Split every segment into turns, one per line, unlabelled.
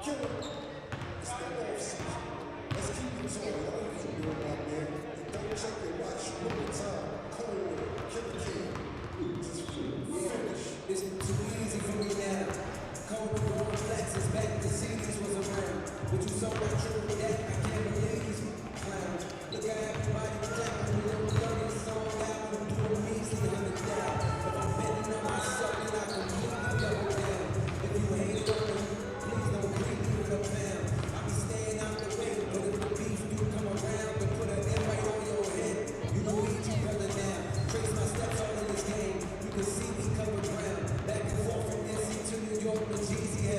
It's too easy for me now. Cold warm flexes back to see this was around. But you so true that I can't believe clown. Look at everybody protecting me. Little dirty song out. I'm doing easy on the down. If I'm betting on myself, then I completely double down. If you hate on me, please don't treat me with a pound. I'll be staying out the way, but if the beef do come around, then put an M right on your head. You know each brother now. Trace my steps all in this game. You can see me cover ground. Back and forth from NC to New York with Jeezy.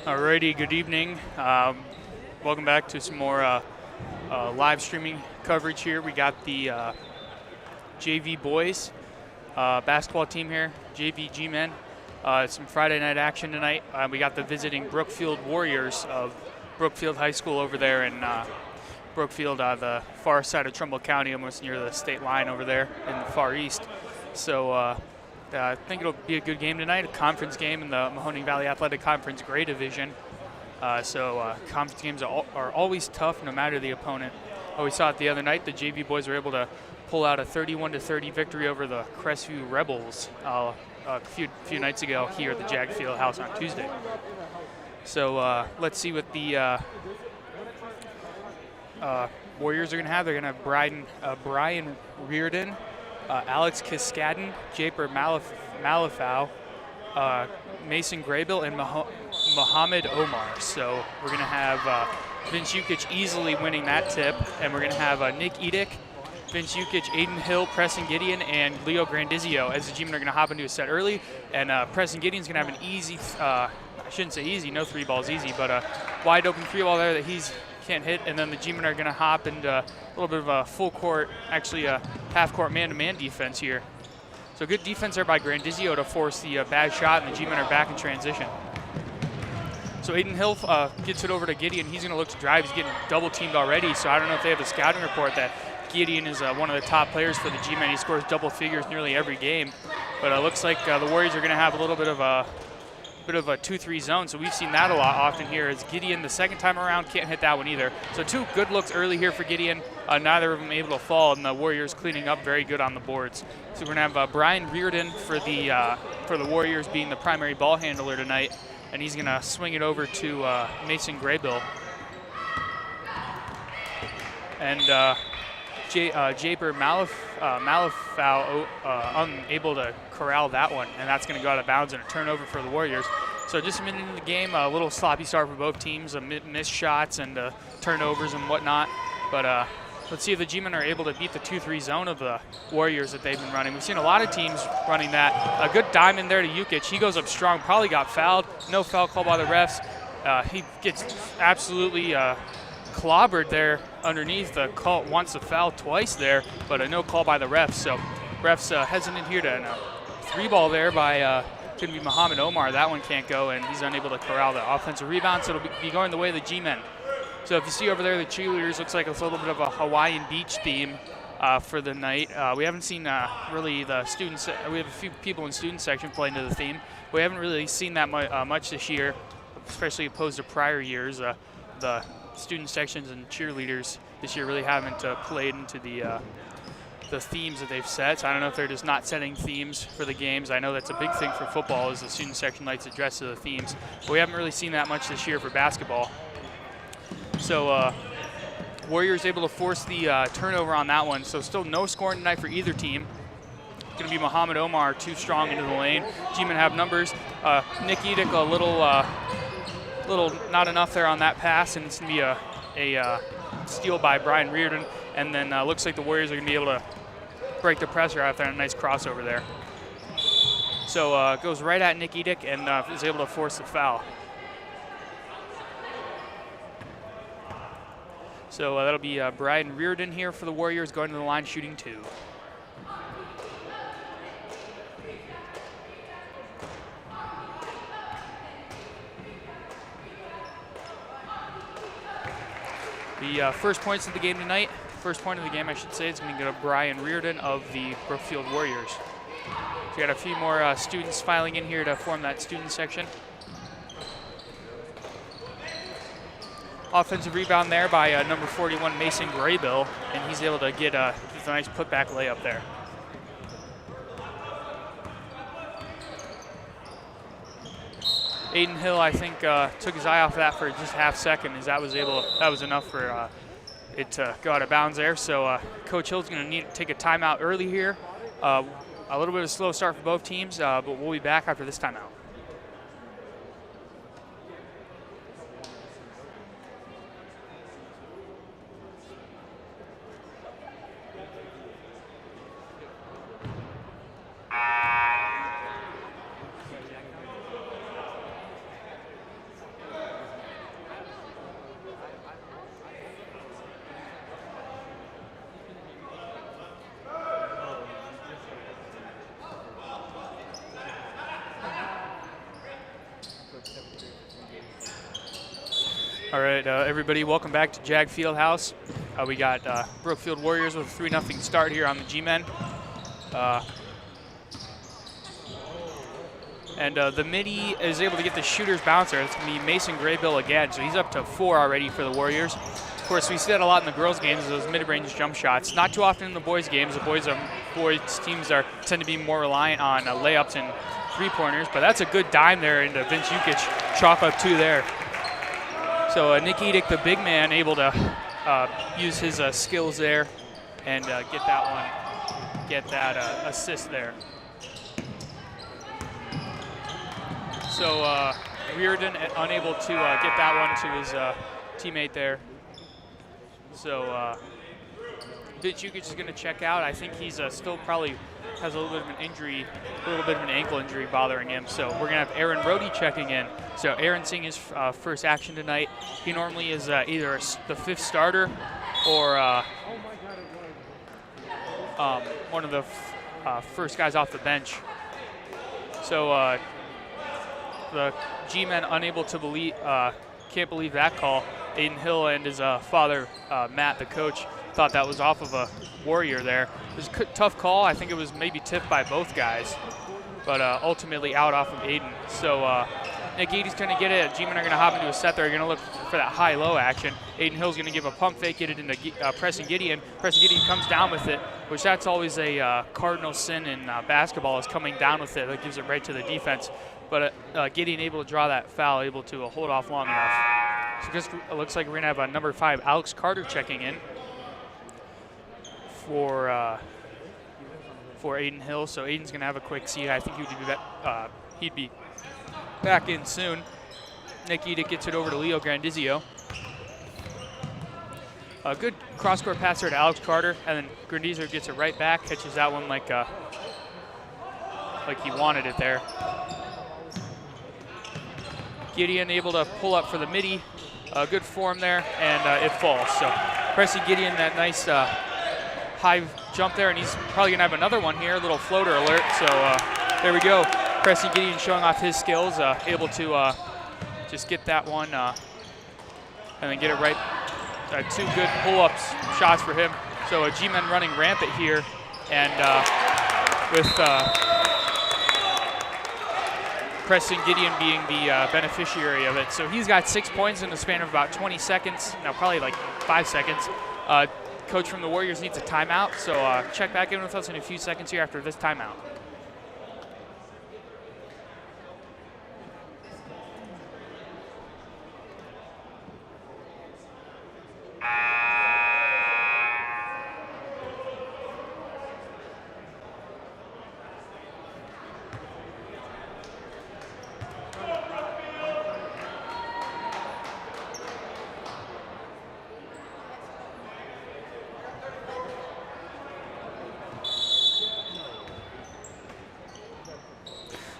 Alrighty, good evening. Welcome back to some more live streaming coverage here. We got the JV boys basketball team here, JV G-men. Some Friday night action tonight. We got the visiting Brookfield Warriors of Brookfield High School over there in Brookfield, the far side of Trumbull County, almost near the state line over there in the far east. So I think it'll be a good game tonight, a conference game in the Mahoning Valley Athletic Conference Gray Division. Conference games are always tough no matter the opponent. We saw it the other night. The JV boys were able to pull out a 31-30 victory over the Crestview Rebels a few nights ago here at the Jag Field House on Tuesday. So let's see what the Warriors are going to have. They're going to have Brian Reardon, Alex Kiskadden, Japer Malafau, Mason Graybill, and Mohammed Omar. So we're going to have Vince Jukic easily winning that tip, and we're going to have Nick Edick, Vince Jukic, Aiden Hill, Preston Gideon, and Leo Grandizio as the G-men are going to hop into a set early. And Preston Gideon's going to have an easy, I shouldn't say easy, no three ball's easy, but a wide open three ball there that he's can't hit, and then the G-men are going to hop into a little bit of a full court, actually a half court man-to-man defense here. So good defense there by Grandizio to force the bad shot, and the G-men are back in transition. So Aiden Hill gets it over to Gideon. He's going to look to drive. He's getting double teamed already, so I don't know if they have a scouting report that Gideon is one of the top players for the G-men. He scores double figures nearly every game, but it looks like the Warriors are going to have a little bit of a 2-3 zone, so we've seen that a lot often here. As Gideon the second time around can't hit that one either. So two good looks early here for Gideon. Neither of them able to fall, and the Warriors cleaning up very good on the boards. So we're gonna have Brian Reardon for the Warriors being the primary ball handler tonight, and he's gonna swing it over to Mason Graybill. And Japer Malafau unable to corral that one, and that's going to go out of bounds and a turnover for the Warriors. So just a minute into the game, a little sloppy start for both teams, missed shots and turnovers and whatnot. But let's see if the G-men are able to beat the 2-3 zone of the Warriors that they've been running. We've seen a lot of teams running that. A good diamond there to Jukic. He goes up strong, probably got fouled. No foul call by the refs. He gets absolutely clobbered there underneath. The call wants to foul twice there, but a no call by the refs. So refs hesitant here to three ball there by could be Mohammed Omar. That one can't go, and he's unable to corral the offensive rebound, so it'll be going the way of the G-men. So if you see over there the cheerleaders, looks like it's a little bit of a Hawaiian beach theme for the night. We haven't seen really the students. We have a few people in student section playing to the theme. We haven't really seen that much this year, especially opposed to prior years. The student sections and cheerleaders this year really haven't played into the themes that they've set. So I don't know if they're just not setting themes for the games. I know that's a big thing for football, is the student section likes to dress to the themes. But we haven't really seen that much this year for basketball. So Warriors able to force the turnover on that one. So still no scoring tonight for either team. It's going to be Mohammed Omar too strong into the lane. G-men have numbers. Nick Edick a little not enough there on that pass, and it's going to be a steal by Brian Reardon. And then looks like the Warriors are going to be able to break the pressure after a nice crossover there. So goes right at Nick Edick and is able to force the foul. So that'll be Brian Reardon here for the Warriors going to the line shooting two. The first points of the game tonight, first point of the game I should say, is going to go to Brian Reardon of the Brookfield Warriors. So we got a few more students filing in here to form that student section. Offensive rebound there by number 41, Mason Graybill, and he's able to get a nice putback layup there. Aiden Hill, I think, took his eye off that for just a half second, as that was enough for it to go out of bounds there. So Coach Hill's going to need to take a timeout early here. A little bit of a slow start for both teams, but we'll be back after this timeout. All right, everybody, welcome back to Jag Fieldhouse. We got Brookfield Warriors with a 3-0 start here on the G-Men. And the midi is able to get the shooter's bouncer. It's going to be Mason Graybill again, so he's up to 4 already for the Warriors. Of course, we see that a lot in the girls' games, those mid-range jump shots. Not too often in the boys' games. The boys teams tend to be more reliant on layups and three-pointers, but that's a good dime there into Vince Jukic. Chalk up 2 there. So Nick Edick, the big man, able to use his skills there and get that assist there. So Reardon unable to get that one to his teammate there. So Vince Jukic is going to check out. I think he's still probably has a little bit of an injury, a little bit of an ankle injury bothering him. So we're going to have Aaron Rhodey checking in. So Aaron seeing his first action tonight. He normally is either the 5th starter or one of the first guys off the bench. So the G-men unable to believe, can't believe that call. Aiden Hill and his father, Matt, the coach, thought that was off of a Warrior there. It was a tough call. I think it was maybe tipped by both guys, but ultimately out off of Aiden. So Nick Eady's going to get it. G-men are going to hop into a set. They're going to look for that high-low action. Aiden Hill's going to give a pump fake, get it into Preston Gideon. Preston Gideon comes down with it, which that's always a cardinal sin in basketball, is coming down with it. That gives it right to the defense. But Gideon able to draw that foul, able to hold off long enough. So just it looks like we're going to have number 5, Alex Carter, checking in for Aiden Hill. So Aiden's going to have a quick seat. I think he'd be back in soon. Nick Edick gets it over to Leo Grandizio. A good cross-court pass there to Alex Carter, and then Grandizio gets it right back, catches that one like he wanted it there. Gideon able to pull up for the midi. Good form there, and it falls. So Preston Gideon, that nice high jump there, and he's probably going to have another one here, a little floater alert. So there we go. Preston Gideon showing off his skills, able to just get that one and then get it right. 2 good pull-ups shots for him. So G-men running rampant here, and with Preston Gideon being the beneficiary of it. So he's got 6 points in the span of about 20 seconds. Now probably like 5 seconds. Coach from the Warriors needs a timeout, so check back in with us in a few seconds here after this timeout.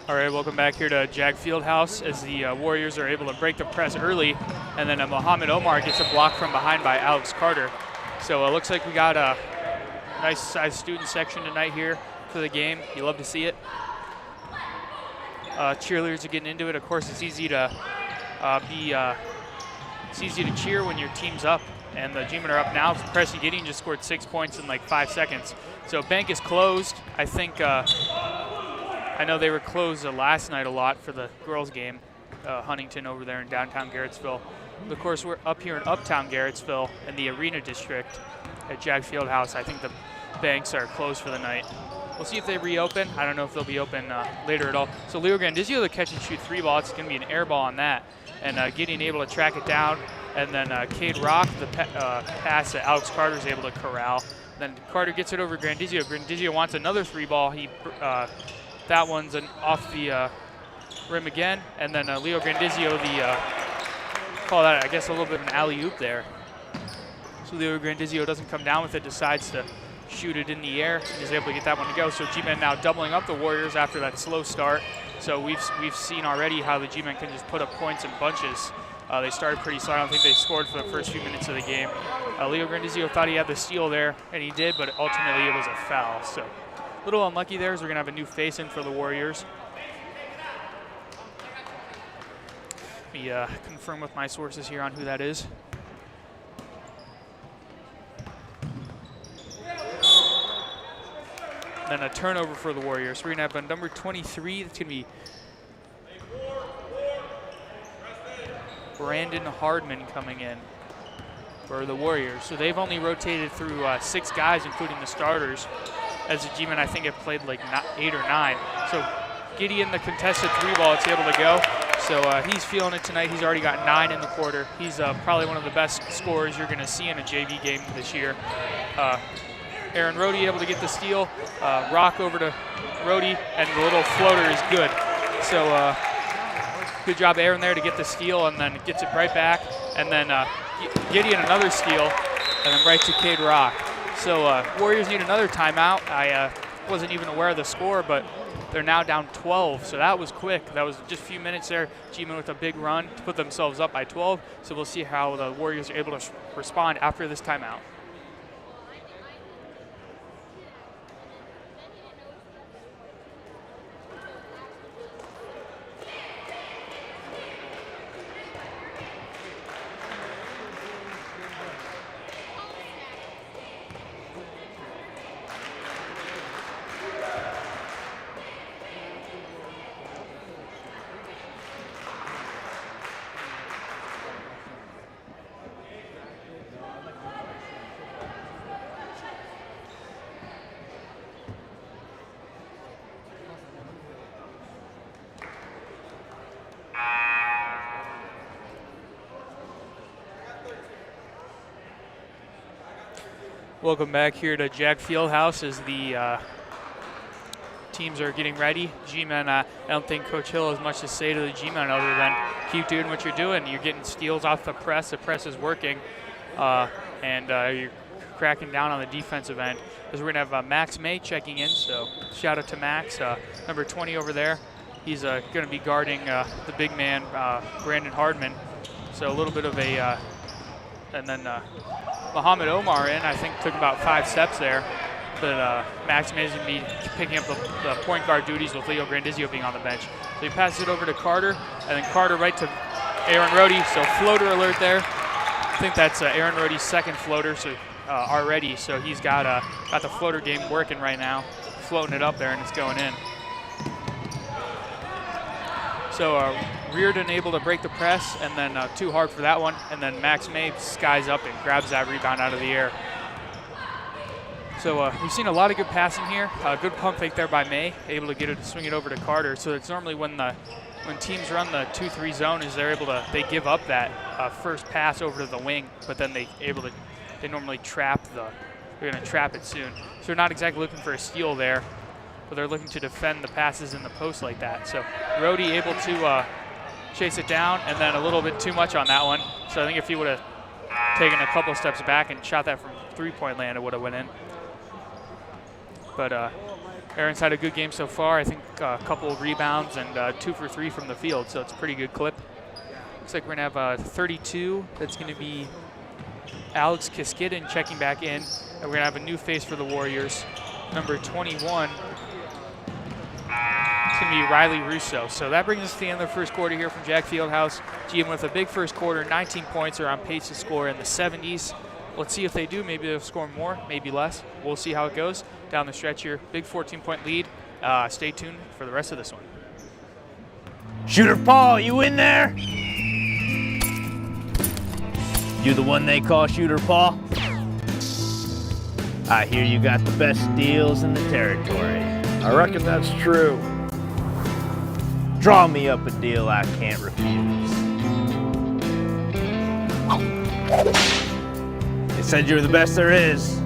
All right, welcome back here to Jag Fieldhouse as the Warriors are able to break the press early, and then Mohamed Omar gets a block from behind by Alex Carter. So it looks like we got a nice sized student section tonight here for the game. You love to see it. Cheerleaders are getting into it. Of course, it's easy to cheer when your team's up, and the G-men are up now. Preston Gideon just scored 6 points in like 5 seconds. So bank is closed. I think. I know they were closed last night a lot for the girls' game, Huntington over there in downtown Garrettsville. Of course, we're up here in uptown Garrettsville in the Arena District at Jag Fieldhouse. I think the banks are closed for the night. We'll see if they reopen. I don't know if they'll be open later at all. So Leo Grandizio, the catch and shoot 3 ball. It's going to be an air ball on that. And Gideon able to track it down. And then Cade Rock, the pass that Alex Carter is able to corral. Then Carter gets it over Grandizio. Grandizio wants another 3 ball. That one's off the rim again, and then Leo Grandizio, call that, I guess, a little bit of an alley-oop there. So Leo Grandizio doesn't come down with it, decides to shoot it in the air, and is able to get that one to go. So G-men now doubling up the Warriors after that slow start. So we've seen already how the G-men can just put up points in bunches. They started pretty slow. I don't think they scored for the first few minutes of the game. Leo Grandizio thought he had the steal there, and he did, but ultimately it was a foul. So a little unlucky there, as we're going to have a new face in for the Warriors. me confirm with my sources here on who that is. Then a turnover for the Warriors. We're going to have a number 23. That's going to be Brandon Hardman coming in for the Warriors. So they've only rotated through 6 guys, including the starters. As a G-man, I think have played like 8 or 9. So Gideon, the contested 3-ball, it's able to go. So he's feeling it tonight. He's already got 9 in the quarter. He's probably one of the best scorers you're going to see in a JV game this year. Aaron Rhodey able to get the steal. Rock over to Rhodey, and the little floater is good. So good job, Aaron, there to get the steal, and then gets it right back. And then Gideon another steal, and then right to Cade Rock. So Warriors need another timeout. I wasn't even aware of the score, but they're now down 12, so that was quick. That was just a few minutes there. G-Men with a big run to put themselves up by 12. So we'll see how the Warriors are able to respond after this timeout. Welcome back here to Jack Fieldhouse as the teams are getting ready. G-Men, I don't think Coach Hill has much to say to the G-Men other than keep doing what you're doing. You're getting steals off the press. The press is working, and you're cracking down on the defensive end. As we're going to have Max May checking in, so shout out to Max, number 20 over there. He's going to be guarding the big man, Brandon Hardman. So a little bit of a, and then Muhammad Omar in, I think took about 5 steps there. But Max May is going to be picking up the point guard duties with Leo Grandizio being on the bench. So he passes it over to Carter, and then Carter right to Aaron Rhodey. So floater alert there. I think that's Aaron Rhodey's second floater already. So he's got the floater game working right now, floating it up there, and it's going in. So Reardon able to break the press, and then too hard for that one. And then Max May skies up and grabs that rebound out of the air. So we've seen a lot of good passing here. Good pump fake there by May, able to get it, swing it over to Carter. So it's normally when teams run the 2-3 zone, is they give up that first pass over to the wing, but then they normally they're going to trap it soon. So they're not exactly looking for a steal there, but they're looking to defend the passes in the post like that. So Rhodey able to chase it down, and then a little bit too much on that one. So I think if he would have taken a couple steps back and shot that from 3-point land, it would have went in. But Aaron's had a good game so far. I think a couple of rebounds and 2 for 3 from the field, so it's a pretty good clip. Looks like we're going to have 32. That's going to be Alex Kiskidin checking back in. And we're going to have a new face for the Warriors, number 21. It's going to be Riley Russo. So that brings us to the end of the first quarter here from Jack Fieldhouse. GM with a big first quarter, 19 points, are on pace to score in the 70s. Let's see if they do. Maybe they'll score more, maybe less. We'll see how it goes down the stretch here. Big 14-point lead. Stay tuned for the rest of this one.
Shooter Paul, you in there? You the one they call Shooter Paul? I hear you got the best deals in the territory.
I reckon that's true.
Draw me up a deal I can't refuse. They said you were the best there is,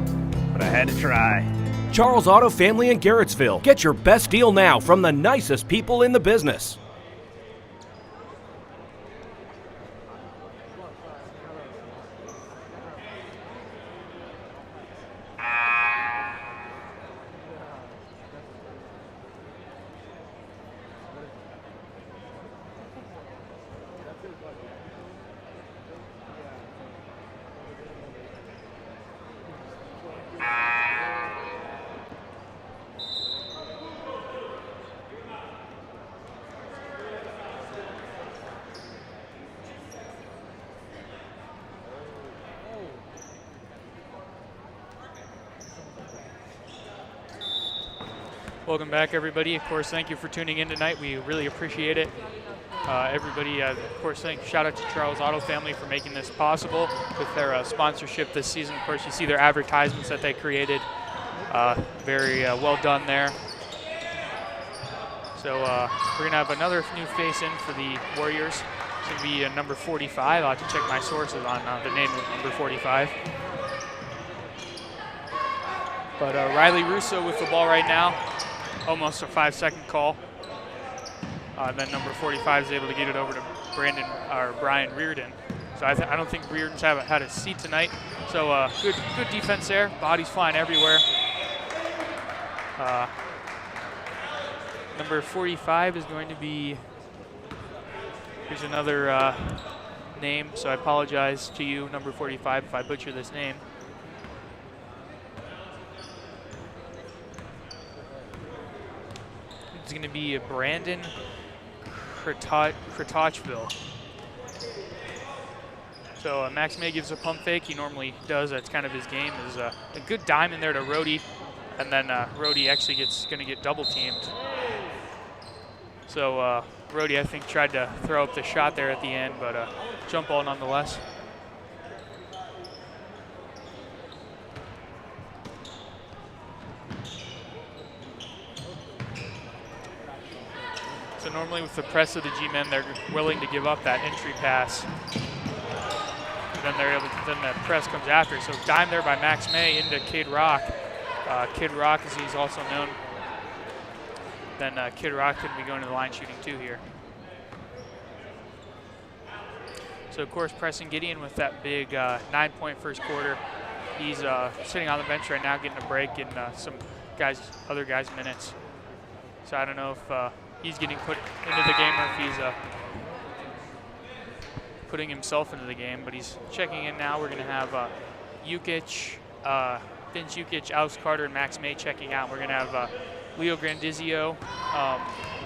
but I had to try.
Charles Auto Family in Garrettsville. Get your best deal now from the nicest people in the business.
Welcome back, everybody. Of course, thank you for tuning in tonight. We really appreciate it. Everybody, of course, shout out to Charles Auto Family for making this possible with their sponsorship this season. Of course, you see their advertisements that they created. Very well done there. So we're going to have another new face in for the Warriors. It's going to be number 45. I'll have to check my sources on the name of number 45. But Riley Russo with the ball right now. Almost a 5-second call. Then number 45 is able to get it over to Brian Reardon. So I don't think Reardon's had a seat tonight. So good defense there. Bodies flying everywhere. Number 45 is going to be. Here's another name. So I apologize to you, number 45, if I butcher this name. It's going to be Brandon Kratochville. So Max May gives a pump fake. He normally does. That's kind of his game. Is a good dime in there to Rhodey, and then Rhodey actually going to get double teamed. So Rhodey, I think, tried to throw up the shot there at the end, but jump ball nonetheless. So normally with the press of the G-men, they're willing to give up that entry pass. Then then the press comes after. So dime there by Max May into Kid Rock. Kid Rock, as he's also known. Then Kid Rock could be going to the line shooting too here. So of course Preston Gideon with that big 9-point first quarter. He's sitting on the bench right now, getting a break, getting some other guys minutes. So I don't know if he's getting put into the game or if he's putting himself into the game, but he's checking in now. We're going to have Vince Jukic, Alex Carter, and Max May checking out. We're going to have Leo Grandizio,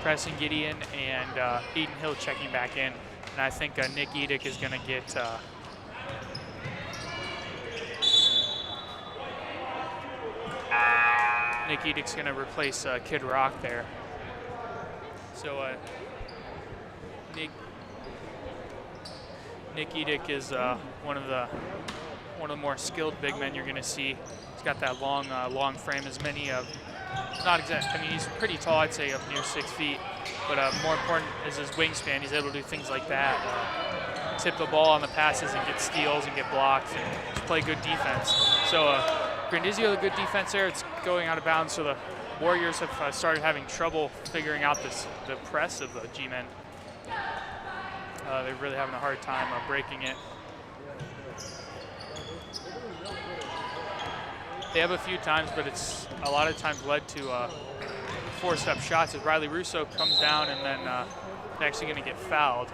Preston Gideon, and Eden Hill checking back in. And I think Nick Edick is going to get Nick Edick's going to replace Kid Rock there. So Nick Edick is one of the more skilled big men you're going to see. He's got that long frame, as many of. Not exact. I mean, he's pretty tall. I'd say up near 6 feet. But more important is his wingspan. He's able to do things like that, tip the ball on the passes and get steals and get blocks and just play good defense. So Grandizio, the good defense there. It's going out of bounds. So the Warriors have started having trouble figuring out the press of the G-men. They're really having a hard time breaking it. They have a few times, but it's a lot of times led to forced-up shots as Riley Russo comes down and then actually going to get fouled.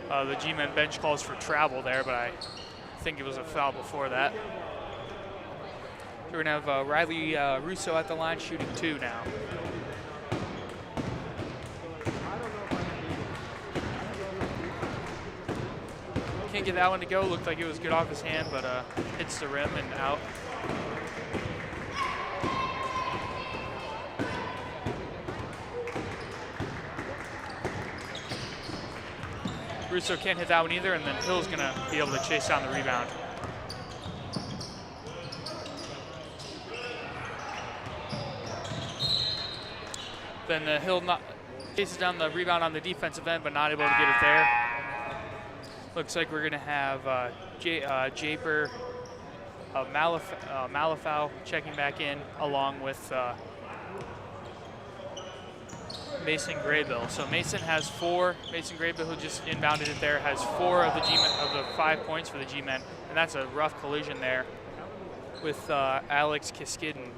The G-men bench calls for travel there, but I think it was a foul before that. We're going to have Riley Russo at the line shooting 2 now. Can't get that one to go. Looked like it was good off his hand, but hits the rim and out. Russo can't hit that one either, and then Hill's going to be able to chase down the rebound. Then Hill chases down the rebound on the defensive end, but not able to get it there. Looks like we're going to have Japer Malafau checking back in, along with Mason Graybill. So Mason has 4. Mason Graybill, who just inbounded it there, has 4 of the 5 points for the G-men, and that's a rough collision there with Alex Kiskadden.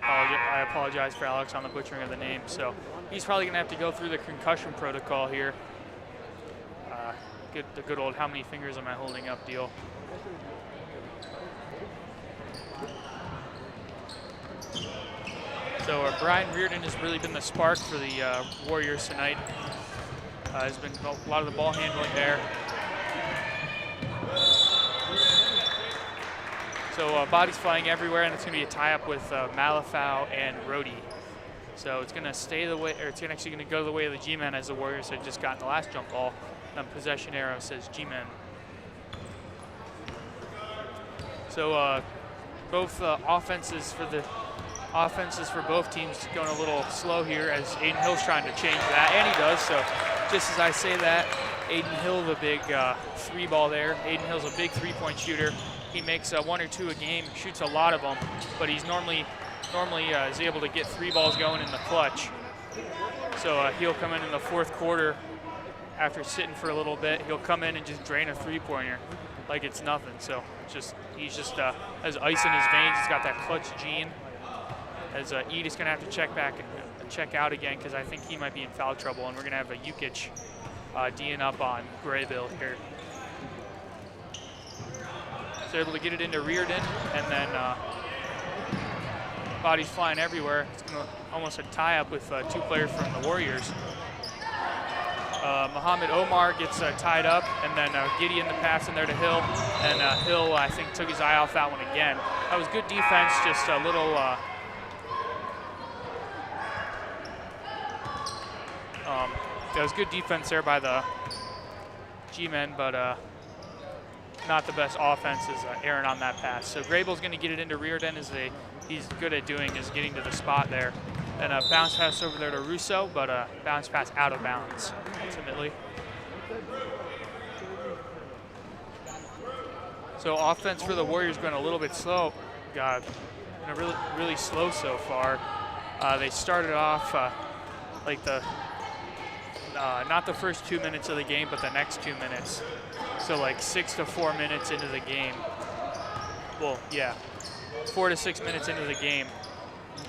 I apologize for Alex on the butchering of the name. So he's probably going to have to go through the concussion protocol here. Get the good old how many fingers am I holding up deal. So Brian Reardon has really been the spark for the Warriors tonight. Has been a lot of the ball handling there. So bodies flying everywhere, and it's going to be a tie-up with Malifaux and Rhodey. So it's going to stay the way, or it's actually going to go the way of the G-men as the Warriors had just gotten the last jump ball. And possession arrow says G-men. So both offenses for both teams going a little slow here as Aiden Hill's trying to change that, and he does. So just as I say that, Aiden Hill, the big three ball there. Aiden Hill's a big three-point shooter. He makes 1 or 2 a game, shoots a lot of them, but he's normally is able to get 3 balls going in the clutch. So he'll come in the fourth quarter after sitting for a little bit. He'll come in and just drain a three-pointer like it's nothing. So he's just has ice in his veins. He's got that clutch gene. As Edith's going to have to check back and check out again because I think he might be in foul trouble, and we're going to have a Jukic D'ing up on Graybill here. So able to get it into Reardon, and then bodies flying everywhere. It's gonna almost a tie-up with 2 players from the Warriors. Muhammad Omar gets tied up, and then Gideon the pass in there to Hill, and Hill I think took his eye off that one again. That was good defense, just a little that was good defense there by the G-men, but not the best offense is Aaron on that pass. So Graybill's going to get it into Reardon as he's good at doing is getting to the spot there. Then a bounce pass over there to Russo, but a bounce pass out of bounds ultimately. So offense for the Warriors going a little bit slow. Really slow so far. They started off like not the first 2 minutes of the game, but the next 2 minutes. So like 6 to 4 minutes into the game. Well, yeah, 4 to 6 minutes into the game.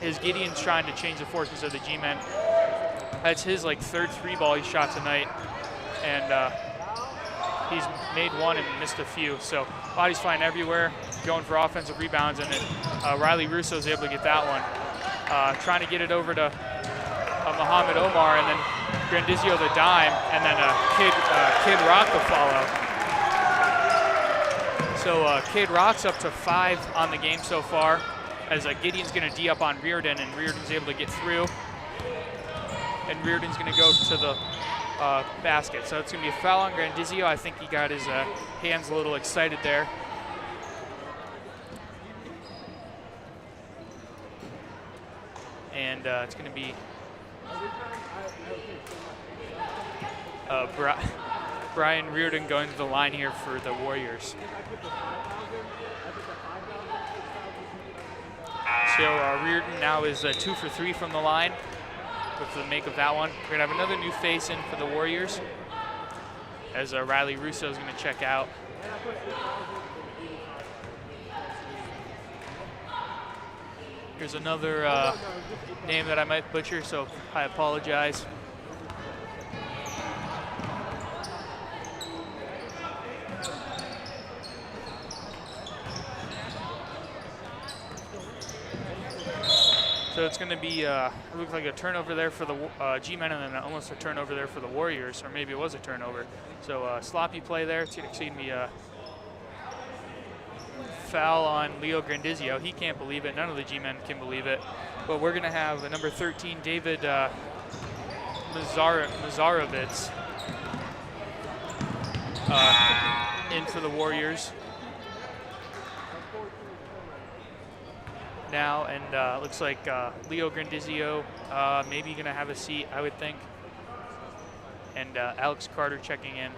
Gideon's trying to change the fortunes of the G-men. That's his like 3rd 3-ball he shot tonight, and he's made 1 and missed a few. So bodies flying everywhere, going for offensive rebounds, and then Riley Russo's able to get that one. Trying to get it over to Muhammad Omar, and then Grandizio the dime, and then Kid Rock the follow. So Kid Rock's up to 5 on the game so far, as Gideon's going to D up on Reardon, and Reardon's able to get through. And Reardon's going to go to the basket. So it's going to be a foul on Grandizio. I think he got his hands a little excited there. And it's going to be Brian Reardon going to the line here for the Warriors. So Reardon now is 2 for 3 from the line with the make of that one. We're going to have another new face in for the Warriors as Riley Russo is going to check out. Here's another name that I might butcher, so I apologize. So it's going to be, it looks like a turnover there for the G-men, and then almost a turnover there for the Warriors, or maybe it was a turnover. So sloppy play there. It's going to be a foul on Leo Grandizio. He can't believe it. None of the G-men can believe it. But we're going to have number 13, David Mazarovitz, in for the Warriors now, and looks like Leo Grandizio maybe going to have a seat, I would think, and Alex Carter checking in.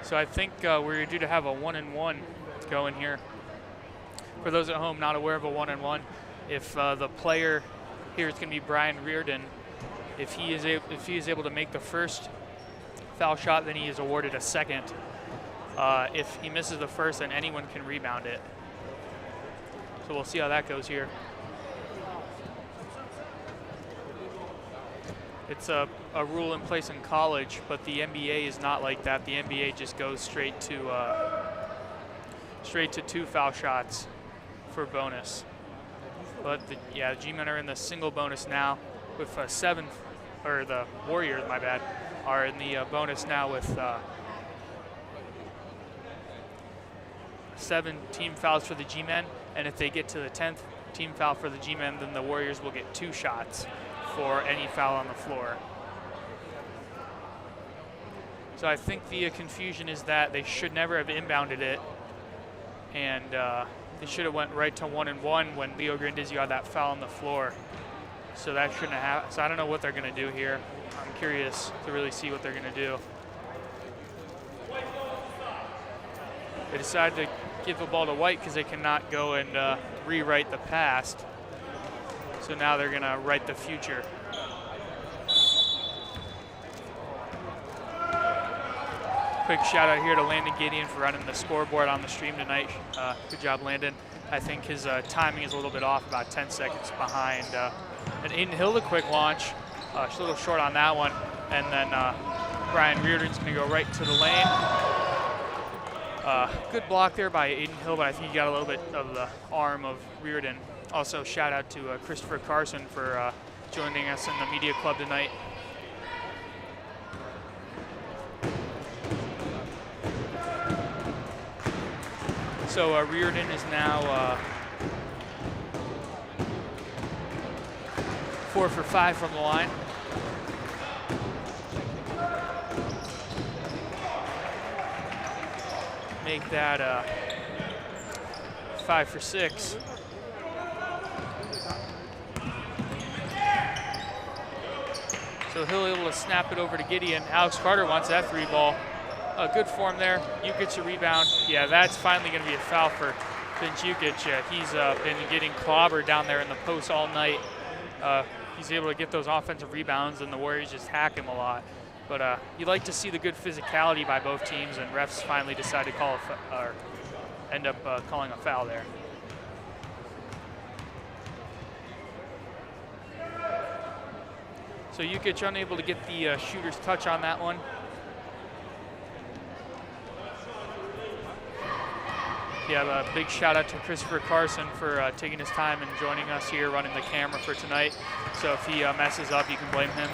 So I think we're due to have a 1-and-1 going here. For those at home not aware of a 1-and-1, if the player here is going to be Brian Reardon, if he is able to make the first foul shot, then he is awarded a second. If he misses the first, then anyone can rebound it. So we'll see how that goes here. It's a rule in place in college, but the NBA is not like that. The NBA just goes straight to 2 foul shots for bonus. But the G-men are in the single bonus now with 7, or the Warriors, my bad, are in the bonus now with 7 team fouls for the G-men, and if they get to the 10th team foul for the G-men, then the Warriors will get 2 shots for any foul on the floor. So I think the confusion is that they should never have inbounded it, and they should have went right to 1-1 when Leo Grandizio had that foul on the floor. So that shouldn't have happened. So I don't know what they're going to do here. I'm curious to really see what they're going to do. They decided to give the ball to White because they cannot go and rewrite the past. So now they're going to write the future. Quick shout out here to Landon Gideon for running the scoreboard on the stream tonight. Good job, Landon. I think his timing is a little bit off, about 10 seconds behind. And Aiden Hill, a quick launch. Just a little short on that one. And then Brian Reardon's going to go right to the lane. Good block there by Aiden Hill, but I think he got a little bit of the arm of Reardon. Also, shout out to Christopher Carson for joining us in the media club tonight. So Reardon is now 4 for 5 from the line. Make that 5 for 6. So Hill able to snap it over to Gideon. Alex Carter wants that 3 ball. Good form there. Jukic a rebound. Yeah, that's finally going to be a foul for Vince Jukic. He's been getting clobbered down there in the post all night. He's able to get those offensive rebounds, and the Warriors just hack him a lot. But you like to see the good physicality by both teams, and refs finally decide to call or end up calling a foul there. So Jukic unable to get the shooter's touch on that one. Yeah, a big shout out to Christopher Carson for taking his time and joining us here, running the camera for tonight. So if he messes up, you can blame him.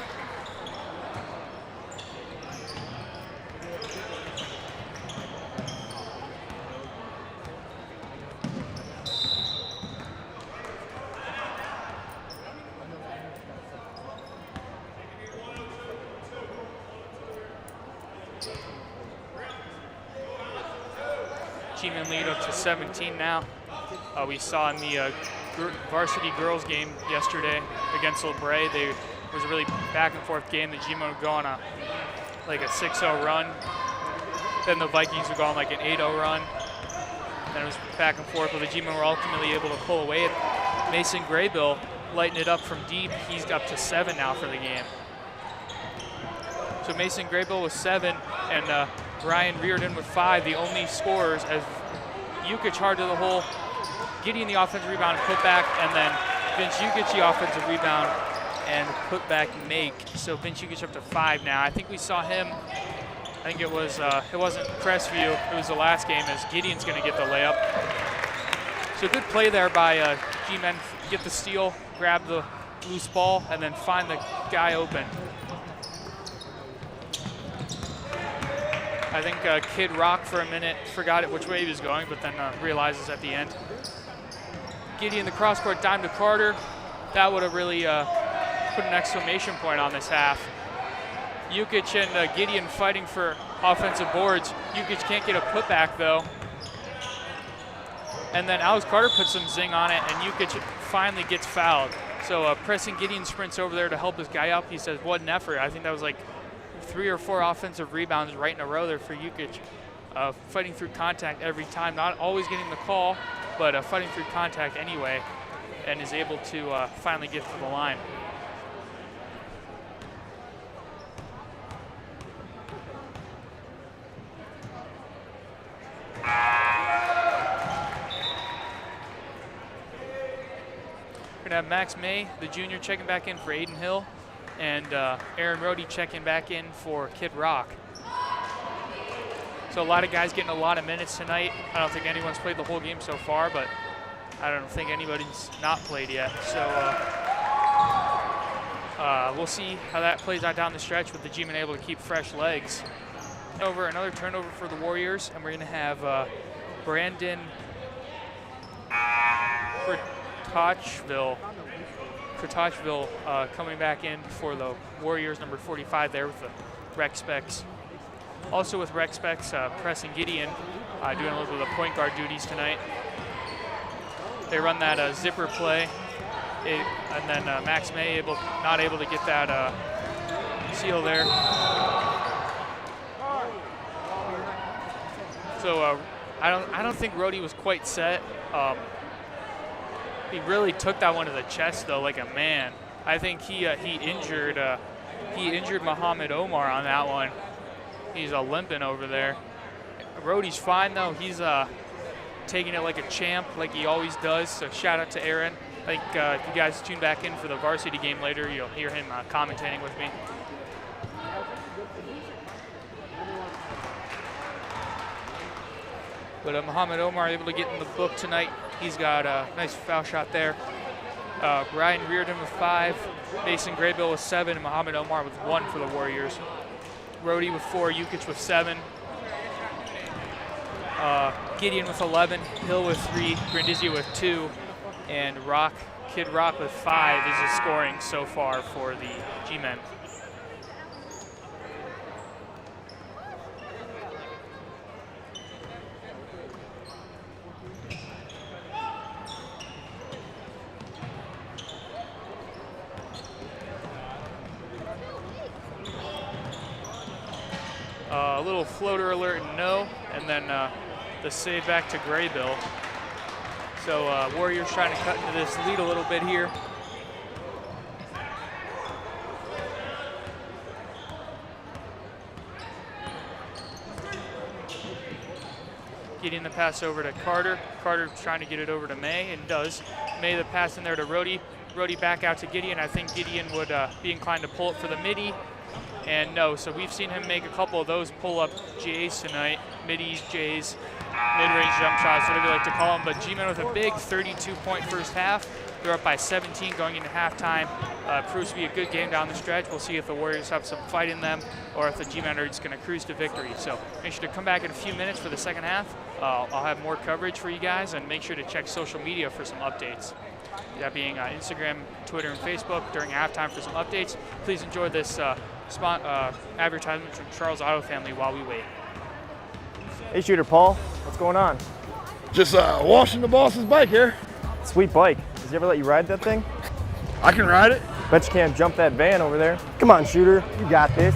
G-men lead up to 17 now. We saw in the varsity girls game yesterday against LeBray, there was a really back and forth game. The G-men would go on a 6-0 run. Then the Vikings would go on like an 8-0 run. Then it was back and forth, but the G-men were ultimately able to pull away. Mason Graybill lighting it up from deep. He's up to 7 now for the game. So Mason Graybill with 7 and Brian Reardon with 5, the only scorers, as Jukic hard to the hole, Gideon the offensive rebound and put back, and then Vince Jukic the offensive rebound and put back make. So Vince Jukic up to 5 now. I think we saw him, I think it wasn't Crestview, it was the last game, as Gideon's gonna get the layup. So good play there by G-men, get the steal, grab the loose ball, and then find the guy open. I think Kid Rock for a minute forgot which way he was going, but then realizes at the end. Gideon the cross-court dime to Carter. That would have really put an exclamation point on this half. Jukic and Gideon fighting for offensive boards. Jukic can't get a putback though. And then Alex Carter puts some zing on it, and Jukic finally gets fouled. So pressing Gideon sprints over there to help his guy up. He says, what an effort. I think that was like 3 or 4 offensive rebounds right in a row there for Jukic. Fighting through contact every time, not always getting the call, but fighting through contact anyway, and is able to finally get to the line. We're gonna have Max May, the junior, checking back in for Aiden Hill. and Aaron Rhodey checking back in for Kid Rock. So a lot of guys getting a lot of minutes tonight. I don't think anyone's played the whole game so far, but I don't think anybody's not played yet. So we'll see how that plays out down the stretch with the G-men able to keep fresh legs. Another turnover for the Warriors, and we're going to have Brandon Kratachville coming back in for the Warriors, number 45 there with the rec specs. Also with rec specs, Press and Gideon doing a little bit of point guard duties tonight. They run that zipper play, and then Max May not able to get that seal there. So I don't think Rhodey was quite set. He really took that one to the chest though, like a man. I think he injured Muhammad Omar on that one. He's limping over there. Rhodey's fine though. He's taking it like a champ, like he always does. So shout out to Aaron. I think if you guys tune back in for the varsity game later, you'll hear him commentating with me. But Muhammad Omar able to get in the book tonight. He's got a nice foul shot there. Ryan Reardon with 5, Mason Graybill with 7, and Muhammad Omar with 1 for the Warriors. Rhodey with 4, Jukic with 7. Gideon with 11, Hill with 3, Grandizio with 2, and Kid Rock with 5 is his scoring so far for the G-men. A little floater alert, no, and then the save back to Graybill. So Warriors trying to cut into this lead a little bit here. Getting the pass over to Carter. Carter trying to get it over to May, and does. May the pass in there to Rhodey. Rhodey back out to Gideon. I think Gideon would be inclined to pull it for the midi. And no, so we've seen him make a couple of those pull-up J's tonight, middies, J's, mid-range jump shots, whatever you like to call them. But G-men with a big 32-point first half. They're up by 17 going into halftime. Proves to be a good game down the stretch. We'll see if the Warriors have some fight in them or if the G-men are just going to cruise to victory. So make sure to come back in a few minutes for the second half. I'll have more coverage for you guys, and make sure to check social media for some updates. That being Instagram, Twitter, and Facebook during halftime for some updates. Please enjoy this advertisement from Charles Auto Family while we wait.
Hey, Shooter Paul, what's going on?
Just washing the boss's bike here.
Sweet bike. Does he ever let you ride that thing?
I can ride it.
Bet you can't jump that van over there. Come on, Shooter, you got this.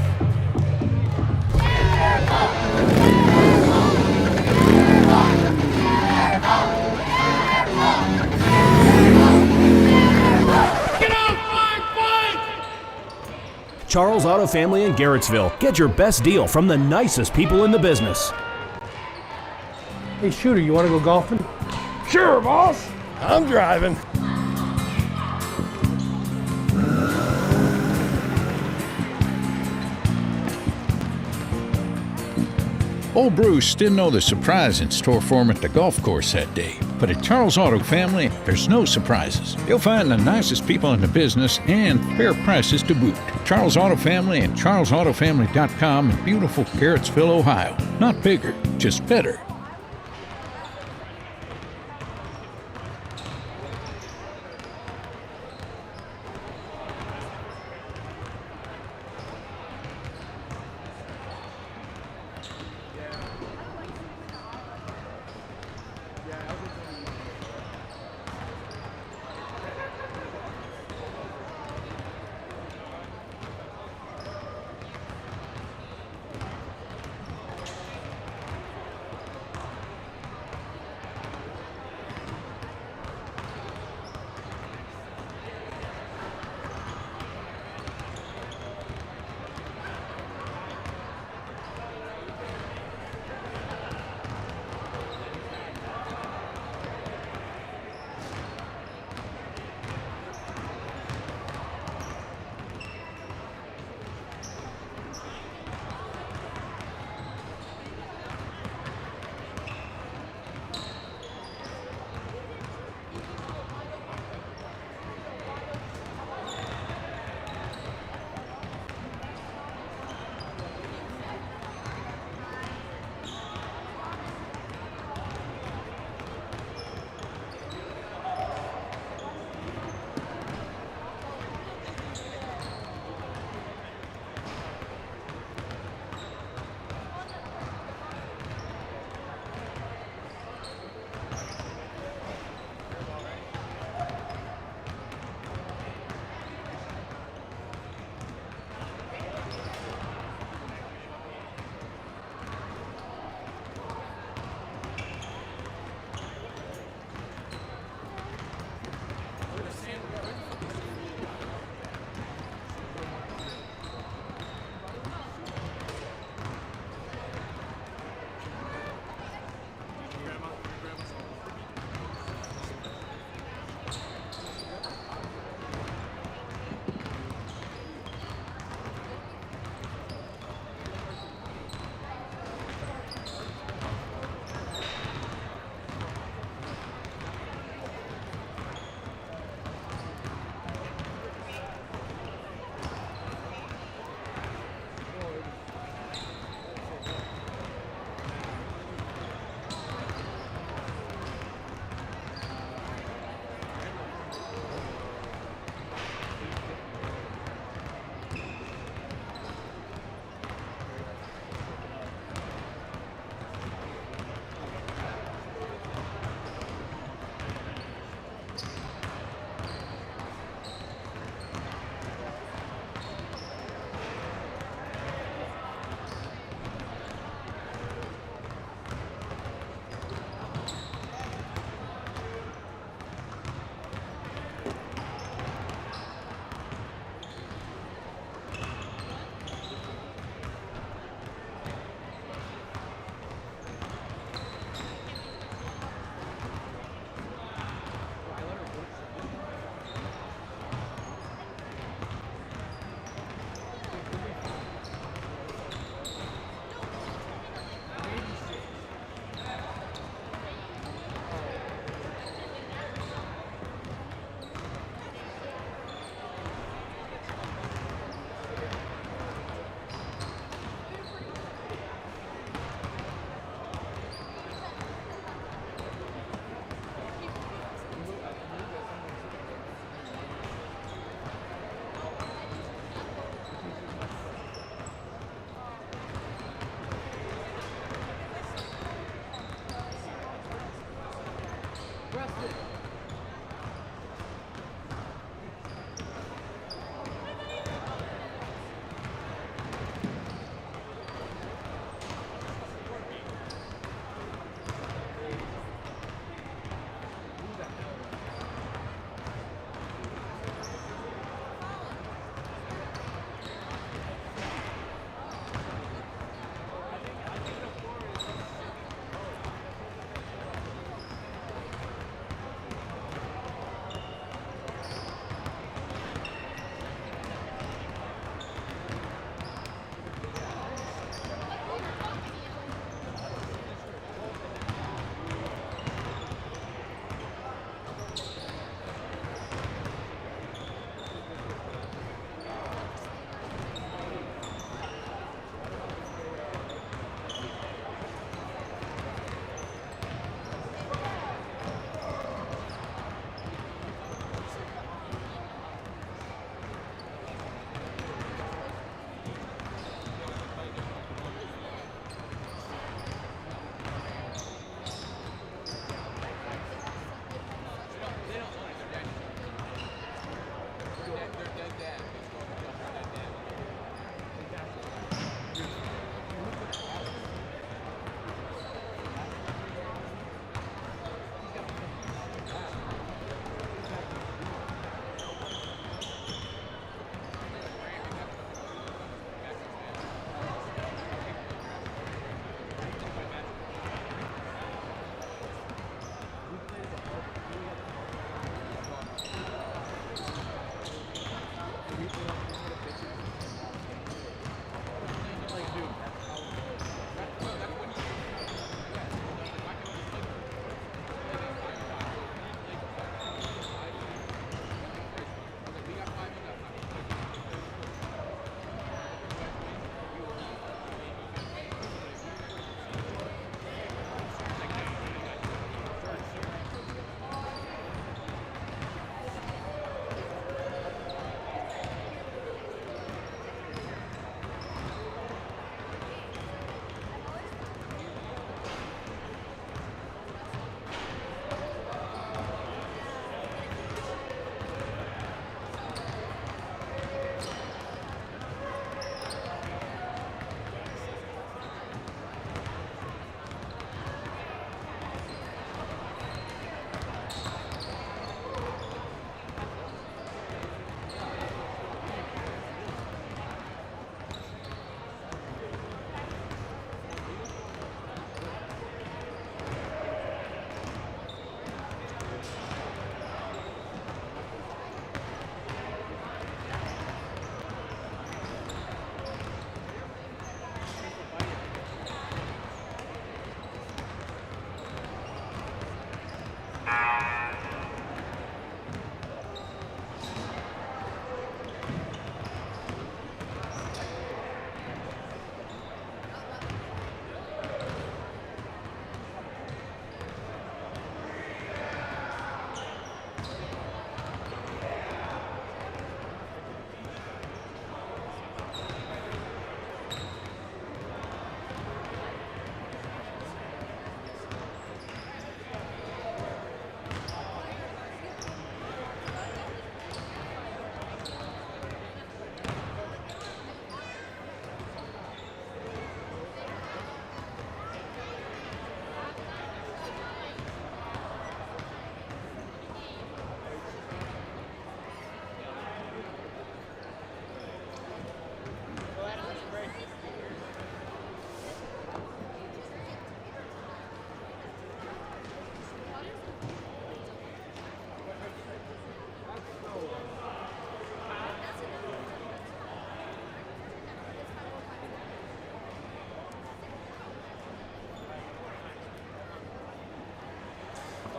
Charles Auto Family in Garrettsville. Get your best deal from the nicest people in the business.
Hey, Shooter, you want to go golfing?
Sure, boss. I'm driving.
Old Bruce didn't know the surprise in store for him at the golf course that day. But at Charles Auto Family, there's no surprises. You'll find the nicest people in the business and fair prices to boot. Charles Auto Family and charlesautofamily.com in beautiful Garrettsville, Ohio. Not bigger, just better.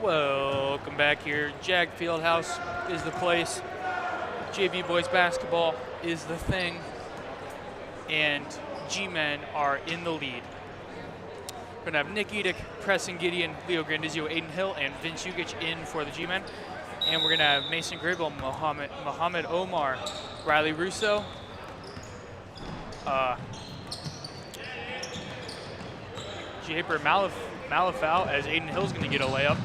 Welcome back here. Jag Fieldhouse is the place. JV boys basketball is the thing. And G-men are in the lead. We're going to have Nick Edick, Preston Gideon, Leo Grandizio, Aiden Hill, and Vince Ugic in for the G-men. And we're going to have Mason Gribble, Mohammed Omar, Riley Russo, Japer Malafau, as Aiden Hill's going to get a layup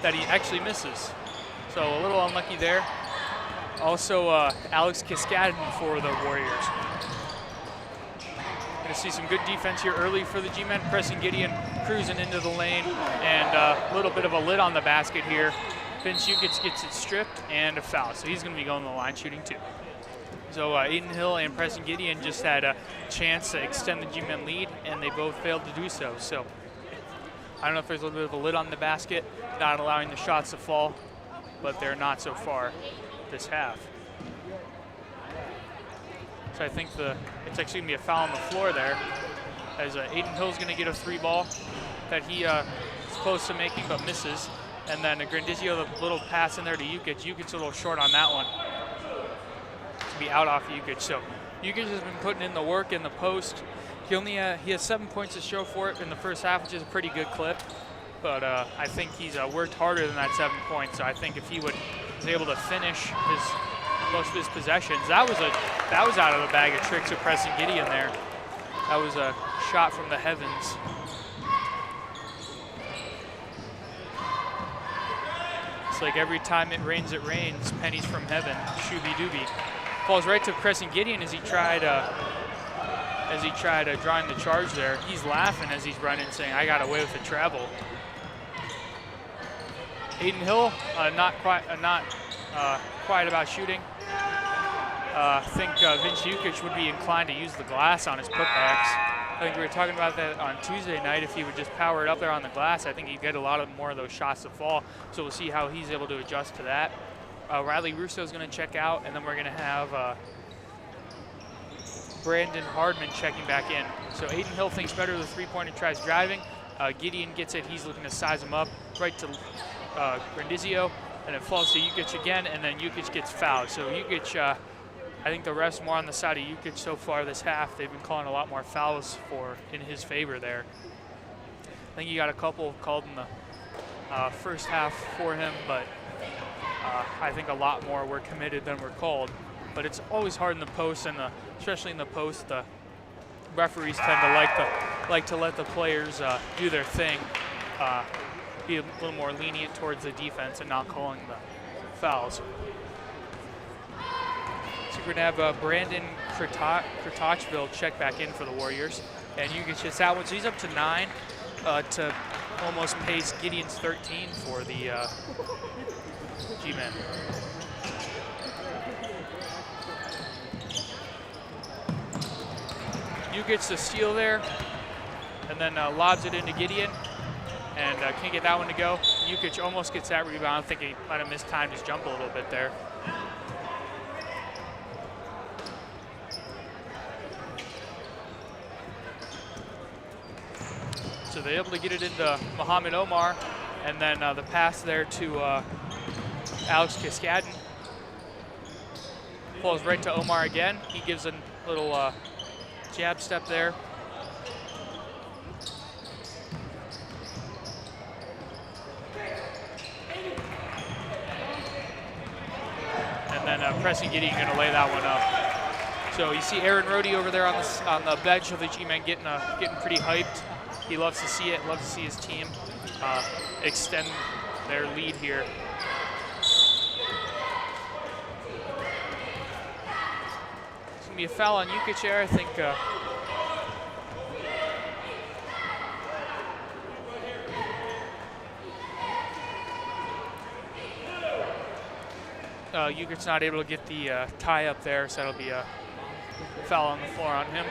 that he actually misses. So a little unlucky there. Also, Alex Kiskadden for the Warriors. Going to see some good defense here early for the G-men. Preston Gideon cruising into the lane, and a little bit of a lid on the basket here. Vince Ugic gets it stripped and a foul, so he's going to be going to the line shooting too. So Aiden Hill and Preston Gideon just had a chance to extend the G-men lead, and they both failed to do so. So I don't know if there's a little bit of a lid on the basket, not allowing the shots to fall, but they're not so far this half. So I think it's actually going to be a foul on the floor there, as Aiden Hill's going to get a 3-ball that he is close to making but misses. And then Grandizio, the little pass in there to Ugic. Ugic's a little short on that one. To be out off Ugic. So Ugic has been putting in the work in the post. He has 7 points to show for it in the first half, which is a pretty good clip. But I think he's worked harder than that 7 points. So I think if he was able to finish most of his possessions, that was out of the bag of tricks of Preston Gideon there. That was a shot from the heavens. It's like every time it rains, pennies from heaven, shooby-dooby. Falls right to Preston Gideon as he tried drawing the charge there. He's laughing as he's running, saying, "I got away with the travel." Aiden Hill, not quiet about shooting. I think Vince Ugic would be inclined to use the glass on his putbacks. I think we were talking about that on Tuesday night. If he would just power it up there on the glass, I think he'd get a lot more of those shots to fall. So we'll see how he's able to adjust to that. Riley Russo is going to check out, and then we're going to have Brandon Hardman checking back in. So Aiden Hill thinks better of the three-pointer, tries driving. Gideon gets it. He's looking to size him up right to Grandizio, and it falls to Jukic again, and then Jukic gets fouled. So Jukic, I think the refs more on the side of Jukic so far this half. They've been calling a lot more fouls in his favor there. I think he got a couple called in the first half for him, but I think a lot more were committed than were called. But it's always hard in the post, and especially in the post, the referees tend to like to let the players do their thing, be a little more lenient towards the defense and not calling the fouls. So we're going to have Brandon Kratochville check back in for the Warriors. And Jukic hits that one. So he's up to 9 to almost pace Gideon's 13 for the G-men. Jukic the steal there, and then lobs it into Gideon, and can't get that one to go. Jukic almost gets that rebound. I think he might have mistimed his jump a little bit there. So they're able to get it into Muhammad Omar, and then the pass there to Alex Kaskadin. Falls right to Omar again. He gives a little jab step there. And then Preston Gideon going to lay that one up. So you see Aaron Rhodey over there on the bench of the G-men getting pretty hyped. He loves to see it, loves to see his team extend their lead here. It's going to be a foul on Jukic there, I think. Jukic's not able to get the tie up there, so that'll be a foul on the floor on him.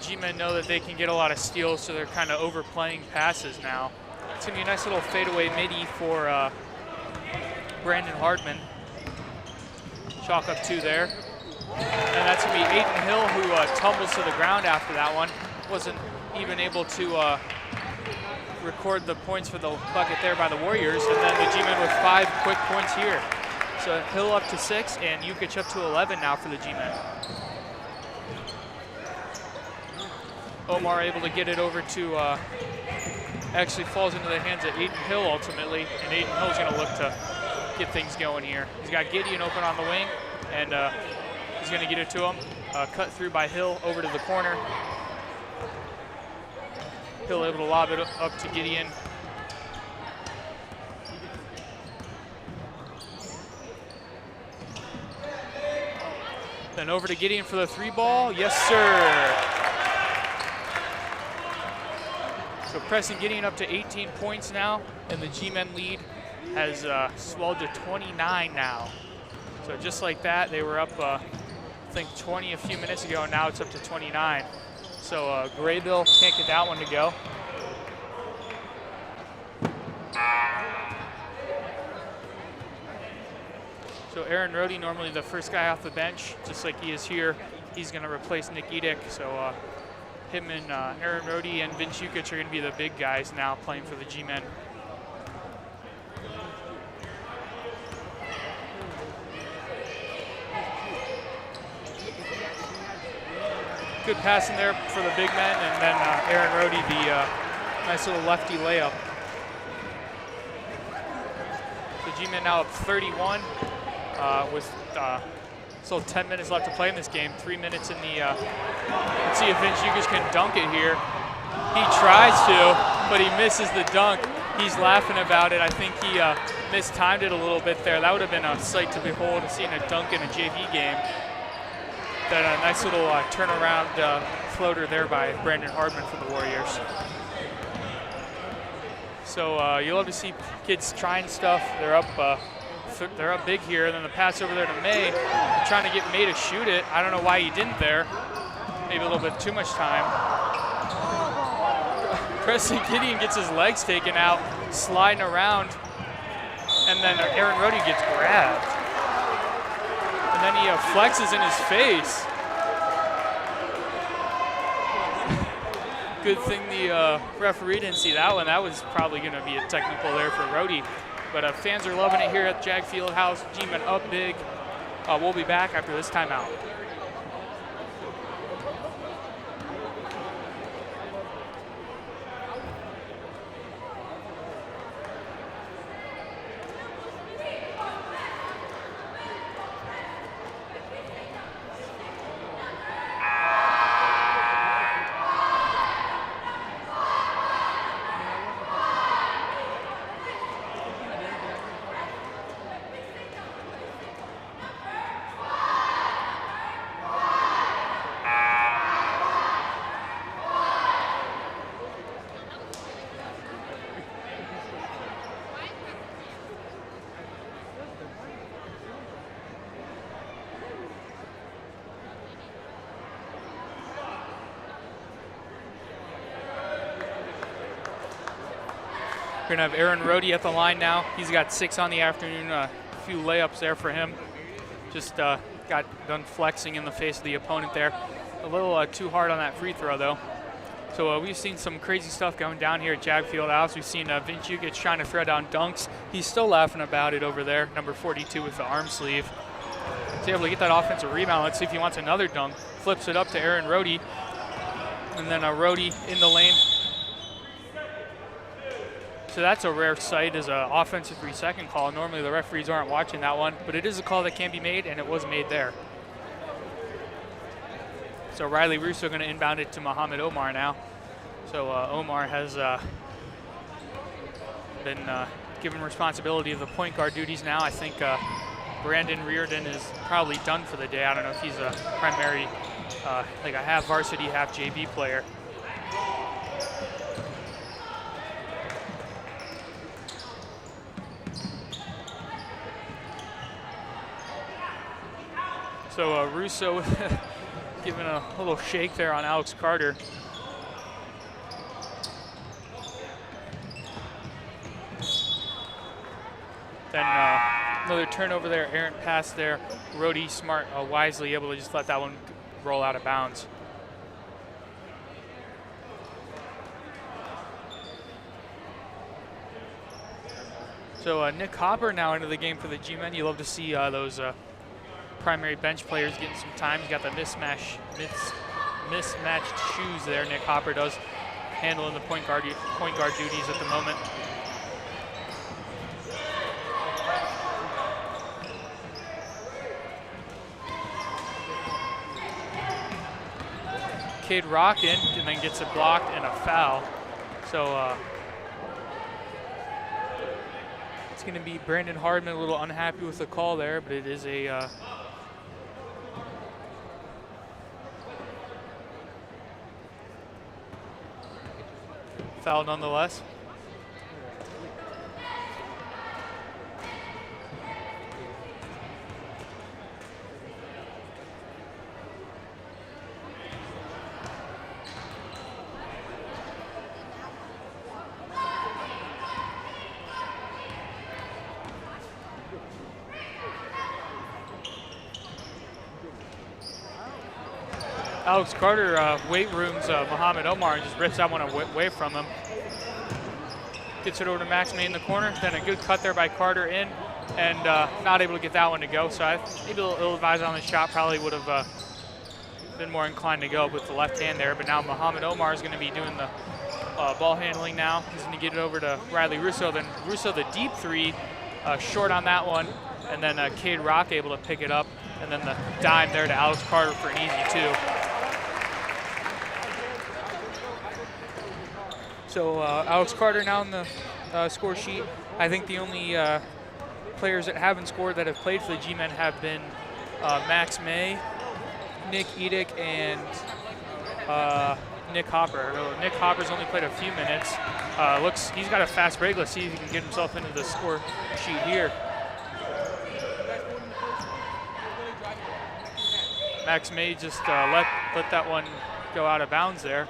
G-men know that they can get a lot of steals, so they're kind of overplaying passes now. It's going to be a nice little fadeaway midi for Brandon Hardman. Chalk up 2 there. And that's going to be Aiden Hill, who tumbles to the ground after that one. Wasn't even able to record the points for the bucket there by the Warriors. And then the G-men with 5 quick points here. So Hill up to 6, and Jukic up to 11 now for the G-men. Omar able to get it over to, actually falls into the hands of Aiden Hill ultimately, and Aiden Hill's going to look to get things going here. He's got Gideon open on the wing, and he's going to get it to him. Cut through by Hill over to the corner. Hill able to lob it up to Gideon. Then over to Gideon for the 3-ball. Yes, sir. So Preston Gideon up to 18 points now, and the G-men lead has swelled to 29 now. So just like that, they were up, I think 20 a few minutes ago, and now it's up to 29. So Graybill can't get that one to go. So Aaron Rhodey, normally the first guy off the bench, just like he is here, he's going to replace Nick Edick. So him and Aaron Rhodey and Vince Jukic are going to be the big guys now playing for the G-men. Good pass in there for the big men, and then Aaron Rhodey, the nice little lefty layup. The G-men now up 31 with still 10 minutes left to play in this game. 3 minutes in the, let's see if Vince Jukic can dunk it here. He tries to, but he misses the dunk. He's laughing about it. I think he mistimed it a little bit there. That would have been a sight to behold, seeing a dunk in a JV game. That nice little turnaround floater there by Brandon Hardman for the Warriors. So you love to see kids trying stuff. They're up big here, and then the pass over there to May, trying to get May to shoot it. I don't know why he didn't there. Maybe a little bit too much time. Preston Gideon gets his legs taken out, sliding around, and then Aaron Rhodey gets grabbed. And then he flexes in his face. Good thing the referee didn't see that one. That was probably going to be a technical there for Rhodey. But fans are loving it here at Jag Fieldhouse. G-Men up big. We'll be back after this timeout. We're going to have Aaron Rhodey at the line now. He's got 6 on the afternoon, a few layups there for him. Just got done flexing in the face of the opponent there. A little too hard on that free throw, though. So we've seen some crazy stuff going down here at Jag Fieldhouse. We've seen Vince Jukic trying to throw down dunks. He's still laughing about it over there, number 42 with the arm sleeve. He's able to get that offensive rebound. Let's see if he wants another dunk. Flips it up to Aaron Rhodey. And then Rhodey in the lane. So that's a rare sight as an offensive 3-second call. Normally the referees aren't watching that one, but it is a call that can be made, and it was made there. So Riley Russo going to inbound it to Muhammad Omar now. So Omar has been given responsibility of the point guard duties now. I think Brandon Reardon is probably done for the day. I don't know if he's a primary, like a half varsity, half JV player. So Russo giving a little shake there on Alex Carter. Then another turnover there, errant pass there. Rhodey smart, wisely able to just let that one roll out of bounds. So Nick Hopper now into the game for the G-Men. You love to see those primary bench players getting some time. He's got the mismatched shoes there. Nick Hopper does, handling the point guard duties at the moment. Cade Rockin, and then gets it blocked and a foul. So it's going to be Brandon Hardman, a little unhappy with the call there, but it is a foul nonetheless. Alex Carter weight rooms Muhammad Omar and just rips that one away from him. Gets it over to Max May in the corner. Then a good cut there by Carter in, and not able to get that one to go. So maybe a little advised on the shot, probably would have been more inclined to go with the left hand there. But now Muhammad Omar is going to be doing the ball handling now. He's going to get it over to Riley Russo. Then Russo the deep three, short on that one. And then Cade Rock able to pick it up. And then the dime there to Alex Carter for an easy 2. So Alex Carter now in the score sheet. I think the only players that haven't scored that have played for the G-Men have been Max May, Nick Edick, and Nick Hopper. Nick Hopper's only played a few minutes. He's got a fast break. Let's see if he can get himself into the score sheet here. Max May just let that one go out of bounds there.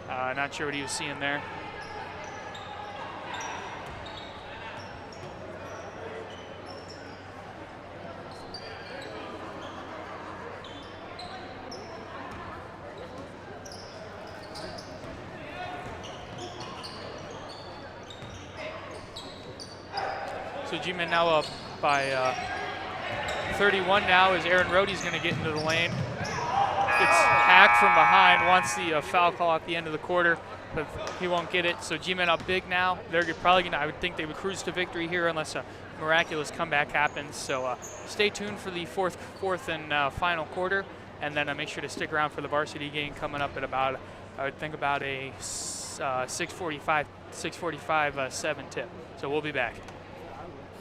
Not sure what he was seeing there. So G-Men now up by 31 now as Aaron Rhodey's going to get into the lane. Gets hacked from behind, wants the foul call at the end of the quarter, but he won't get it. So G-Men up big now. They're probably going to, I would think they would cruise to victory here unless a miraculous comeback happens. So stay tuned for the fourth and final quarter, and then make sure to stick around for the varsity game coming up at about, I would think about a 6:45 7 tip. So we'll be back.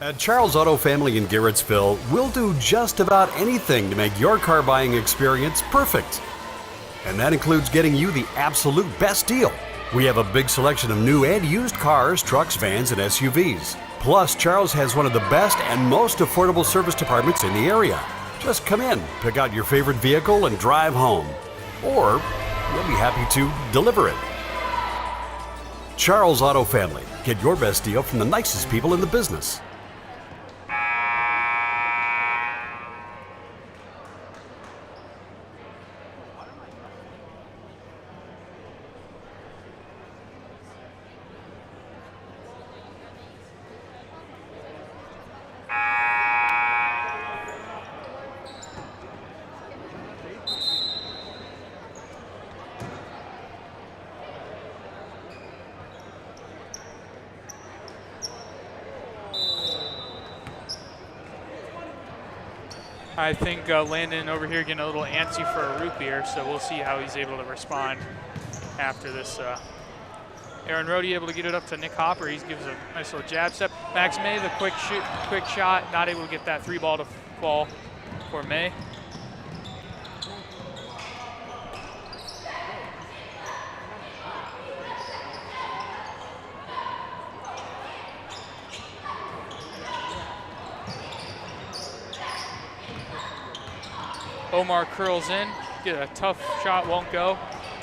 At Charles Auto Family in Garrettsville, we'll do just about anything to make your car buying experience perfect. And that includes getting you the absolute best deal. We have a big selection of new and used cars, trucks, vans, and SUVs. Plus, Charles has one of the best and most affordable service departments in the area. Just come in, pick out your favorite vehicle, and drive home. Or we'll be happy to deliver it. Charles Auto Family. Get your best deal from the nicest people in the business.
I think Landon over here getting a little antsy for a root beer, so we'll see how he's able to respond after this. Aaron Rhodey able to get it up to Nick Hopper. He gives a nice little jab step. Max May, the quick shot, not able to get that three ball to fall for May. Omar curls in, get a tough shot, won't go.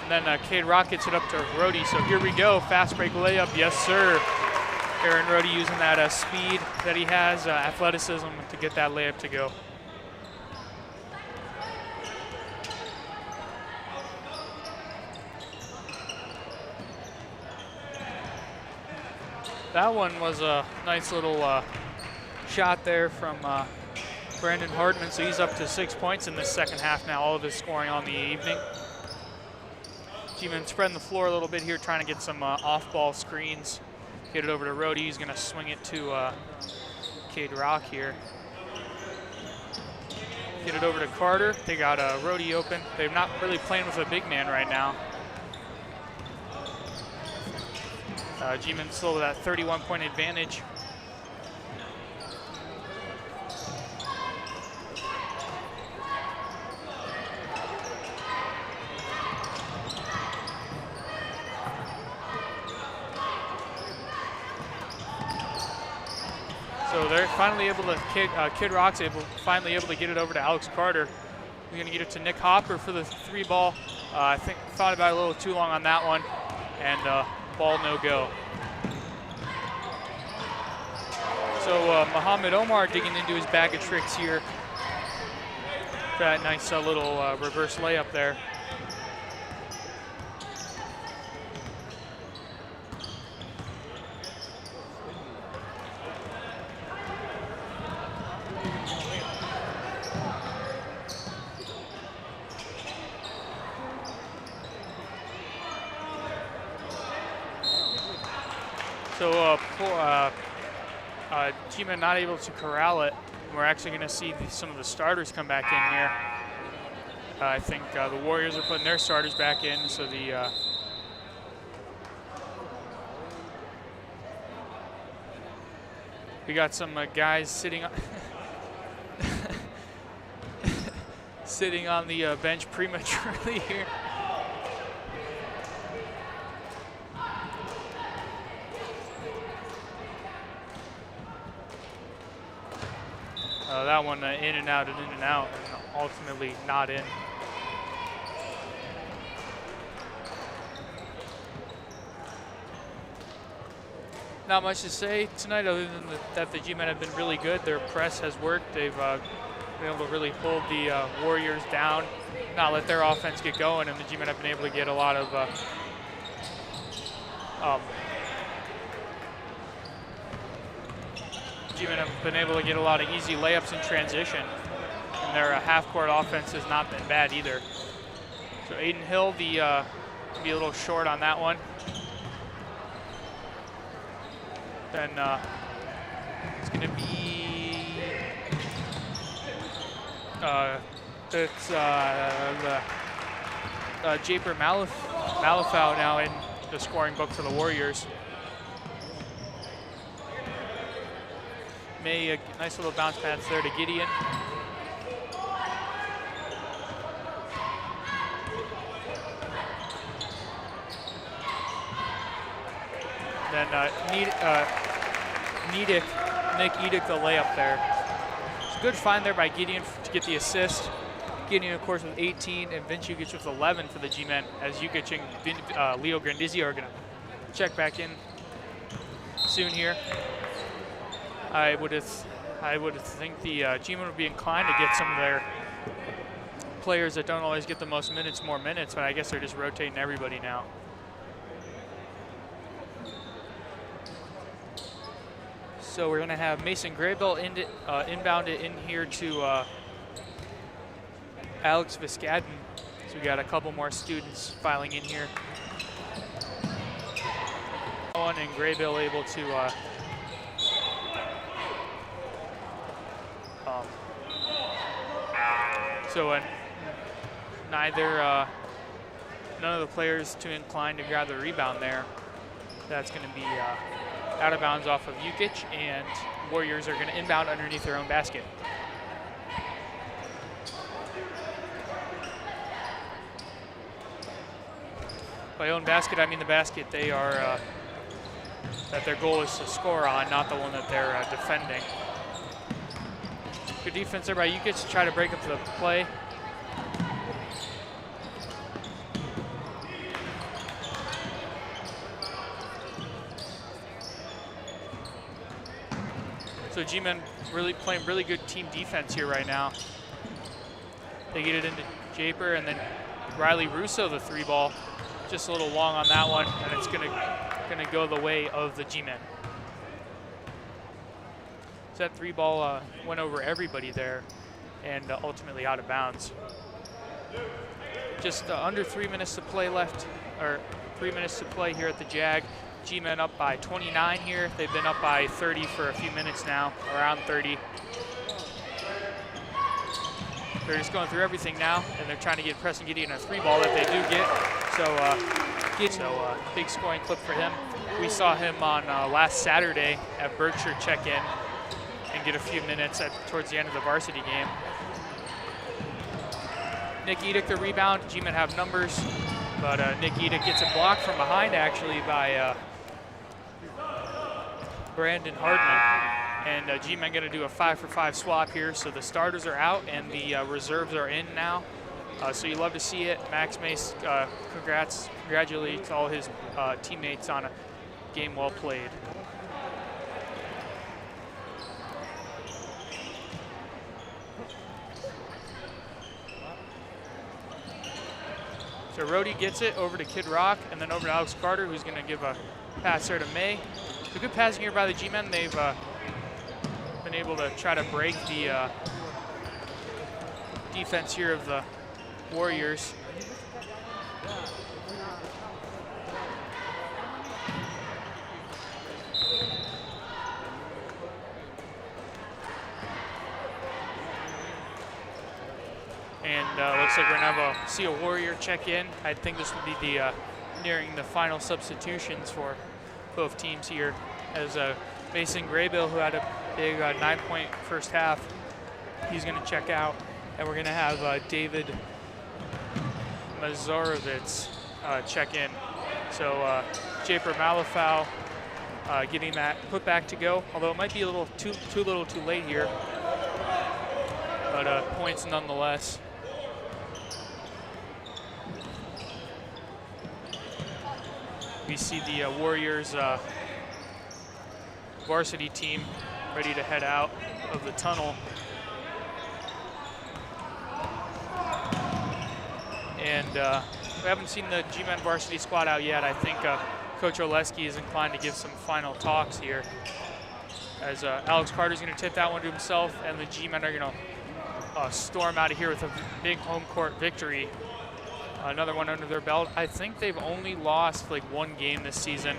And then Cade Rock gets it up to Rhodey. So here we go, fast break layup, yes sir. Aaron Rhodey using that speed that he has, athleticism to get that layup to go. That one was a nice little shot there from Brandon Hardman, so he's up to 6 points in this second half now, all of his scoring on the evening. G-Men spreading the floor a little bit here, trying to get some off-ball screens. Get it over to Rhodey, he's gonna swing it to Cade Rock here. Get it over to Carter, they got Rhodey open. They're not really playing with a big man right now. G-Men still with that 31-point advantage. So they're finally able to, Kid Rock's finally able to get it over to Alex Carter. We're gonna get it to Nick Hopper for the three ball. I think thought about it a little too long on that one, and ball no go. So Muhammad Omar digging into his bag of tricks here. That nice little reverse layup there. So G-Men not able to corral it. We're actually going to see some of the starters come back in here. I think the Warriors are putting their starters back in, so we got some guys sitting on sitting on the bench prematurely here. That one in and out and in and out, and ultimately not in. Not much to say tonight other than that the G-men have been really good. Their press has worked. They've been able to really hold the Warriors down, not let their offense get going, and the G-men have been able to get a lot of G-men have been able to get a lot of easy layups in transition, and their half-court offense has not been bad either. So Aiden Hill, be a little short on that one. Then it's going to be Japer Malafau now in the scoring book for the Warriors. May, a nice little bounce pass there to Gideon. Then Nick Edick the layup there. It's a good find there by Gideon to get the assist. Gideon, of course, with 18, and Vince Jukic with 11 for the G-men, as Jukic and Leo Grandizio are going to check back in soon here. I would think the G-men would be inclined to get some of their players that don't always get the most minutes more minutes, but I guess they're just rotating everybody now. So we're going to have Mason Graybill inbound it in here to Alex Viscadden. So we got a couple more students filing in here. And Graybill able to none of the players too inclined to grab the rebound there. That's going to be out of bounds off of Jukic, and Warriors are going to inbound underneath their own basket. By own basket, I mean the basket they are that their goal is to score on, not the one that they're defending. Good defense there by Jukic to try to break up the play. So G-men really playing really good team defense here right now. They get it into Japer, and then Riley Russo, the 3-ball, just a little long on that one, and it's gonna go the way of the G-men. So that 3-ball went over everybody there, and ultimately out of bounds. Just under 3 minutes to play left, or 3 minutes to play here at the Jag. G-men up by 29 here. They've been up by 30 for a few minutes now, around 30. They're just going through everything now, and they're trying to get Preston Gideon a 3-ball that they do get. So, big scoring clip for him. We saw him on last Saturday at Berkshire check-in and get a few minutes towards the end of the varsity game. Nick Edick the rebound. G-men have numbers, but Nick Edick gets a block from behind actually by Brandon Hardman, and G-men going to do a 5-for-5 swap here. So the starters are out and the reserves are in now. So you love to see it. Max Mace, congratulates all his teammates on a game well played. So Rhodey gets it over to Kid Rock, and then over to Alex Carter, who's going to give a pass there to May. So good passing here by the G-men. They've been able to try to break the defense here of the Warriors. And looks like we're gonna see a Warrior check in. I think this would be the nearing the final substitutions for both teams here, as Mason Graybill, who had a big 9-point first half, he's gonna check out, and we're gonna have David Mazorovitz check in. So Japer Malafau getting that put back to go, although it might be a little too late here, but points nonetheless. We see the Warriors varsity team ready to head out of the tunnel. And we haven't seen the G-Men varsity squad out yet. I think Coach Oleski is inclined to give some final talks here, as Alex Carter's going to tip that one to himself, and the G-Men are going to storm out of here with a big home court victory. Another one under their belt. I think they've only lost like one game this season.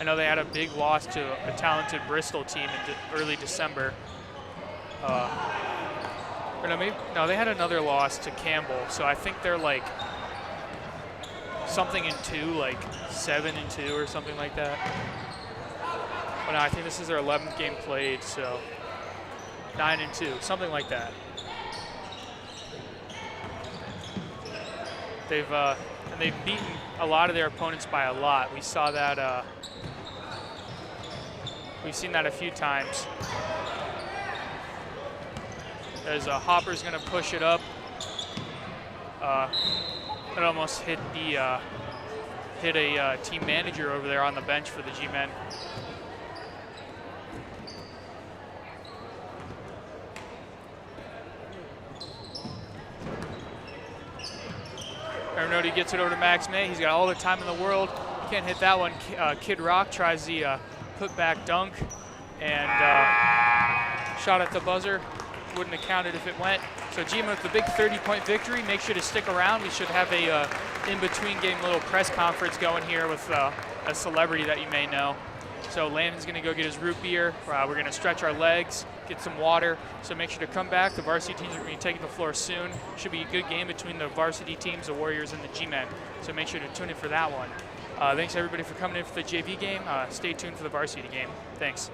I know they had a big loss to a talented Bristol team in early December. Or no, they had another loss to Campbell. So I think they're like something in 2, like 7-2 or something like that. But no, I think this is their 11th game played, so 9-2, something like that. They've beaten a lot of their opponents by a lot. We saw that. We've seen that a few times. As Hopper's going to push it up. It almost hit a team manager over there on the bench for the G-Men. Rhodey gets it over to Max May. He's got all the time in the world. Can't hit that one. Kid Rock tries the put-back dunk and shot at the buzzer. Wouldn't have counted if it went. So G-Men with the big 30-point victory. Make sure to stick around. We should have a in-between game little press conference going here with a celebrity that you may know. So Landon's going to go get his root beer. We're going to stretch our legs, get some water. So make sure to come back. The varsity teams are going to be taking the floor soon. Should be a good game between the varsity teams, the Warriors, and the G-Men. So make sure to tune in for that one. Thanks everybody for coming in for the JV game. Stay tuned for the varsity game. Thanks.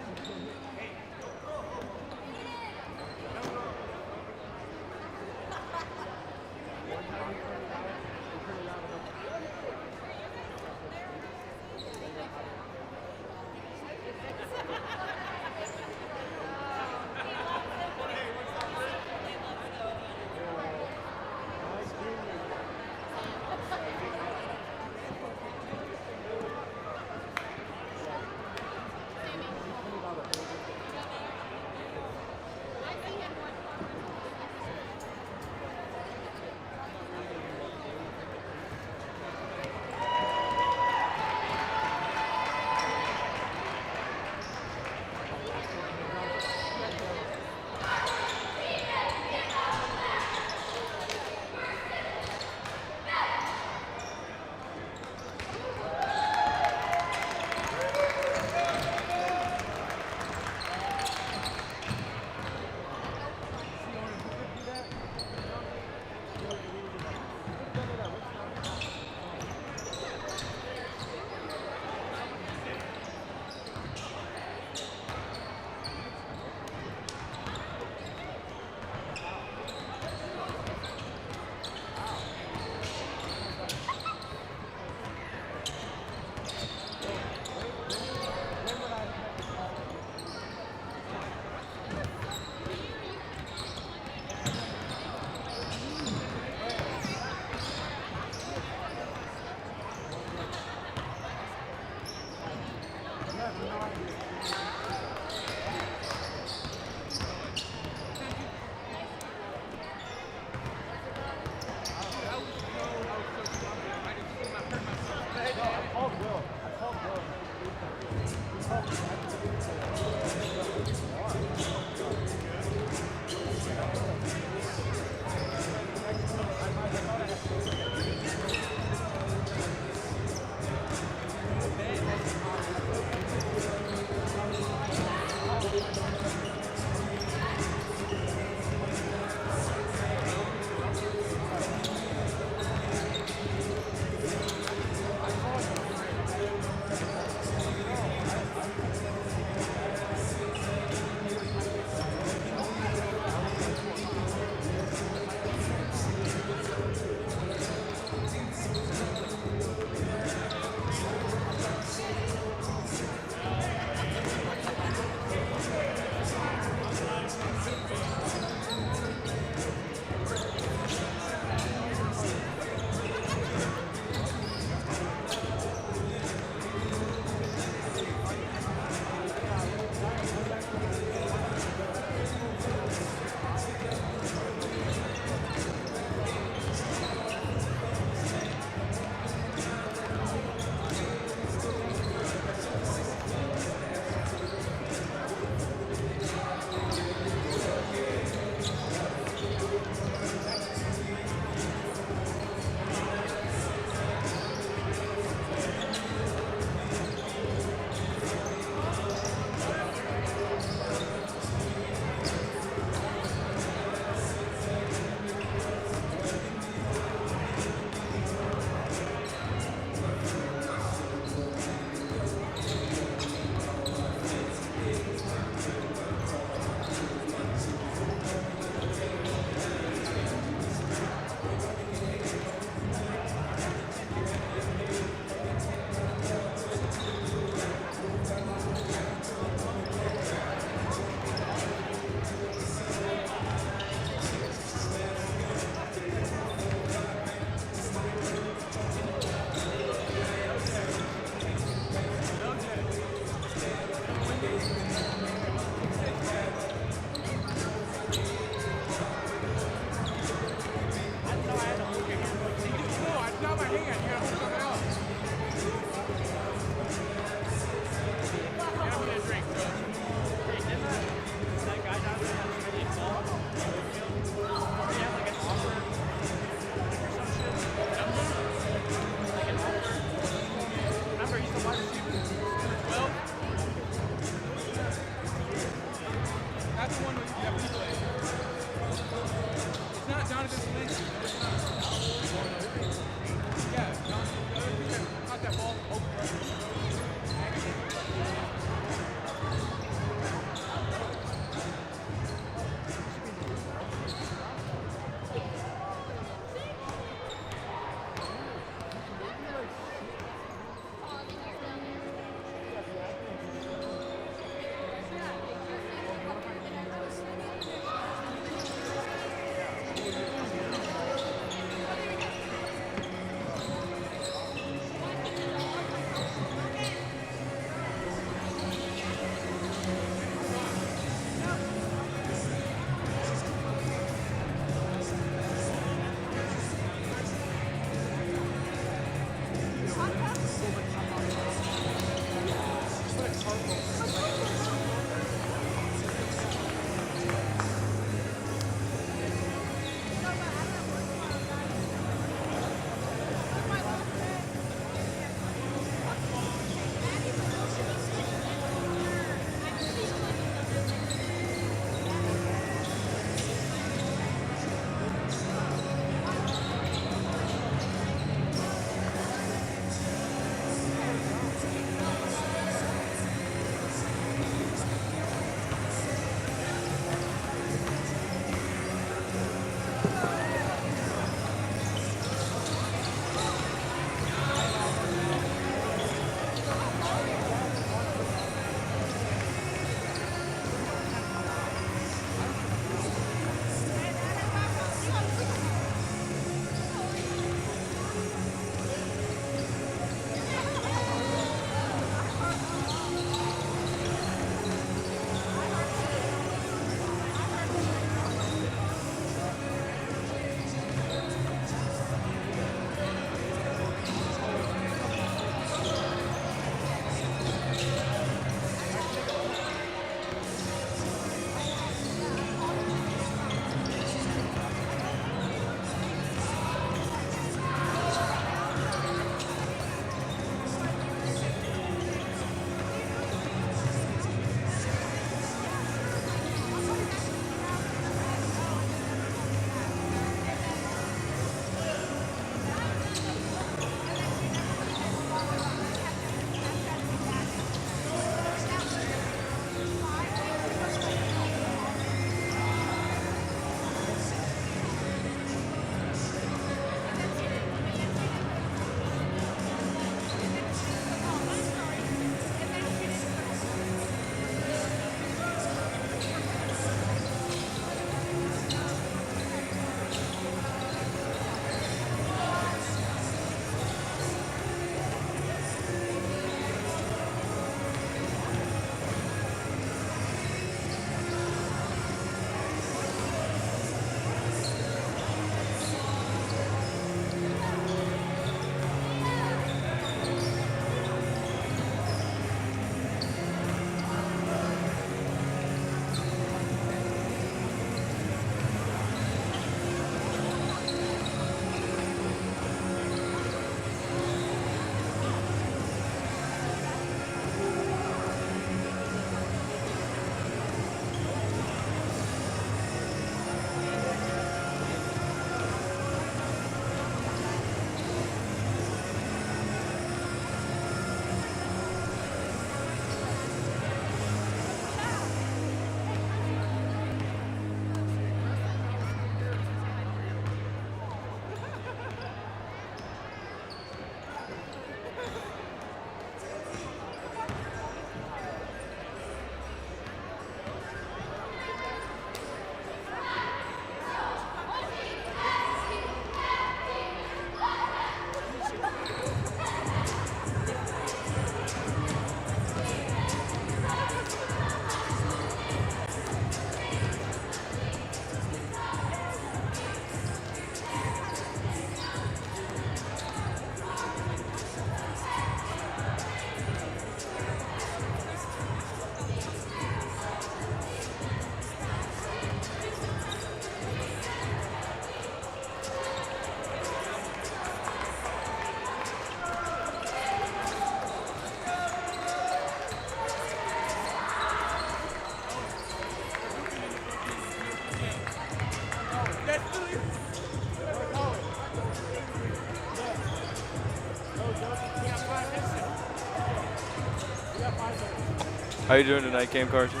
How you doing tonight, Cam Carson?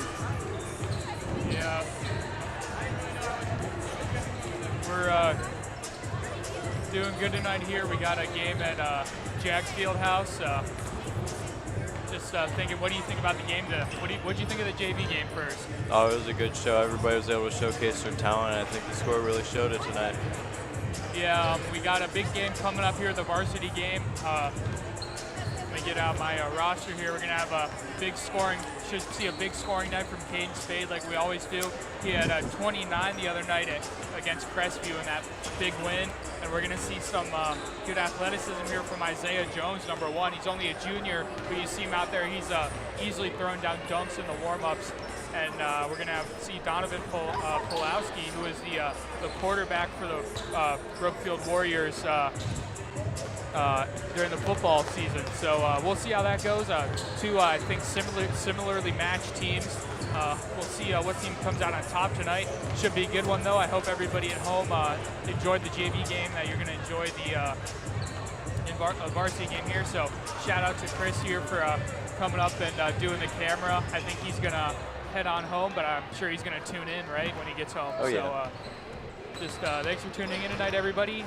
Yeah. We're doing good tonight here. We got a game at Jack's Field House. Just thinking, what do you think about the game? What do you think of the JV game first?
Oh, it was a good show. Everybody was able to showcase their talent, and I think the score really showed it tonight.
Yeah, we got a big game coming up here, the Varsity Game. Let me get out my roster here. We're going to have a big scoring, should see a big scoring night from Caden Spade like we always do. He had 29 the other night against Crestview in that big win. And we're going to see some good athleticism here from Isaiah Jones, number 1. He's only a junior, but you see him out there. He's easily throwing down dunks in the warm-ups. And we're going to see Donovan Pulowski, who is the quarterback for the Brookfield Warriors during the football season. So we'll see how that goes. Two, I think, similarly matched teams. We'll see what team comes out on top tonight. Should be a good one, though. I hope everybody at home enjoyed the JV game, that you're going to enjoy the varsity game here. So shout out to Chris here for coming up and doing the camera. I think he's going to head on home, but I'm sure he's going to tune in, right, when he gets home.
Oh, yeah.
So just thanks for tuning in tonight, everybody.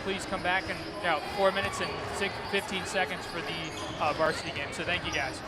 Please come back in 4 minutes and 15 seconds for the varsity game. So thank you, guys.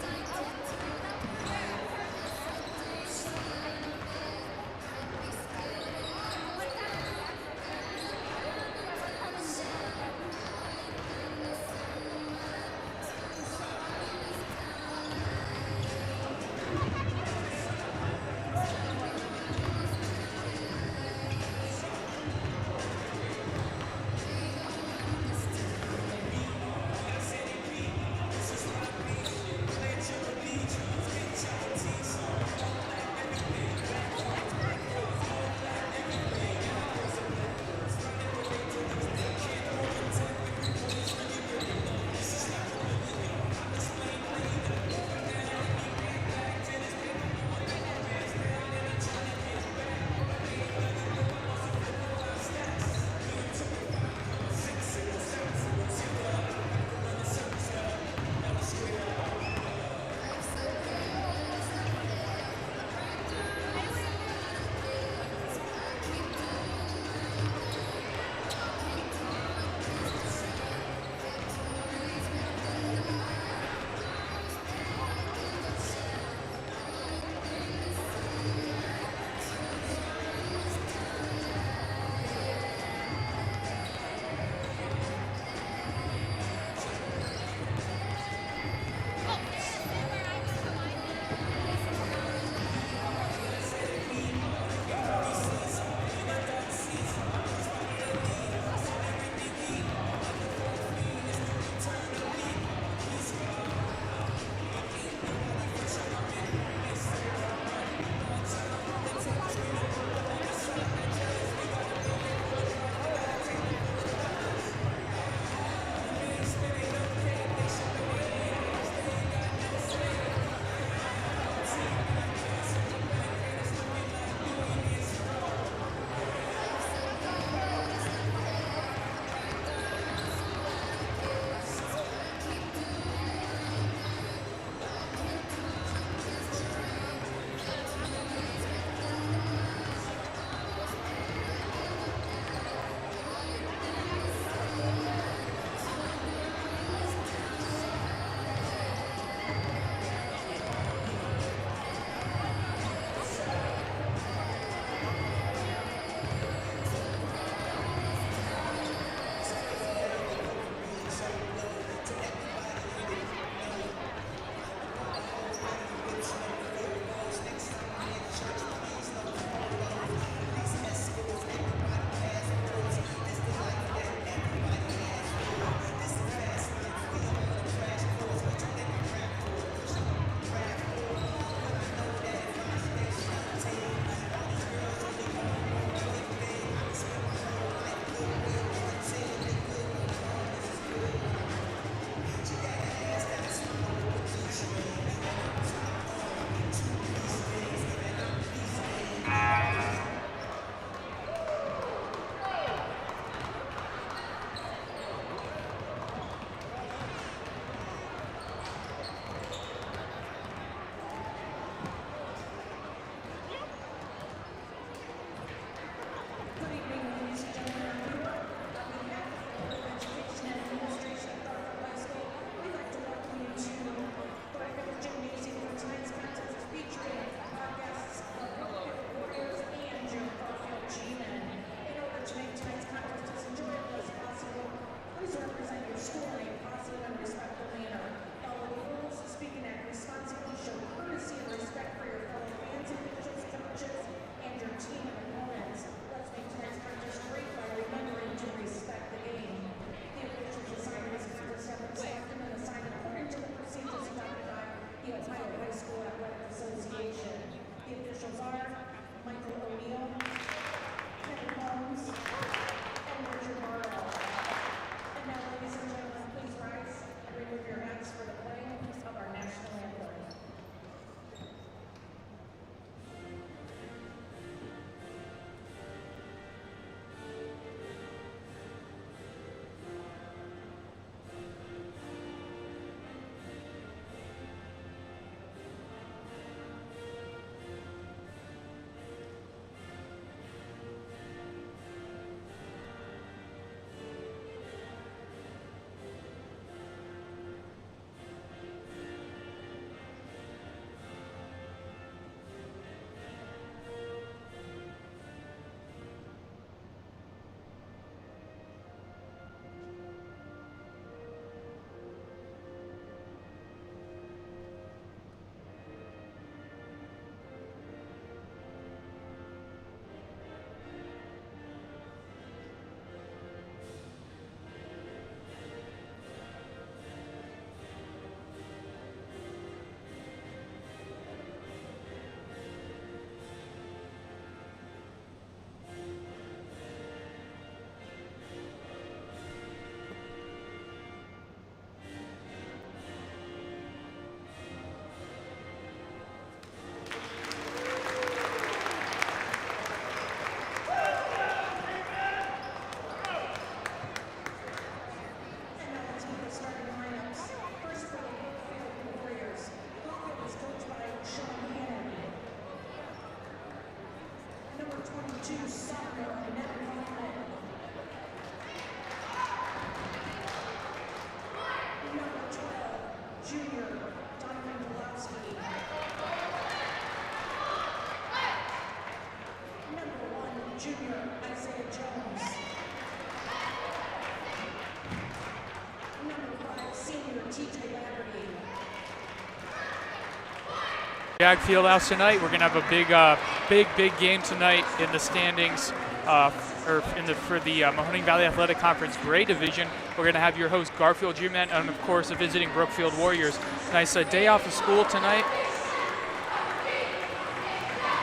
Ag Fieldhouse tonight. We're gonna have a big game tonight in the standings, for the Mahoning Valley Athletic Conference Gray Division. We're gonna have your host Garfield G-Men and of course the visiting Brookfield Warriors. Nice day off of school tonight.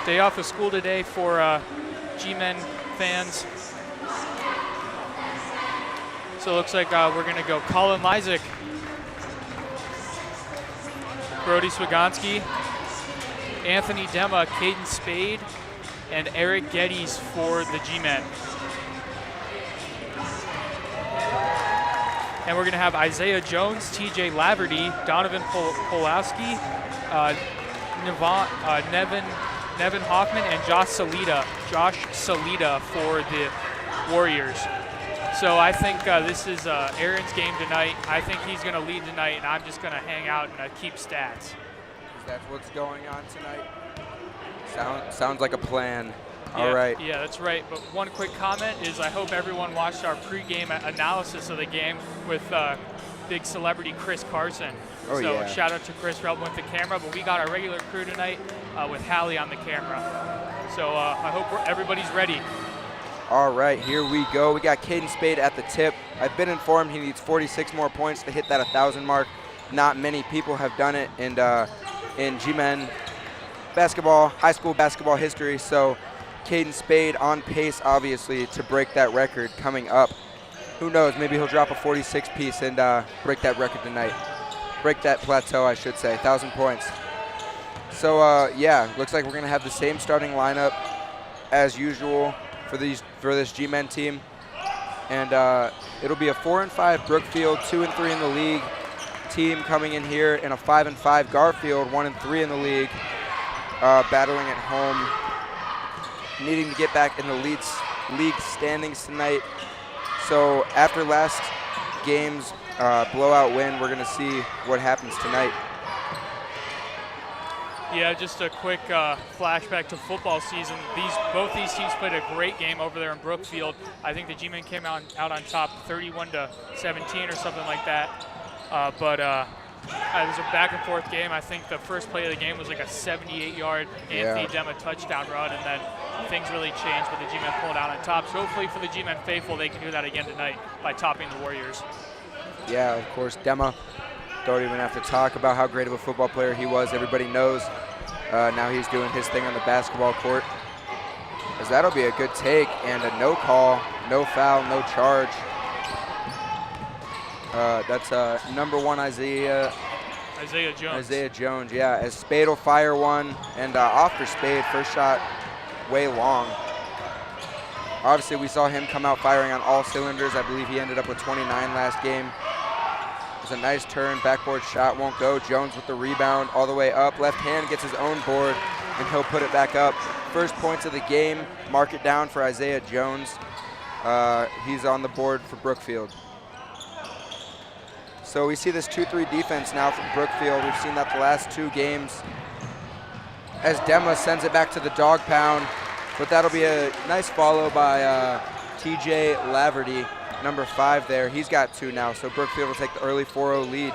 Day off of school today for G-Men fans. So it looks like we're gonna go Colin Lysick, Brody Swigonski, Anthony Dema, Caden Spade, and Eric Geddes for the G-Men. And we're going to have Isaiah Jones, TJ Laverty, Donovan Pulaski, Nevin Hoffman, and Josh Salida for the Warriors. So I think this is Aaron's game tonight. I think he's going to lead tonight, and I'm just going to hang out and keep stats.
That's what's going on tonight. Sounds like a plan.
Yeah,
all right.
Yeah, that's right. But one quick comment is I hope everyone watched our pregame analysis of the game with big celebrity Chris Carson.
Oh,
so
yeah.
Shout out to Chris for helping with the camera. But we got our regular crew tonight with Hallie on the camera. So I hope everybody's ready.
All right, here we go. We got Caden Spade at the tip. I've been informed he needs 46 more points to hit that 1,000 mark. Not many people have done it in G-Men basketball, high school basketball history. So Caden Spade on pace, obviously, to break that record coming up. Who knows, maybe he'll drop a 46 piece and break that record tonight. Break that plateau, I should say, 1,000 points. So yeah, looks like we're gonna have the same starting lineup as usual for this G-Men team. And it'll be a 4-5 Brookfield, 2-3 in the league team coming in here, and a 5-5 Garfield, 1-3 in the league, battling at home, needing to get back in the league standings tonight. So after last game's blowout win, we're going to see what happens tonight.
Yeah, just a quick flashback to football season. Both these teams played a great game over there in Brookfield. I think the G-Men came out on top 31-17 or something like that. But it was a back and forth game. I think the first play of the game was like a 78-yard Anthony Dema touchdown run, and then things really changed, but the G-Men pulled out on top. So hopefully for the G-Men faithful, they can do that again tonight by topping the Warriors.
Yeah, of course, Dema. Don't even have to talk about how great of a football player he was. Everybody knows. Now he's doing his thing on the basketball court. As that'll be a good take, and a no call, no foul, no charge. That's number 1 Isaiah
Jones.
Isaiah Jones, yeah. As Spade will fire one, and off for Spade, first shot way long. Obviously, we saw him come out firing on all cylinders. I believe he ended up with 29 last game. It was a nice turn, backboard shot, won't go. Jones with the rebound all the way up. Left hand gets his own board, and he'll put it back up. First points of the game, mark it down for Isaiah Jones. He's on the board for Brookfield. So we see this 2-3 defense now from Brookfield. We've seen that the last 2 games. As Dema sends it back to the dog pound, but that'll be a nice follow by TJ Laverty, number 5 there. He's got 2 now, so Brookfield will take the early 4-0 lead.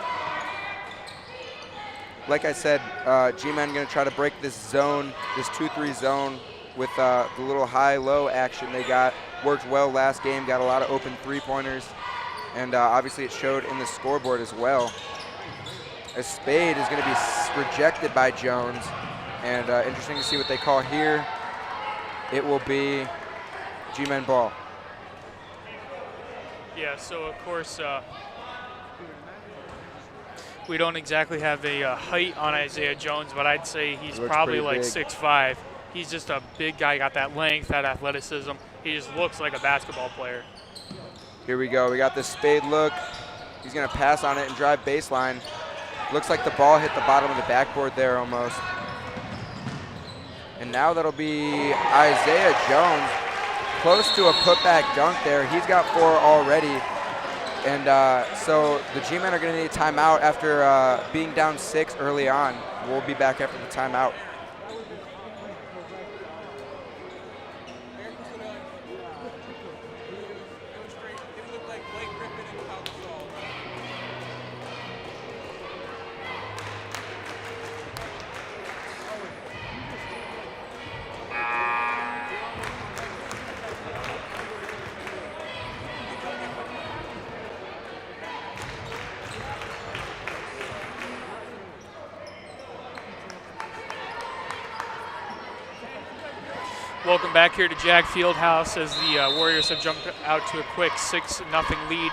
Like I said, G-Men gonna try to break this zone, this 2-3 zone with the little high-low action they got. Worked well last game, got a lot of open 3-pointers. And obviously it showed in the scoreboard as well. As Spade is going to be rejected by Jones. And interesting to see what they call here. It will be G-Men ball.
Yeah, so of course, we don't exactly have a height on Isaiah Jones, but I'd say he's probably like 6'5". He's just a big guy, got that length, that athleticism. He just looks like a basketball player.
Here we go. We got this Spade look. He's going to pass on it and drive baseline. Looks like the ball hit the bottom of the backboard there almost. And now that'll be Isaiah Jones. Close to a putback dunk there. He's got 4 already. And so the G-Men are going to need a timeout after being down 6 early on. We'll be back after the timeout.
Welcome back here to Jag Fieldhouse as the Warriors have jumped out to a quick 6-0 lead.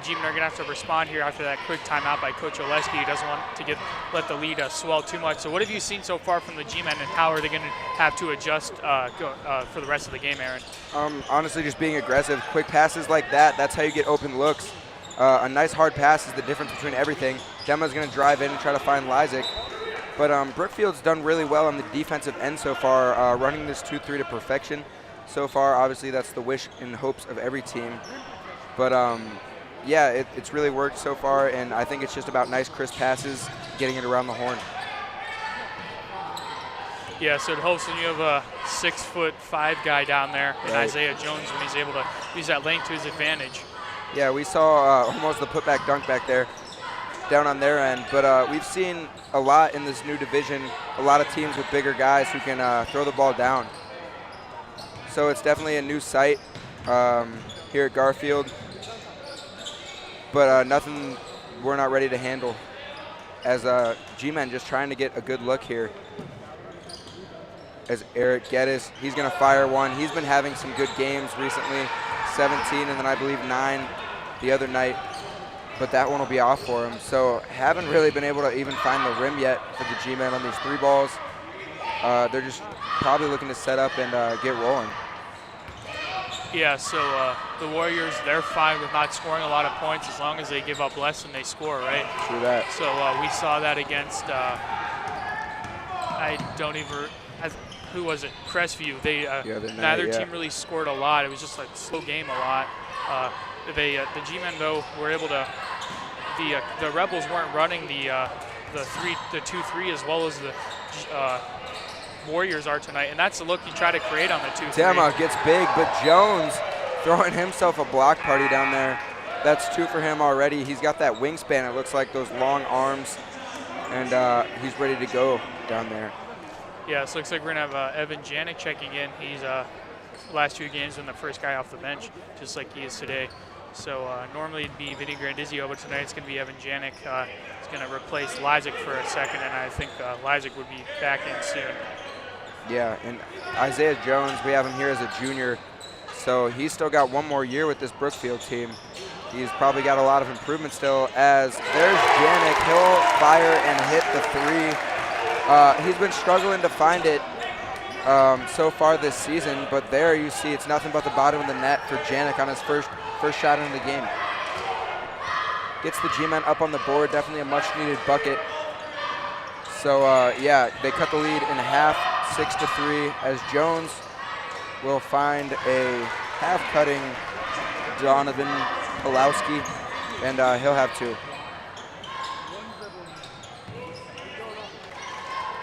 G-Men are going to have to respond here after that quick timeout by Coach Oleski. He doesn't want to let the lead swell too much. So what have you seen so far from the G-Men, and how are they going to have to adjust for the rest of the game, Aaron?
Honestly, just being aggressive. Quick passes like that, that's how you get open looks. A nice hard pass is the difference between everything. Demma's going to drive in and try to find Lysick. But Brookfield's done really well on the defensive end so far, running this 2-3 to perfection. So far, obviously, that's the wish and hopes of every team. But yeah, it's really worked so far, and I think it's just about nice, crisp passes, getting it around the horn.
Yeah, so it helps when you have a 6'5" guy down there, and Isaiah Jones, when he's able to use that length to his advantage.
Yeah, we saw almost the putback dunk back there, down on their end. But we've seen a lot in this new division, a lot of teams with bigger guys who can throw the ball down. So it's definitely a new sight here at Garfield. But nothing we're not ready to handle, as G-Men just trying to get a good look here. As Eric Geddes, he's going to fire one. He's been having some good games recently, 17 and then I believe 9 the other night. But that one will be off for him. So haven't really been able to even find the rim yet for the G-Men on these 3 balls. They're just probably looking to set up and get rolling.
Yeah, so the Warriors, they're fine with not scoring a lot of points as long as they give up less than they score, right?
True that.
So we saw that against, who was it? Crestview. Neither team really scored a lot. It was just like a slow game a lot. The G-Men, though, were able to, the Rebels weren't running the 2-3 as well as the Warriors are tonight, and that's the look you try to create on the 2-3.
Demma gets big, but Jones throwing himself a block party down there. That's 2 for him already. He's got that wingspan. It looks like those long arms, and he's ready to go down there.
Yeah, so looks like we're going to have Evan Janik checking in. He's last 2 games been the first guy off the bench, just like he is today. So normally it'd be Vinny Grandizio, but tonight it's going to be Evan Janik. He's going to replace Lysick for a second, and I think Lysick would be back in soon.
Yeah, and Isaiah Jones, we have him here as a junior, so he's still got 1 more year with this Brookfield team. He's probably got a lot of improvement still, as there's Janik. He'll fire and hit the 3. He's been struggling to find it so far this season, but there you see it's nothing but the bottom of the net for Janik on his first shot in the game. Gets the G-Men up on the board, definitely a much-needed bucket. So, yeah, they cut the lead in half, 6-3, as Jones will find a half-cutting Donovan Pulowski, and he'll have 2.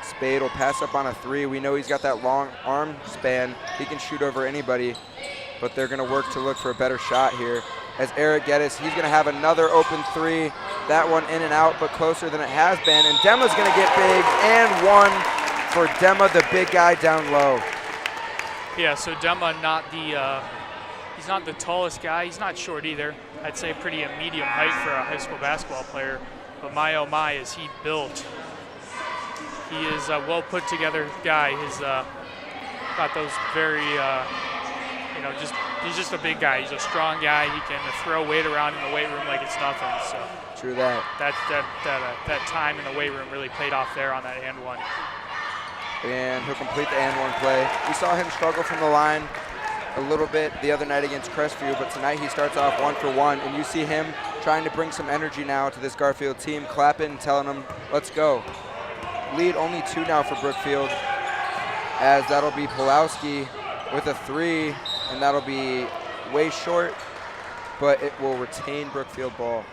Spade will pass up on a 3. We know he's got that long arm span. He can shoot over anybody, but they're going to work to look for a better shot here. As Eric Geddes, he's going to have another open 3. That one in and out, but closer than it has been. And Demma's going to get big, and 1 for Demma, the big guy down low.
Yeah, so Demma, he's not the tallest guy. He's not short either. I'd say pretty a medium height for a high school basketball player. But my oh my, is he built. He is a well put together guy. He's got those very, he's just a big guy. He's a strong guy. He can throw weight around in the weight room like it's nothing. So
true that.
That time in the weight room really paid off there on that and 1.
And he'll complete the and 1 play. We saw him struggle from the line a little bit the other night against Crestview, but tonight he starts off 1 for 1, and you see him trying to bring some energy now to this Garfield team, clapping, telling them, let's go. Lead only 2 now for Brookfield, as that'll be Pulowski with a 3, and that'll be way short, but it will retain Brookfield ball.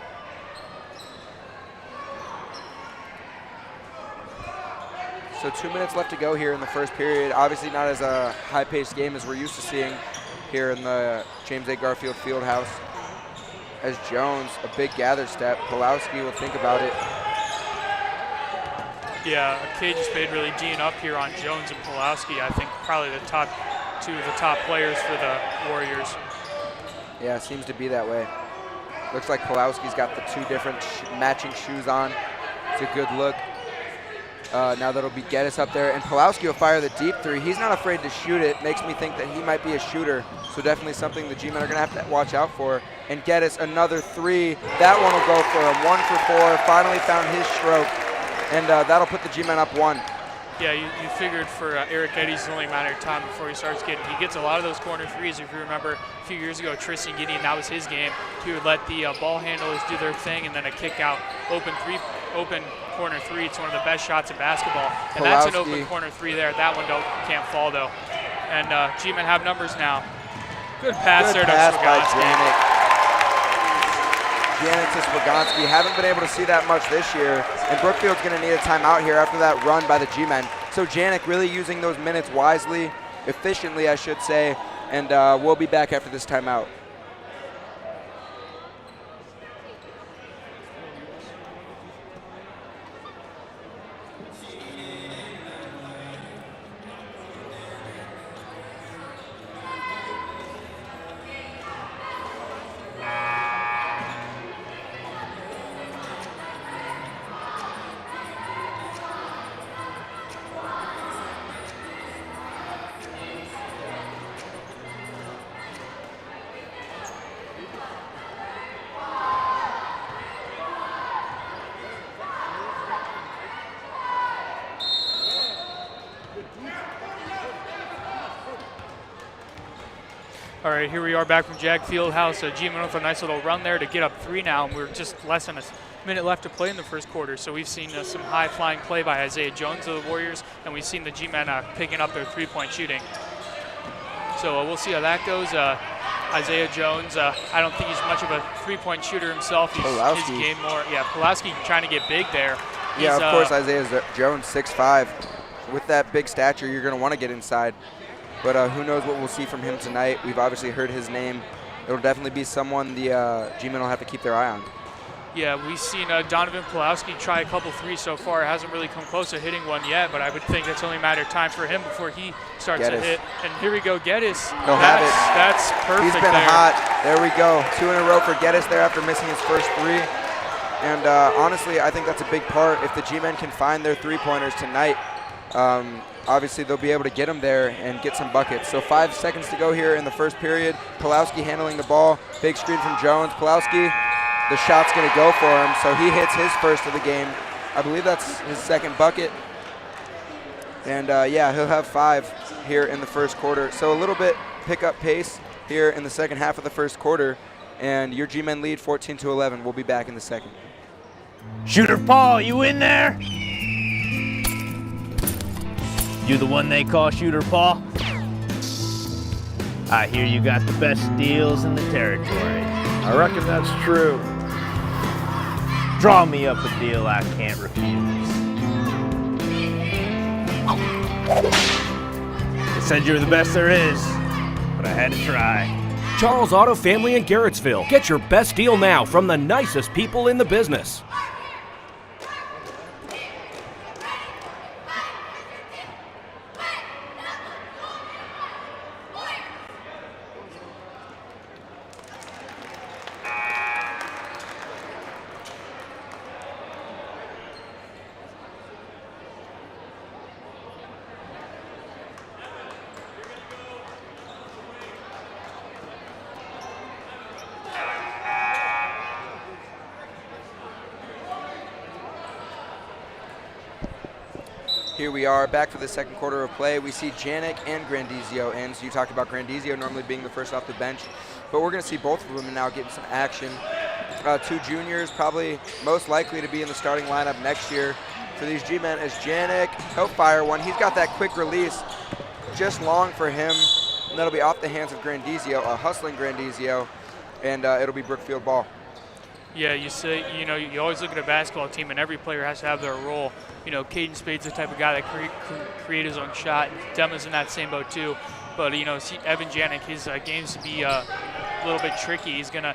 So 2 minutes left to go here in the first period. Obviously not as a high-paced game as we're used to seeing here in the James A. Garfield Fieldhouse. As Jones, a big gather step. Pulowski will think about it.
Yeah, Cage Spade really D'ing up here on Jones and Pulowski. I think probably the top 2 of the top players for the Warriors.
Yeah, it seems to be that way. Looks like Pulowski's got the 2 different matching shoes on. It's a good look. Now that'll be Geddes up there, and Pulowski will fire the deep three. He's not afraid to shoot it. Makes me think that he might be a shooter, so definitely something the G-men are going to have to watch out for. And Geddes, another three. That one will go for him. 1 for 4. Finally found his stroke, and that'll put the G-men up 1.
Yeah, you figured for Eric Geddes, it's only a matter of time before he starts getting. He gets a lot of those corner threes. If you remember, a few years ago, Tristan Gideon, that was his game. He would let the ball handlers do their thing, and then a kick out, open corner three. It's one of the best shots in basketball, and that's an open corner three there. That one can't fall though. And G-men have numbers now. Good pass there to Swagonski.
Janik to Swagonski. Haven't been able to see that much this year, and Brookfield's going to need a timeout here after that run by the G-men. So Janik really using those minutes wisely, efficiently, I should say, and we'll be back after this timeout.
All right, here we are back from Jag Fieldhouse. G-men with a nice little run there to get up 3 now, and we're just less than a minute left to play in the first quarter. So we've seen some high-flying play by Isaiah Jones of the Warriors, and we've seen the G-men picking up their three-point shooting. So we'll see how that goes. Isaiah Jones, I don't think he's much of a three-point shooter himself. His game more, Pulowski trying to get big there.
Yeah, of course, Isaiah Jones, 6'5". With that big stature, you're going to want to get inside. But who knows what we'll see from him tonight. We've obviously heard his name. It'll definitely be someone the G-men will have to keep their eye on.
Yeah, we've seen Donovan Pulowski try a couple threes so far. Hasn't really come close to hitting one yet, but I would think it's only a matter of time for him before he starts to hit. And here we go, Geddes.
He'll have it.
That's perfect.
He's been hot. There we go. 2 in a row for Geddes there after missing his first 3. And honestly, I think that's a big part. If the G-men can find their three-pointers tonight, obviously they'll be able to get them there and get some buckets. So 5 seconds to go here in the first period. Pulowski handling the ball. Big screen from Jones. Pulowski, the shot's going to go for him, so he hits his first of the game. I believe that's his second bucket. And yeah, he'll have 5 here in the first quarter. So a little bit pick up pace here in the second half of the first quarter. And your G-men lead 14-11. We'll be back in the second.
Shooter Paul, you in there? You the one they call Shooter Paul? I hear you got the best deals in the territory.
I reckon that's true.
Draw me up a deal I can't refuse. They said you were the best there is, but I had to try.
Charles Auto Family in Garrettsville. Get your best deal now from the nicest people in the business.
Here we are back for the second quarter of play. We see Janik and Grandizio in. So you talked about Grandizio normally being the first off the bench, but we're going to see both of them now getting some action. 2 juniors probably most likely to be in the starting lineup next year for these G-men as Janik. He'll fire one. He's got that quick release just long for him, and that'll be off the hands of Grandizio, a hustling Grandizio, and it'll be Brookfield ball.
Yeah, you you always look at a basketball team and every player has to have their role. You know, Caden Spade's the type of guy that create his own shot. Dema's in that same boat too. But, see Evan Janik, his game's to be a little bit tricky. He's going to,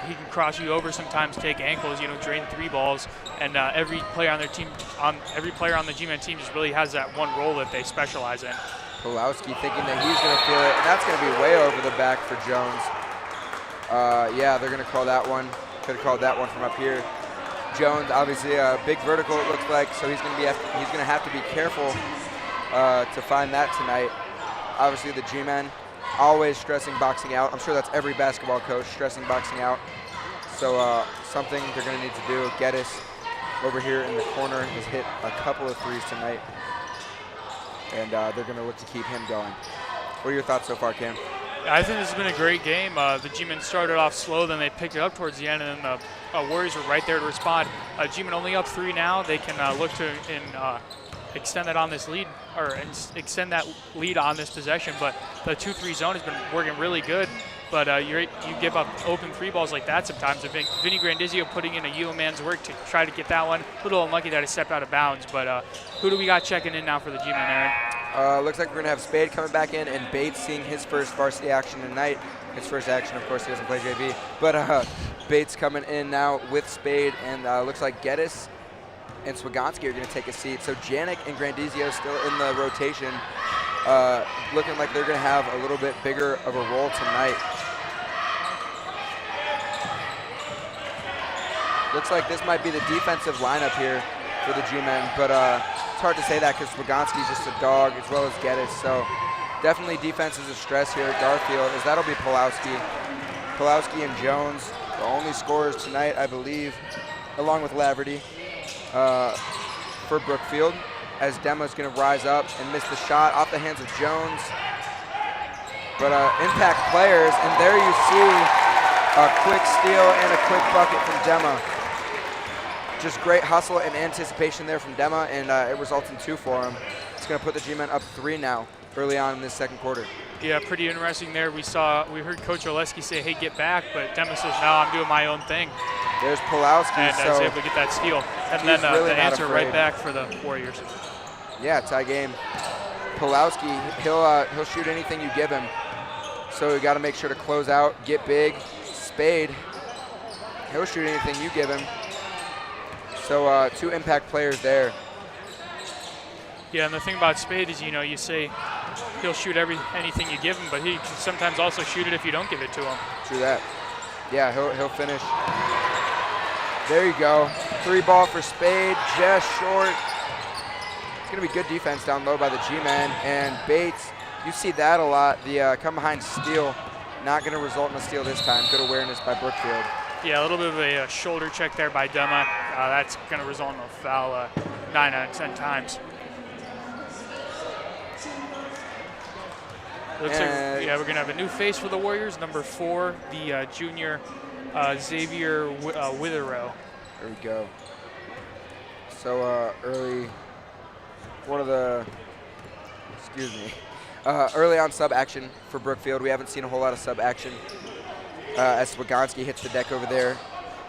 he can cross you over sometimes, take ankles, drain 3 balls. And every player on their team, every player on the G-Men team just really has that one role that they specialize in.
Pulowski thinking that he's going to feel it, and that's going to be way over the back for Jones. Yeah, they're going to call that one. Could have called that one from up here. Jones, obviously a big vertical it looks like, so he's gonna have to be careful to find that tonight. Obviously the G-men always stressing boxing out. I'm sure that's every basketball coach, stressing boxing out. So something they're gonna need to do. Geddes over here in the corner has hit a couple of threes tonight, and they're gonna look to keep him going. What are your thoughts so far, Cam?
I think this has been a great game. The G-men started off slow, then they picked it up towards the end, and then the Warriors were right there to respond. G-men only up 3 now. They can look to extend that on this lead, or extend that lead on this possession. But the 2-3 zone has been working really good. But you give up open 3 balls like that sometimes. Vinny Grandizio putting in a UM man's work to try to get that one. A little unlucky that it stepped out of bounds. But who do we got checking in now for the G-men, Aaron?
Looks like we're going to have Spade coming back in, and Bates seeing his first varsity action tonight. His first action, of course, he doesn't play JV. But Bates coming in now with Spade, and looks like Geddes and Swagonski are going to take a seat. So Janik and Grandizio still in the rotation, looking like they're going to have a little bit bigger of a role tonight. Looks like this might be the defensive lineup here for the G-men, but it's hard to say that because Swagonski's just a dog, as well as Geddes. So definitely defense is a stress here at Garfield, as that'll be Pulowski. Pulowski and Jones, the only scorers tonight, I believe, along with Laverty for Brookfield, as Dema's going to rise up and miss the shot off the hands of Jones. But impact players, and there you see a quick steal and a quick bucket from Dema. Just great hustle and anticipation there from Dema, and it results in 2 for him. It's going to put the G-men up 3 now, early on in this second quarter.
Yeah, pretty interesting there. We heard Coach Oleski say, hey, get back, but Dema says, no, I'm doing my own thing.
There's Pulowski.
And
so
was able to get that steal. And then
really
the answer right back for the Warriors.
Yeah, tie game. Pulowski, he'll shoot anything you give him. So you got to make sure to close out, get big. Spade, he'll shoot anything you give him. So 2 impact players there.
Yeah, and the thing about Spade is, you say he'll shoot anything you give him, but he can sometimes also shoot it if you don't give it to him.
True that. Yeah, he'll finish. There you go. 3 ball for Spade, just short. It's going to be good defense down low by the G-men. And Bates, you see that a lot. The come behind steal, not going to result in a steal this time. Good awareness by Brookfield.
Yeah, a little bit of a shoulder check there by Dema. That's going to result in a foul 9 out of 10 times. Looks like we're going to have a new face for the Warriors. Number 4, the junior Xavier Witherow.
There we go. So early on sub action for Brookfield. We haven't seen a whole lot of sub action as Swagonski hits the deck over there,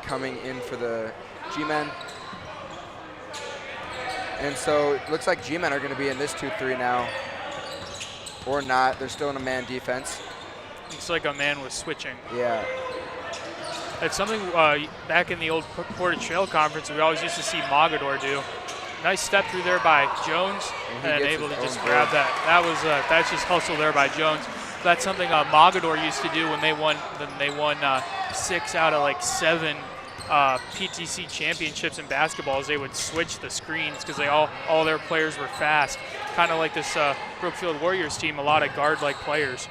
coming in for the G-men. And so it looks like G-men are going to be in this 2-3 now. Or not. They're still in a man defense.
Looks like a man was switching.
Yeah.
It's something back in the old Portage Trail Conference we always used to see Mogador do. Nice step through there by Jones, and able to just grab that. That's just hustle there by Jones. That's something Mogador used to do when they won 6 out of 7 PTC championships in basketball. Is they would switch the screens because all their players were fast. Kind of like this Brookfield Warriors team, a lot of guard-like players.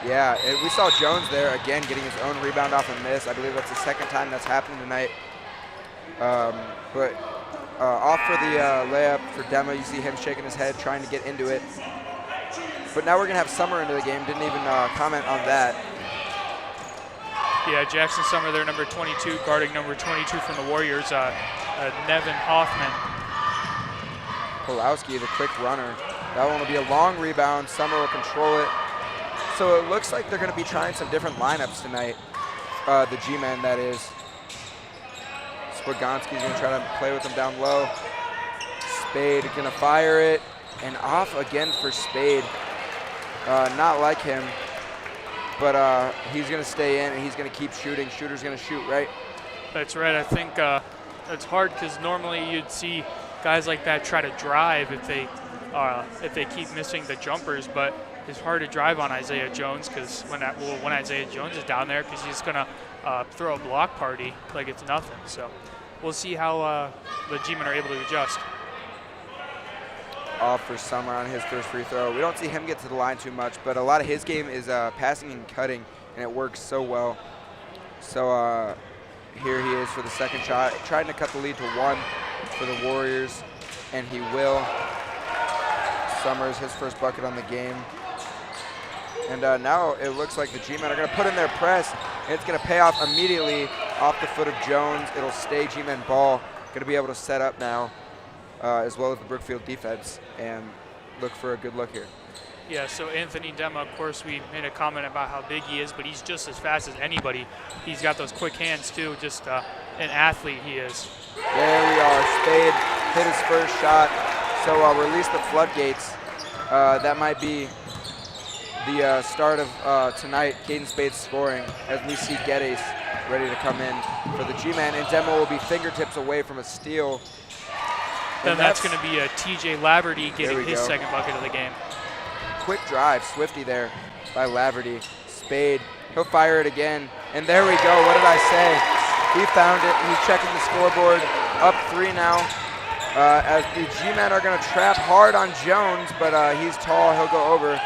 Yeah, we saw Jones there again getting his own rebound off a miss. I believe that's the second time that's happened tonight. But off for the layup for Dema. You see him shaking his head, trying to get into it. But now we're going to have Summer into the game. Didn't even comment on that.
Yeah, Jackson Summer there, number 22, guarding number 22 from the Warriors, Nevin Hoffman.
Pulowski, the quick runner. That one will be a long rebound. Summer will control it. So it looks like they're going to be trying some different lineups tonight. The G-men, that is. Swagonski's going to try to play with them down low. Spade going to fire it. And off again for Spade. Not like him. But he's going to stay in, and he's going to keep shooting. Shooter's going to shoot, right?
That's right. I think it's hard because normally you'd see guys like that try to drive if they keep missing the jumpers. But it's hard to drive on Isaiah Jones because when Isaiah Jones is down there, because he's gonna throw a block party like it's nothing. So we'll see how the G-men are able to adjust.
Off for Summer on his first free throw. We don't see him get to the line too much, but a lot of his game is passing and cutting, and it works so well. So here he is for the second shot, trying to cut the lead to 1 for the Warriors, and he will. Summers, his first bucket on the game. And now it looks like the G-men are going to put in their press, and it's going to pay off immediately off the foot of Jones. It'll stay G-men ball. Going to be able to set up now, as well as the Brookfield defense, and look for a good look here.
Yeah, so Anthony Dema, of course, we made a comment about how big he is, but he's just as fast as anybody. He's got those quick hands, too. Just an athlete he is.
There we are. Spade hit his first shot. So release the floodgates. That might be the start of tonight, Caden Spade's scoring, as we see Geddes ready to come in for the G-man, and Demo will be fingertips away from a steal.
Then that's going to be a TJ Laverty getting his second bucket of the game.
Quick drive, Swifty there by Laverty. Spade, he'll fire it again, and there we go. What did I say? He found it. He's checking the scoreboard. Up 3 now. As the G-men are going to trap hard on Jones, but he's tall. He'll go over.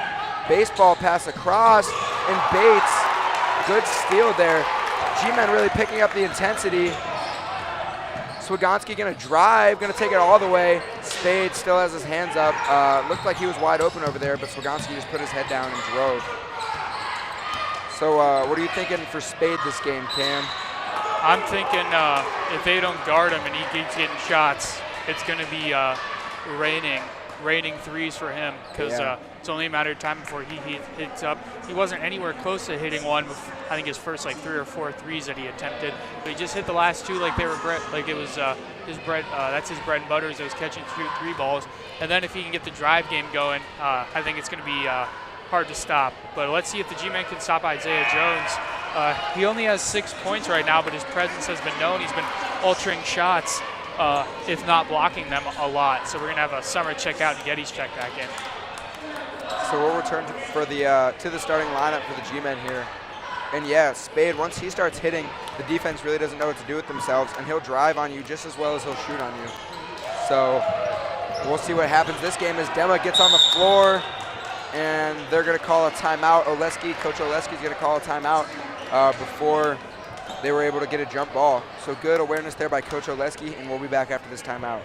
Baseball pass across, and Bates, good steal there. G-men really picking up the intensity. Swagonski going to drive, going to take it all the way. Spade still has his hands up. Looked like he was wide open over there, but Swagonski just put his head down and drove. So what are you thinking for Spade this game, Cam?
I'm thinking if they don't guard him and he keeps getting shots, it's going to be raining threes for him, because it's only a matter of time before he hits up. He wasn't anywhere close to hitting one. I think his first 3 or 4 threes that he attempted, but he just hit the last 2 like they were like it was his bread. That's his bread and butter. Is was catching 3 balls, and then if he can get the drive game going, I think it's going to be hard to stop. But let's see if the G-men can stop Isaiah Jones. He only has 6 points right now, but his presence has been known. He's been altering shots, if not blocking them a lot. So we're going to have a Summer check out and Geddes check back in.
So we'll return for the to the starting lineup for the G-men here. And yeah, Spade, once he starts hitting, the defense really doesn't know what to do with themselves, and he'll drive on you just as well as he'll shoot on you. So we'll see what happens this game as Dema gets on the floor, and they're going to call a timeout. Coach Oleski's going to call a timeout before they were able to get a jump ball. So good awareness there by Coach Oleski, and we'll be back after this timeout.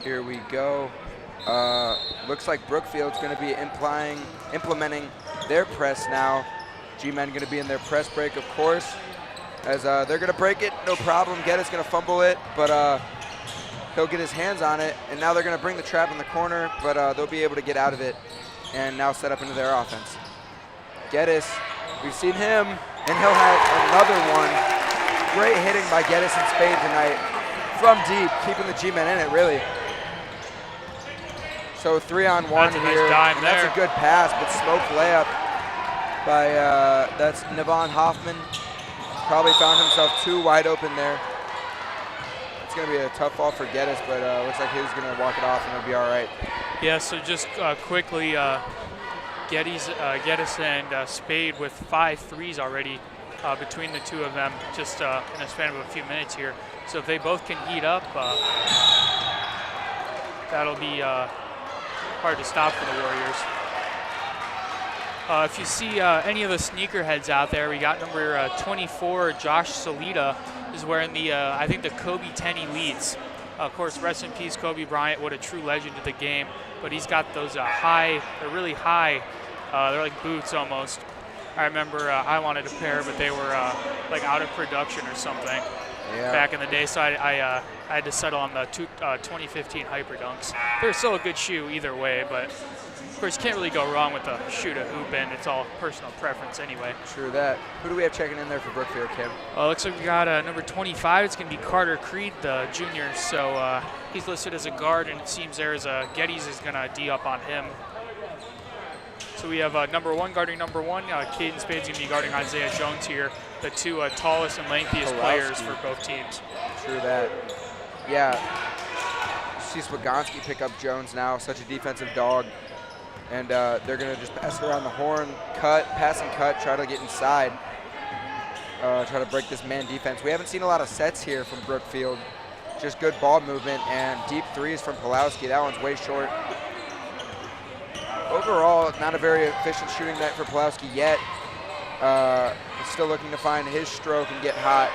Here we go. Looks like Brookfield's going to be implementing their press now. G-men going to be in their press break, of course, as they're going to break it, no problem. Geddes going to fumble it, but he'll get his hands on it, and now they're going to bring the trap in the corner, but they'll be able to get out of it and now set up into their offense. Geddes, we've seen him, and he'll have another one. Great hitting by Geddes and Spade tonight from deep, keeping the G-men in it, really. So 3-on-1
that's
here.
A nice dime there.
That's a good pass, but smoked layup by that's Navon Hoffman. Probably found himself too wide open there. It's going to be a tough ball for Geddes, but looks like he's going to walk it off and it'll be all right.
Yeah. So just quickly, Geddes and Spade with 5 threes already between the two of them, just in a span of a few minutes here. So if they both can heat up, that'll be hard to stop for the Warriors. If you see any of the sneakerheads out there, we got number 24, Josh Salita, is wearing the, I think, the Kobe 10 Elites. Of course, rest in peace, Kobe Bryant. What a true legend of the game. But he's got those they're really high. They're like boots almost. I remember I wanted a pair, but they were like out of production or something back in the day. So I had to settle on the 2015 Hyper Dunks. They're still a good shoe either way, but of course you can't really go wrong with the shoe to hoop in. It's all personal preference anyway.
True that. Who do we have checking in there for Brookfield, Kim?
Looks like we got number 25. It's going to be Carter Creed, the junior. So he's listed as a guard, and it seems there's Geddes is going to D up on him. So we have number 1 guarding number 1. Caden Spade's going to be guarding Isaiah Jones here, the two tallest and lengthiest players for both teams.
True that. Yeah. You see Swagonski pick up Jones now, such a defensive dog. And they're going to just pass it around the horn, pass and cut, try to get inside, try to break this man defense. We haven't seen a lot of sets here from Brookfield. Just good ball movement and deep threes from Pulowski. That one's way short. Overall, not a very efficient shooting night for Pulowski yet. He's still looking to find his stroke and get hot.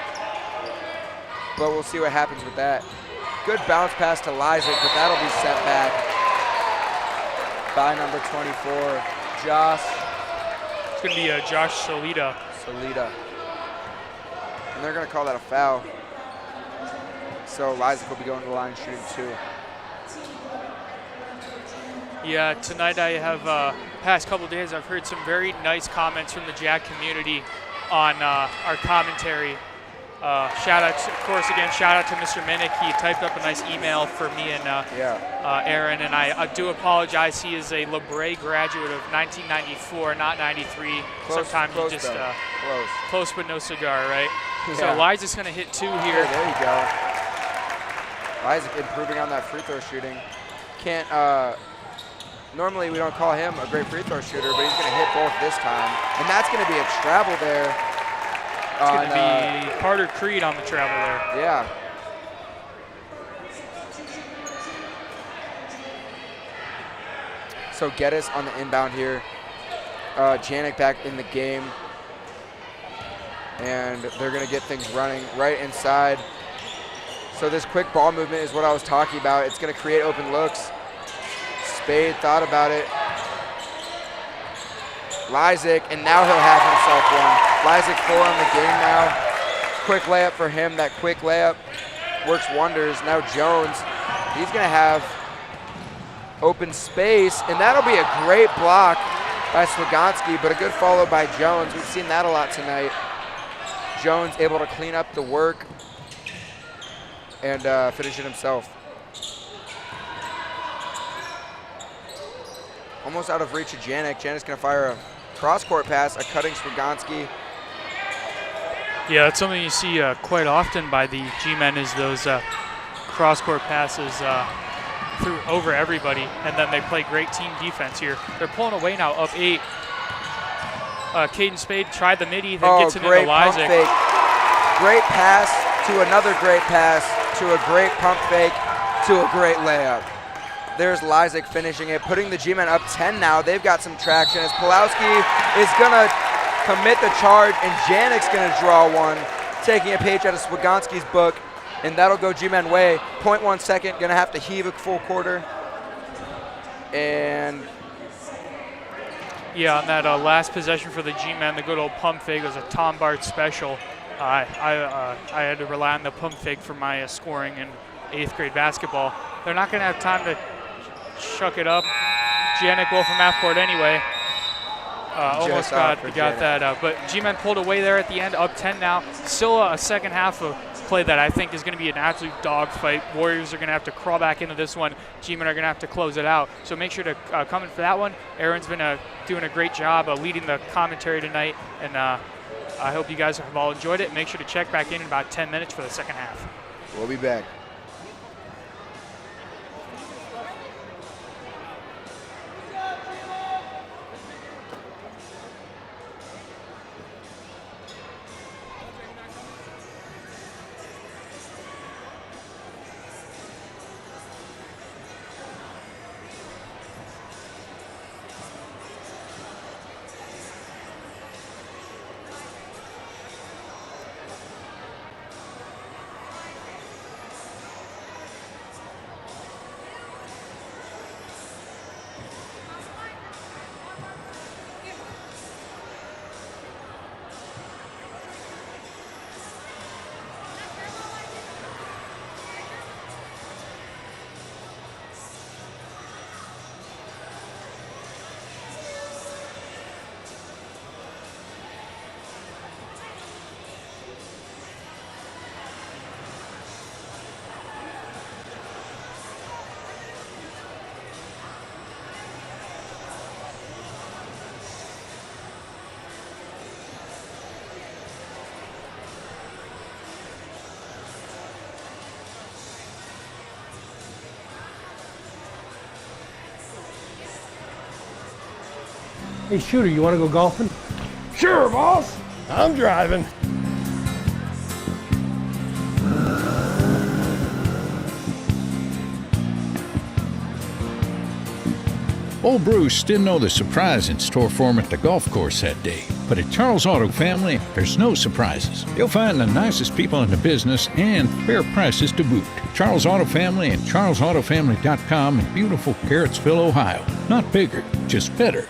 But we'll see what happens with that. Good bounce pass to Lysick, but that'll be set back by number 24, Josh.
It's going to be Josh Solita.
And they're going to call that a foul. So Lysick will be going to the line shooting 2.
Yeah, tonight I have, past couple days, I've heard some very nice comments from the Jack community on our commentary. Shout out, of course, again, shout out to Mr. Minnick. He typed up a nice email for me and Aaron, and I do apologize. He is a LeBray graduate of 1994, not 93. Sometimes you just close but no cigar, right? Yeah. So Lysick's going to hit 2 here.
Yeah, there you go. Lysick improving on that free throw shooting. Can't. Normally we don't call him a great free throw shooter, but he's going to hit both this time, and that's going to be a travel there.
It's going to be Carter Creed on the travel there.
Yeah. So Geddes on the inbound here. Janik back in the game. And they're going to get things running right inside. So this quick ball movement is what I was talking about. It's going to create open looks. Spade thought about it. Lysick, and now he'll have himself one. Lysick 4 on the game now. Quick layup for him. That quick layup works wonders. Now Jones, he's going to have open space, and that'll be a great block by Swagonski, but a good follow by Jones. We've seen that a lot tonight. Jones able to clean up the work and finish it himself. Almost out of reach of Janik. Janik's going to fire a cross-court pass, a cutting Swagonski.
Yeah, that's something you see quite often by the G-men is those cross-court passes through over everybody, and then they play great team defense here. They're pulling away now, up 8. Caden Spade tried the midi, then gets it into Lysick.
Great pass to another great pass to a great pump fake to a great layup. There's Lysick finishing it, putting the G-men up 10 now. They've got some traction as Pulowski is going to commit the charge, and Janik's going to draw one, taking a page out of Swagonski's book, and that'll go G-men way. 0.1 second, going to have to heave a full quarter. And
yeah, on that last possession for the G-men, the good old pump fake was a Tom Bart special. I had to rely on the pump fake for my scoring in 8th grade basketball. They're not going to have time to chuck it up. Janik will from half court anyway. Almost got that, but G-men pulled away there at the end, up 10 now. Still a second half of play that I think is going to be an absolute dogfight. Warriors are going to have to crawl back into this one. G-men are going to have to close it out. So make sure to come in for that one. Aaron's been doing a great job leading the commentary tonight, and I hope you guys have all enjoyed it. Make sure to check back in about 10 minutes for the second half.
We'll be back.
Hey, Shooter, you want to go golfing?
Sure, boss. I'm driving.
Old Bruce didn't know the surprise in store for him at the golf course that day. But at Charles Auto Family, there's no surprises. You'll find the nicest people in the business and fair prices to boot. Charles Auto Family and charlesautofamily.com in beautiful Garrettsville, Ohio. Not bigger, just better.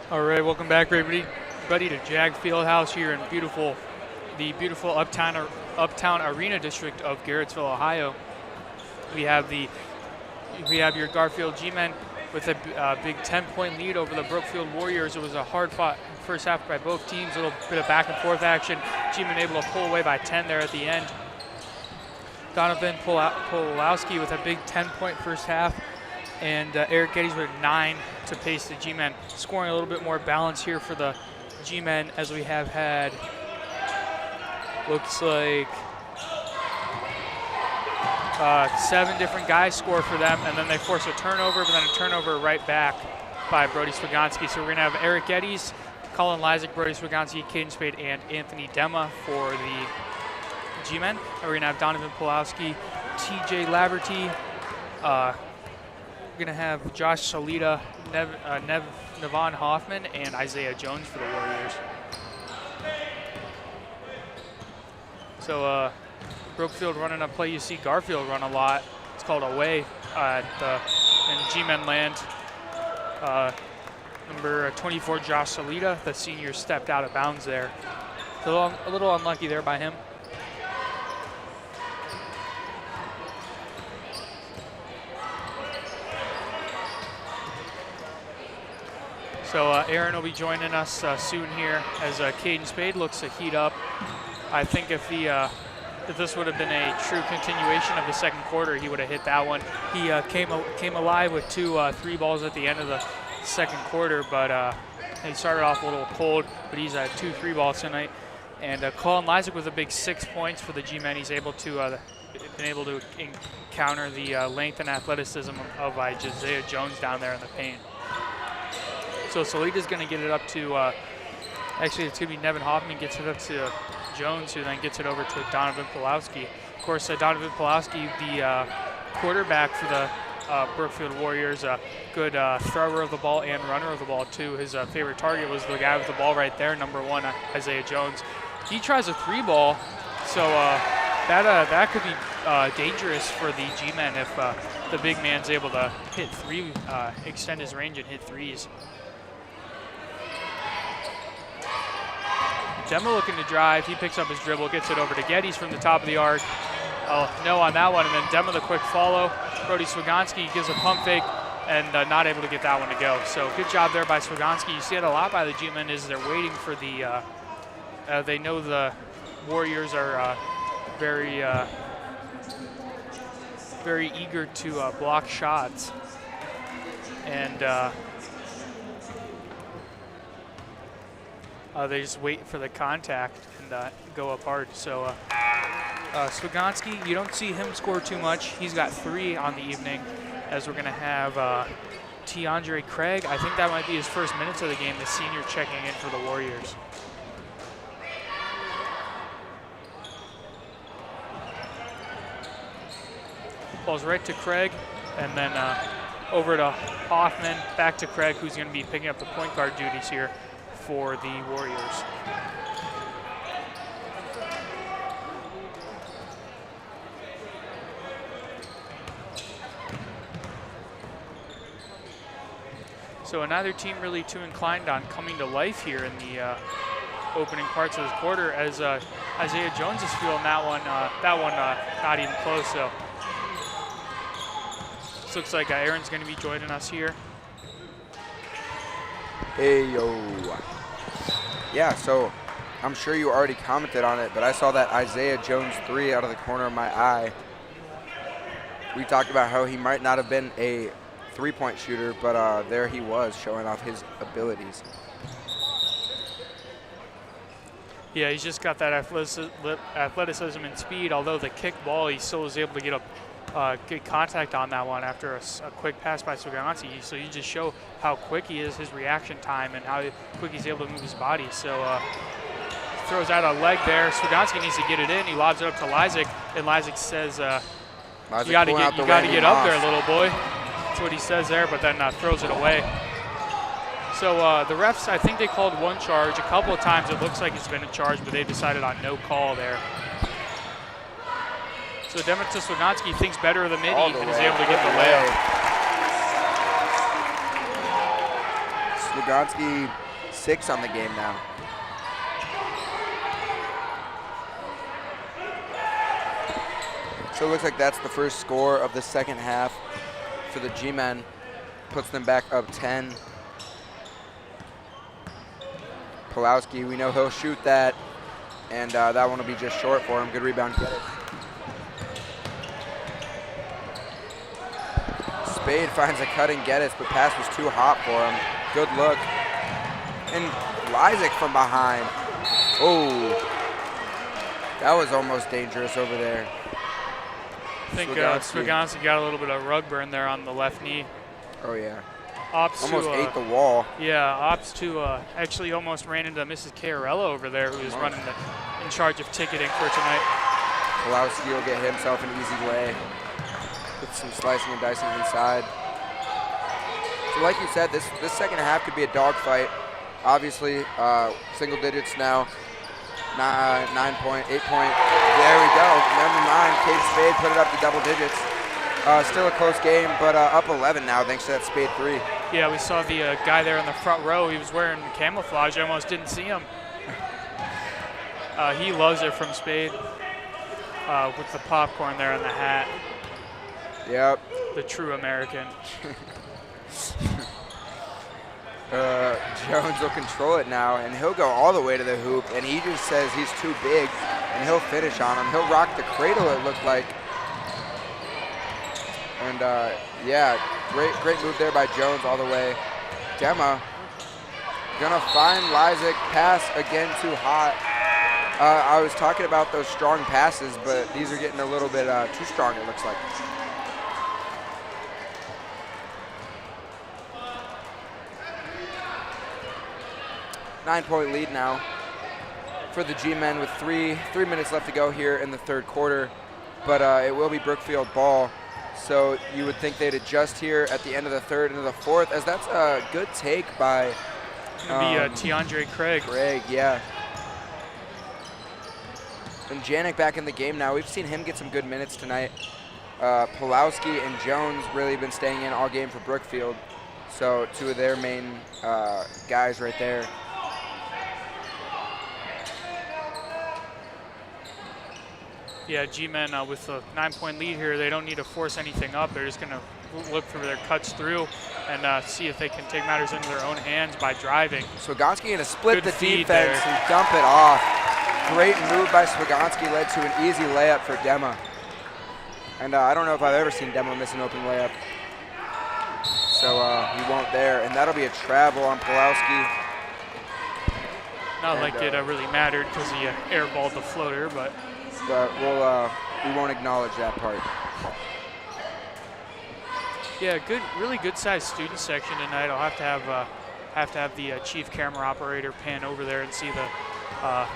All right, welcome back, everybody to Jag Fieldhouse here in the beautiful Uptown Arena District of Garrettsville, Ohio. We have your Garfield G-Men with a big 10-point lead over the Brookfield Warriors. It was a hard-fought first half by both teams, a little bit of back-and-forth action. G-Men able to pull away by 10 there at the end. Donovan Pulowski with a big 10-point first half, and Eric Geddes with 9 to pace the G-Men. Scoring a little bit more balance here for the G-Men, as we have had, looks like 7 different guys score for them, and then they force a turnover, but then a turnover right back by Brody Swiganski. So we're going to have Eric Geddes, Colin Lysak, Brody Swiganski, Caden Spade, and Anthony Dema for the G-Men. And we're going to have Donovan Pulowski, TJ Laverty, we're going to have Josh Salita, Nevon Hoffman, and Isaiah Jones for the Warriors. So Brookfield running a play you see Garfield run a lot. It's called away in G-Men land. Number 24, Josh Salita, the senior, stepped out of bounds there. A little unlucky there by him. So Aaron will be joining us soon here as Caden Spade looks to heat up. I think if this would have been a true continuation of the second quarter, he would have hit that one. He came alive with 2 3 balls at the end of the second quarter, but he started off a little cold, but he's at 2 3 balls tonight. And Colin Lysak with a big 6 points for the G-Men. He's able to been able to encounter the length and athleticism of Isaiah Jones down there in the paint. So Salita's going to get it up to, actually it's going to be Nevin Hoffman gets it up to Jones, who then gets it over to Donovan Pulowski. Of course, Donovan Pulowski, the quarterback for the Brookfield Warriors, a good thrower of the ball and runner of the ball too. His favorite target was the guy with the ball right there, number 1, Isaiah Jones. He tries a 3-ball, so that could be dangerous for the G-Men if the big man's able to hit extend his range and hit threes. Dema looking to drive. He picks up his dribble, gets it over to Geddes from the top of the arc. No on that one, and then Dema the quick follow. Brody Swiganski gives a pump fake and not able to get that one to go. So good job there by Swiganski. You see it a lot by the G-Men is they're waiting for the, they know the Warriors are very eager to block shots. And they just wait for the contact and go up hard. So Swiganski, you don't see him score too much. He's got 3 on the evening, as we're going to have Tiandre Craig. I think that might be his first minutes of the game, the senior checking in for the Warriors. Ball's right to Craig, and then over to Hoffman, back to Craig, who's going to be picking up the point guard duties here for the Warriors. So neither team really too inclined on coming to life here in the opening parts of this quarter, as Isaiah Jones is feeling that one not even close. So this looks like Aaron's going to be joining us here.
Hey, yo. Yeah, so I'm sure you already commented on it, but I saw that Isaiah Jones 3 out of the corner of my eye. We talked about how he might not have been a 3-point shooter, but there he was showing off his abilities.
Yeah, he's just got that athleticism and speed, although the kick ball, he still was able to get good contact on that one after a quick pass by Swiganski. So you just show how quick he is, his reaction time, and how quick he's able to move his body. So throws out a leg there. Swiganski needs to get it in. He lobs it up to Lysak, and Lysak says, you got to get up there, little boy. That's what he says there, but then throws it away. So the refs, I think they called one charge. A couple of times it looks like it's been a charge, but they decided on no call there. So Demetrius Swiganski thinks better of the midi and is able to get the layup.
Swagonski 6 on the game now. So it looks like that's the first score of the second half for the G-men. Puts them back up 10. Pulowski, we know he'll shoot that, and that one will be just short for him. Good rebound, get it. Spade finds a cutting Geddes, but pass was too hot for him. Good look. And Lysick from behind. Oh, that was almost dangerous over there.
I think Swagonski got a little bit of rug burn there on the left knee.
Oh, yeah.
Opts
almost
to,
ate the wall.
Yeah, opts to actually almost ran into Mrs. Cararella over there, who is running in charge of ticketing for tonight.
Pulowski will get himself an easy lay with some slicing and dicing inside. So like you said, this second half could be a dogfight. Obviously, single digits now. 9 point, 8 point. There we go. Never mind. Caden Spade put it up to double digits. Still a close game, but up 11 now thanks to that Spade 3.
Yeah, we saw the guy there in the front row. He was wearing camouflage. I almost didn't see him. He loves it from Spade with the popcorn there and the hat.
Yep.
The true American.
Jones will control it now, and he'll go all the way to the hoop, and he just says he's too big, and he'll finish on him. He'll rock the cradle, it looked like. And yeah, great move there by Jones all the way. Dema gonna find Lysick, pass again too hot. I was talking about those strong passes, but these are getting a little bit too strong, it looks like. Nine-point lead now for the G-men with three minutes left to go here in the third quarter, but it will be Brookfield ball. So you would think they'd adjust here at the end of the third into the fourth, as that's a good take by
Tiandre Craig.
Craig, yeah. And Janik back in the game now. We've seen him get some good minutes tonight. Pulowski and Jones really been staying in all game for Brookfield. So two of their main guys right there.
Yeah, G-men with a 9-point lead here, they don't need to force anything up. They're just going to look for their cuts through and see if they can take matters into their own hands by driving.
Swagonski going to split
Good
the
feed
defense
there.
and dump it off. Great move by Swagonski led to an easy layup for Dema. And I don't know if I've ever seen Dema miss an open layup. So he won't there, and that'll be a travel on Pulowski.
Not like it really mattered because he airballed the floater, but
we won't acknowledge that part.
yeah, really good sized student section tonight. I'll have to have the chief camera operator pan over there and see the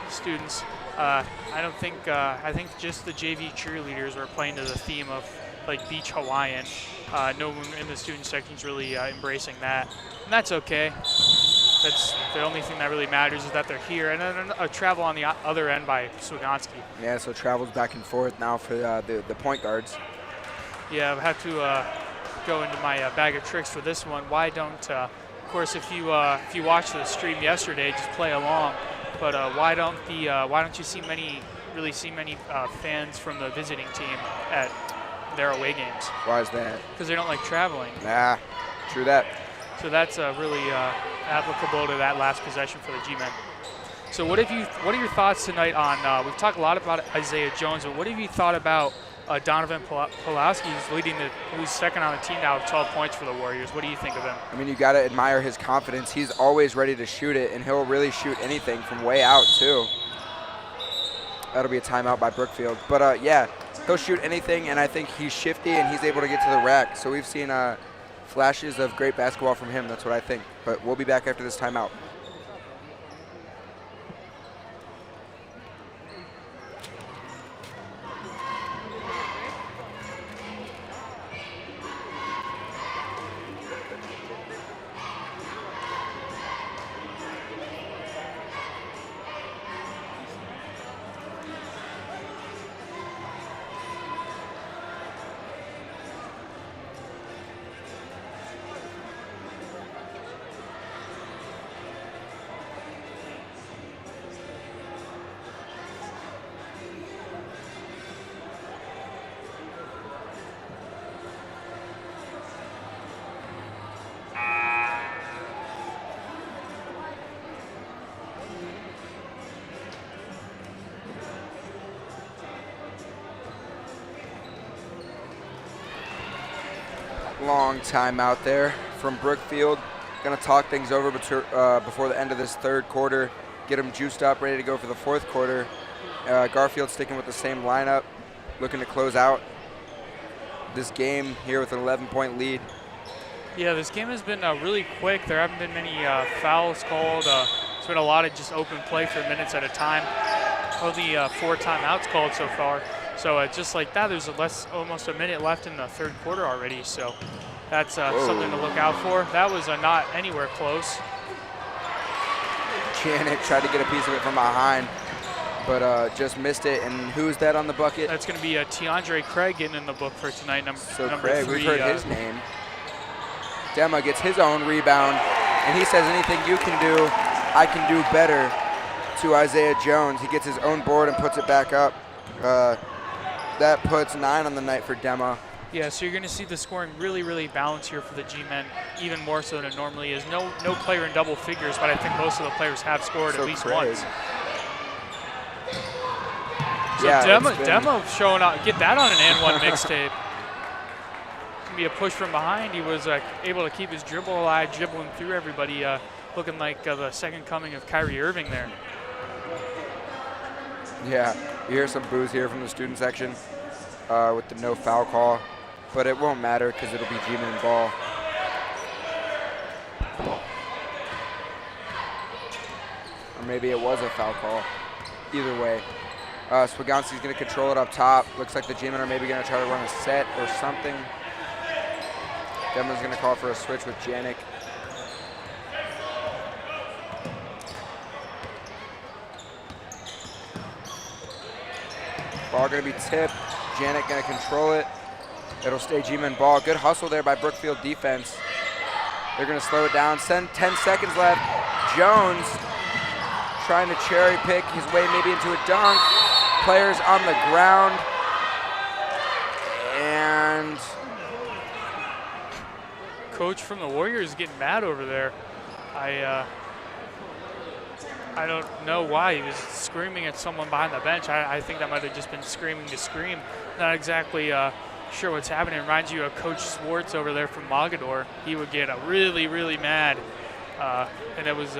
students. I think just the JV cheerleaders are playing to the theme of like Beach Hawaiian. No one in the student section is really embracing that, and that's okay. That's the only thing that really matters is that they're here, and then a travel on the other end by Swagonski.
Yeah, so travels back and forth now for the point guards.
Yeah, I have to go into my bag of tricks for this one. Why don't, of course, if you watched the stream yesterday, just play along. But why don't you see many fans from the visiting team at their away games?
Why is that?
Because they don't like traveling.
Nah, true that.
So that's really applicable to that last possession for the G-men. So what are your thoughts tonight on, we've talked a lot about Isaiah Jones, but what have you thought about Donovan Pulowski, who's second on the team now with 12 points for the Warriors? What do you think of him?
I mean, you got to admire his confidence. He's always ready to shoot it, and he'll really shoot anything from way out, too. That'll be a timeout by Brookfield. But, yeah, he'll shoot anything, and I think he's shifty, and he's able to get to the rack. So we've seen flashes of great basketball from him. That's what I think. But we'll be back after this timeout. long timeout there from Brookfield. Going to talk things over before the end of this third quarter, get them juiced up, ready to go for the fourth quarter. Garfield sticking with the same lineup, looking to close out this game here with an 11-point lead.
Yeah, this game has been really quick. There haven't been many fouls called. It's been a lot of just open play for minutes at a time. Only 4 timeouts called so far. So just like that, there's almost a minute left in the third quarter already. So that's something to look out for. That was not anywhere close.
Janet tried to get a piece of it from behind, but just missed it. And who's that on the bucket?
That's going to be Tiandre Craig getting in the book for tonight. Number
Craig,
3.
We've heard his name. Dema gets his own rebound, and he says, anything you can do, I can do better, to Isaiah Jones. He gets his own board and puts it back up. That puts 9 on the night for Dema.
Yeah, so you're going to see the scoring really, really balanced here for the G-men, even more so than it normally is. No player in double figures, but I think most of the players have scored at least once. So yeah, Dema showing up, get that on an and one mixtape. Going to be a push from behind. He was able to keep his dribble alive, dribbling through everybody, looking like the second coming of Kyrie Irving there.
Yeah, you hear some boos here from the student section with the no foul call, but it won't matter because it'll be G-men ball. Or maybe it was a foul call. Either way. Swagonski's going to control it up top. Looks like the G-men are maybe going to try to run a set or something. Dema's going to call for a switch with Janik. Ball going to be tipped. Janik going to control it. It'll stay G-men ball. Good hustle there by Brookfield defense. They're going to slow it down. 10 seconds left. Jones trying to cherry pick his way maybe into a dunk. Players on the ground. And
coach from the Warriors is getting mad over there. I don't know why. He was screaming at someone behind the bench. I think that might have just been screaming to scream. Not exactly sure what's happening. It reminds you of Coach Swartz over there from Mogador. He would get really, really mad, and it was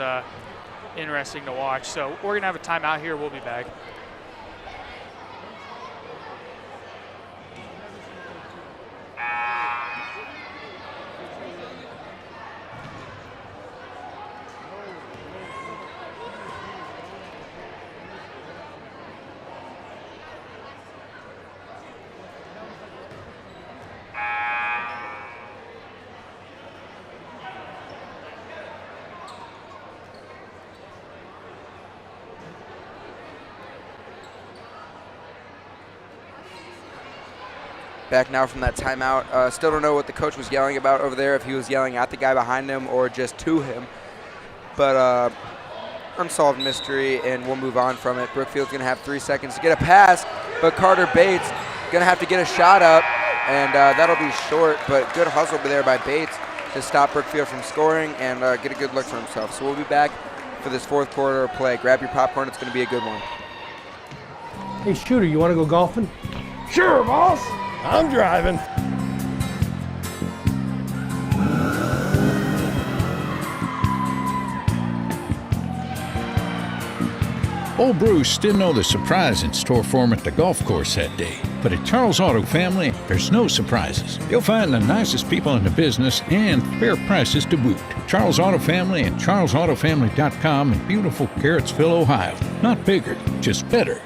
interesting to watch. So we're going to have a timeout here. We'll be back.
Back now from that timeout. Still don't know what the coach was yelling about over there, if he was yelling at the guy behind him or just to him. But unsolved mystery, and we'll move on from it. Brookfield's going to have 3 seconds to get a pass, but Carter Bates going to have to get a shot up, and that'll be short, but good hustle there by Bates to stop Brookfield from scoring and get a good look for himself. So we'll be back for this fourth quarter of play. Grab your popcorn. It's going to be a good one.
Hey, Shooter, you want to go golfing?
Sure, boss. I'm driving.
Old Bruce didn't know the surprise in store for him at the golf course that day. But at Charles Auto Family, there's no surprises. You'll find the nicest people in the business and fair prices to boot. Charles Auto Family and charlesautofamily.com in beautiful Garrettsville, Ohio. Not bigger, just better.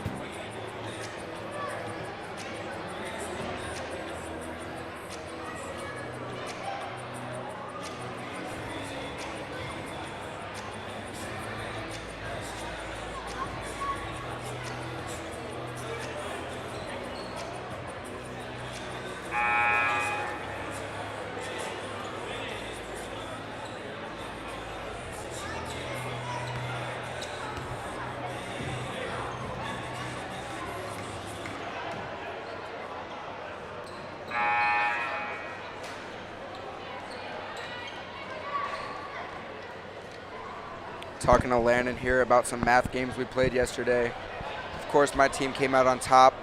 Talking to Landon here about some math games we played yesterday. Of course, my team came out on top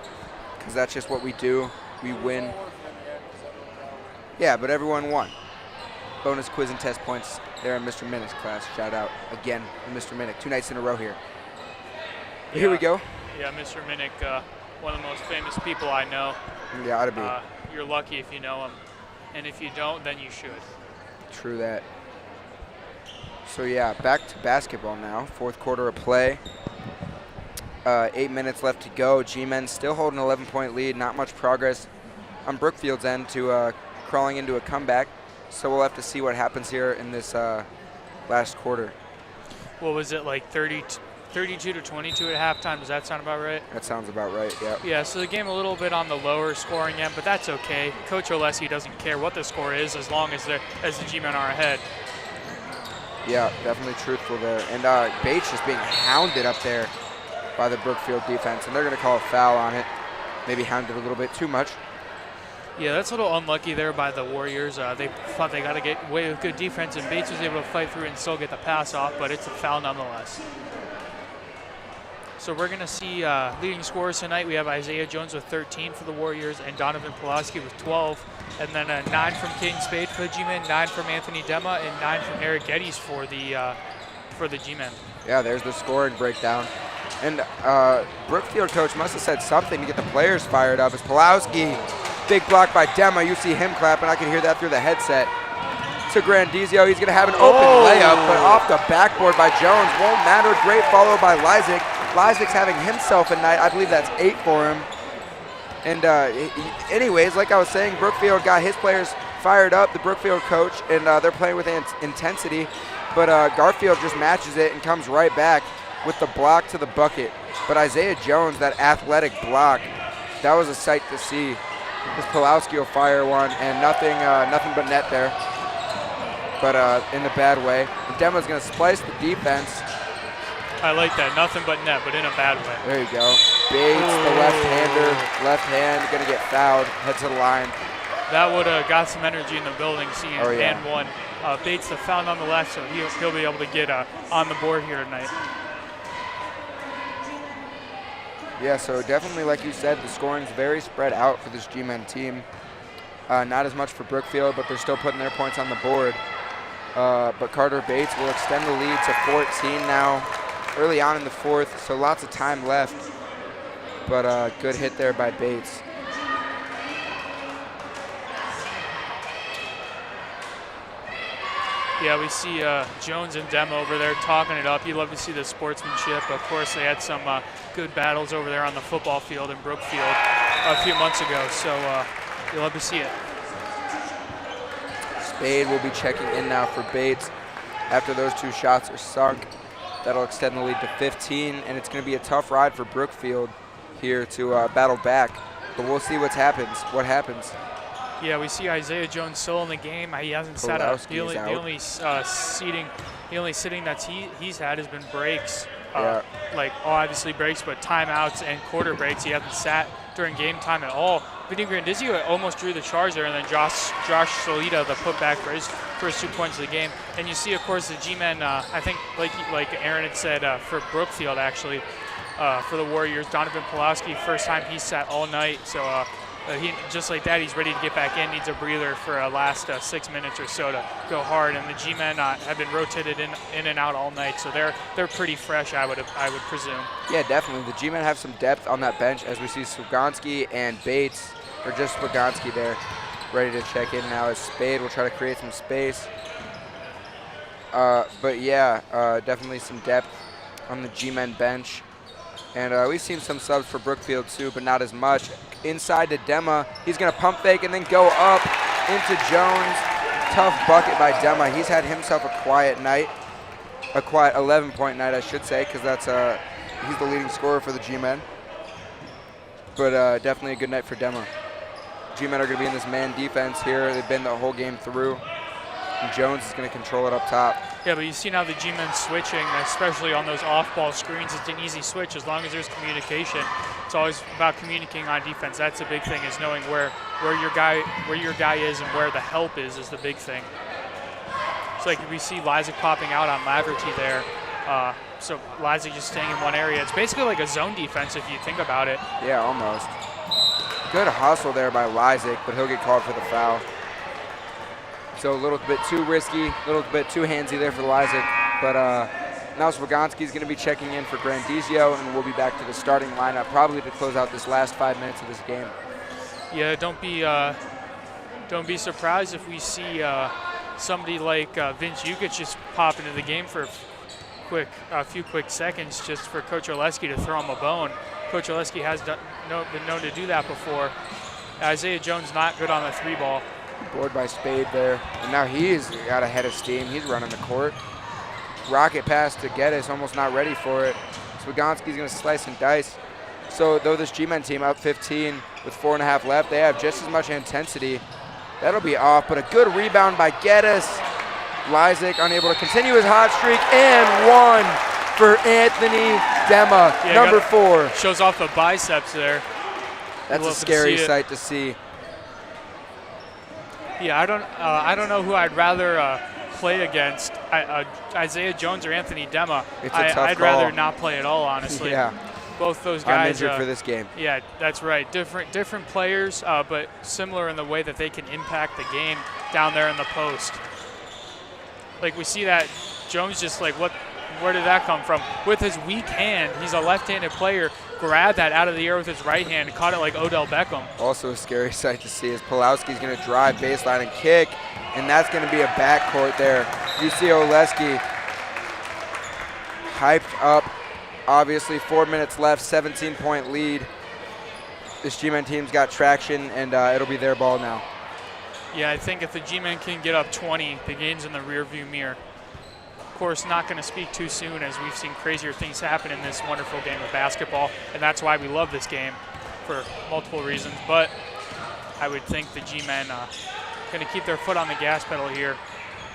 because that's just what we do. We win. Yeah, but everyone won. Bonus quiz and test points there in Mr. Minnick's class. Shout out again to Mr. Minnick. 2 nights in a row here.
Yeah.
Here we go.
Yeah, Mr. Minnick, one of the most famous people I know.
Yeah, ought to be.
You're lucky if you know him. And if you don't, then you should.
True that. So yeah, back to basketball now. 4th quarter of play. 8 minutes left to go. G-Men still holding an 11-point lead. Not much progress on Brookfield's end to crawling into a comeback. So we'll have to see what happens here in this last quarter.
What was it, like 32 to 22 at halftime? Does that sound about right?
That sounds about right, yeah.
Yeah, so the game a little bit on the lower scoring end, but that's okay. Coach Olesi doesn't care what the score is as long as the G-Men are ahead.
Yeah, definitely truthful there. And Bates just being hounded up there by the Brookfield defense, and they're going to call a foul on it. Maybe hounded a little bit too much.
Yeah, that's a little unlucky there by the Warriors. They thought they got to get away with good defense, and Bates was able to fight through and still get the pass off, but it's a foul nonetheless. So we're going to see leading scorers tonight. We have Isaiah Jones with 13 for the Warriors and Donovan Pulaski with 12. And then 9 from Caden Spade for the G-Men, 9 from Anthony Dema, and 9 from Eric Geddes for the G-Men.
Yeah, there's the scoring breakdown. And Brookfield coach must have said something to get the players fired up. It's Pulaski, big block by Dema. You see him clapping. I can hear that through the headset. To Grandizio, he's going to have an open layup, but off the backboard by Jones. Won't matter. Great follow by Lysick. Lysick's having himself a night. I believe that's 8 for him. And anyways, like I was saying, Brookfield got his players fired up, the Brookfield coach, and they're playing with intensity. But Garfield just matches it and comes right back with the block to the bucket. But Isaiah Jones, that athletic block, that was a sight to see. This Pulowski will fire one, and nothing but net there. But in a bad way. And Dema's going to splice the defense.
I like that. Nothing but net, but in a bad way.
There you go. Bates, the left-hander, left hand, going to get fouled, head to the line.
That would have got some energy in the building, seeing
yeah.
and one. Bates the foul on the left, so he'll be able to get on the board here tonight.
Yeah, so definitely, like you said, the scoring's very spread out for this G-Men team. Not as much for Brookfield, but they're still putting their points on the board. But Carter Bates will extend the lead to 14 now, early on in the 4th, so lots of time left. But good hit there by Bates.
Yeah, we see Jones and Dema over there talking it up. You love to see the sportsmanship. Of course, they had some good battles over there on the football field in Brookfield a few months ago, so you love to see it.
Spade will be checking in now for Bates after those 2 shots are sunk. That'll extend the lead to 15, and it's going to be a tough ride for Brookfield here to battle back. But we'll see what happens.
Yeah, we see Isaiah Jones still in the game. He hasn't sat out. The only sitting that he's had has been breaks. Obviously breaks, but timeouts and quarter breaks. He hasn't sat during game time at all. Vinny Grandizio almost drew the charge there, and then Josh Solita the putback for his first 2 points of the game. And you see, of course, the G-Men. I think, like Aaron had said, for Brookfield actually, for the Warriors, Donovan Pulaski, first time he's sat all night. So he just like that, he's ready to get back in. Needs a breather for a last 6 minutes or so to go hard. And the G-Men have been rotated in and out all night, so they're pretty fresh, I would presume.
Yeah, definitely. The G-Men have some depth on that bench, as we see Swagonski and Bates, or just Swagonski there, ready to check in now as Spade will try to create some space. But yeah, definitely some depth on the G-Men bench. And we've seen some subs for Brookfield too, but not as much. Inside to Dema. He's going to pump fake and then go up into Jones. Tough bucket by Dema. He's had himself a quiet night. A quiet 11-point night, I should say, because that's he's the leading scorer for the G-Men. But definitely a good night for Dema. G-Men are going to be in this man defense here. They've been the whole game through. And Jones is going to control it up top.
Yeah, but you see now the G-Men switching, especially on those off-ball screens. It's an easy switch as long as there's communication. It's always about communicating on defense. That's the big thing, is knowing where your guy is and where the help is the big thing. It's like we see Lysick popping out on Laverty there. So Lysick just staying in one area. It's basically like a zone defense if you think about it.
Yeah, almost. Good hustle there by Lysick, but he'll get called for the foul. So a little bit too risky, a little bit too handsy there for Lysick. But now Swagonski's going to be checking in for Grandizio, and we'll be back to the starting lineup probably to close out this last 5 minutes of this game.
Yeah, don't be surprised if we see somebody like Vince Jukic just pop into the game for a few quick seconds just for Coach Oleski to throw him a bone. Coach Oleski has been known to do that before. Isaiah Jones not good on the 3-ball.
Board by Spade there. And now he's got a head of steam. He's running the court. Rocket pass to Geddes, almost not ready for it. Swagonski's going to slice and dice. So though this G-Men team up 15 with 4.5 left, they have just as much intensity. That'll be off, but a good rebound by Geddes. Lysick unable to continue his hot streak, and one for Anthony Dema,
yeah,
number 4.
Shows off the biceps there.
That's a scary sight to see.
Yeah, I don't know who I'd rather play against, Isaiah Jones or Anthony Dema.
It's a tough
I'd
call.
rather not play at all, honestly.
Yeah.
Both those guys.
I'm injured for this game.
Yeah, that's right. Different players, but similar in the way that they can impact the game down there in the post. Like we see that Jones just like, where did that come from? With his weak hand, he's a left-handed player, grabbed that out of the air with his right hand and caught it like Odell Beckham.
Also a scary sight to see is Pulowski's going to drive baseline and kick, and that's going to be a backcourt there. You see Oleski hyped up. Obviously 4 minutes left, 17-point lead. This G-Men team's got traction, and it'll be their ball now.
Yeah, I think if the G-Men can get up 20, the game's in the rearview mirror. Of course, not going to speak too soon, as we've seen crazier things happen in this wonderful game of basketball, and that's why we love this game for multiple reasons. But I would think the G-Men going to keep their foot on the gas pedal here.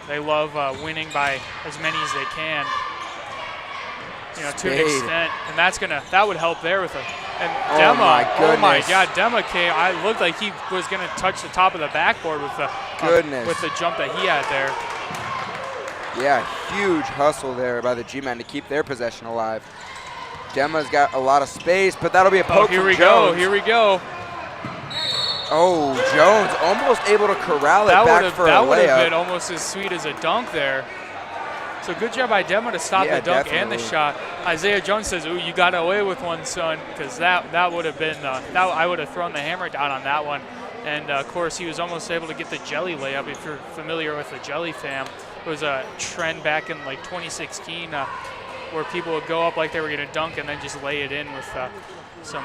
They love winning by as many as they can. To an extent, and that would help there with a. And Dema, oh my God, Dema came. I looked like he was going to touch the top of the backboard with the with the jump that he had there.
Yeah, huge hustle there by the G-Men to keep their possession alive. Dema's got a lot of space, but that'll be a poke
here
from
we
Jones.
go. Here we go.
Oh, Jones almost able to corral it back for a layup.
That would have been almost as sweet as a dunk there. So good job by Dema to stop the dunk and the shot. Isaiah Jones says, "Ooh, you got away with one, son," because that would have been I would have thrown the hammer down on that one. And of course, he was almost able to get the jelly layup. If you're familiar with the Jelly Fam, it was a trend back in like 2016 where people would go up like they were going to dunk and then just lay it in with some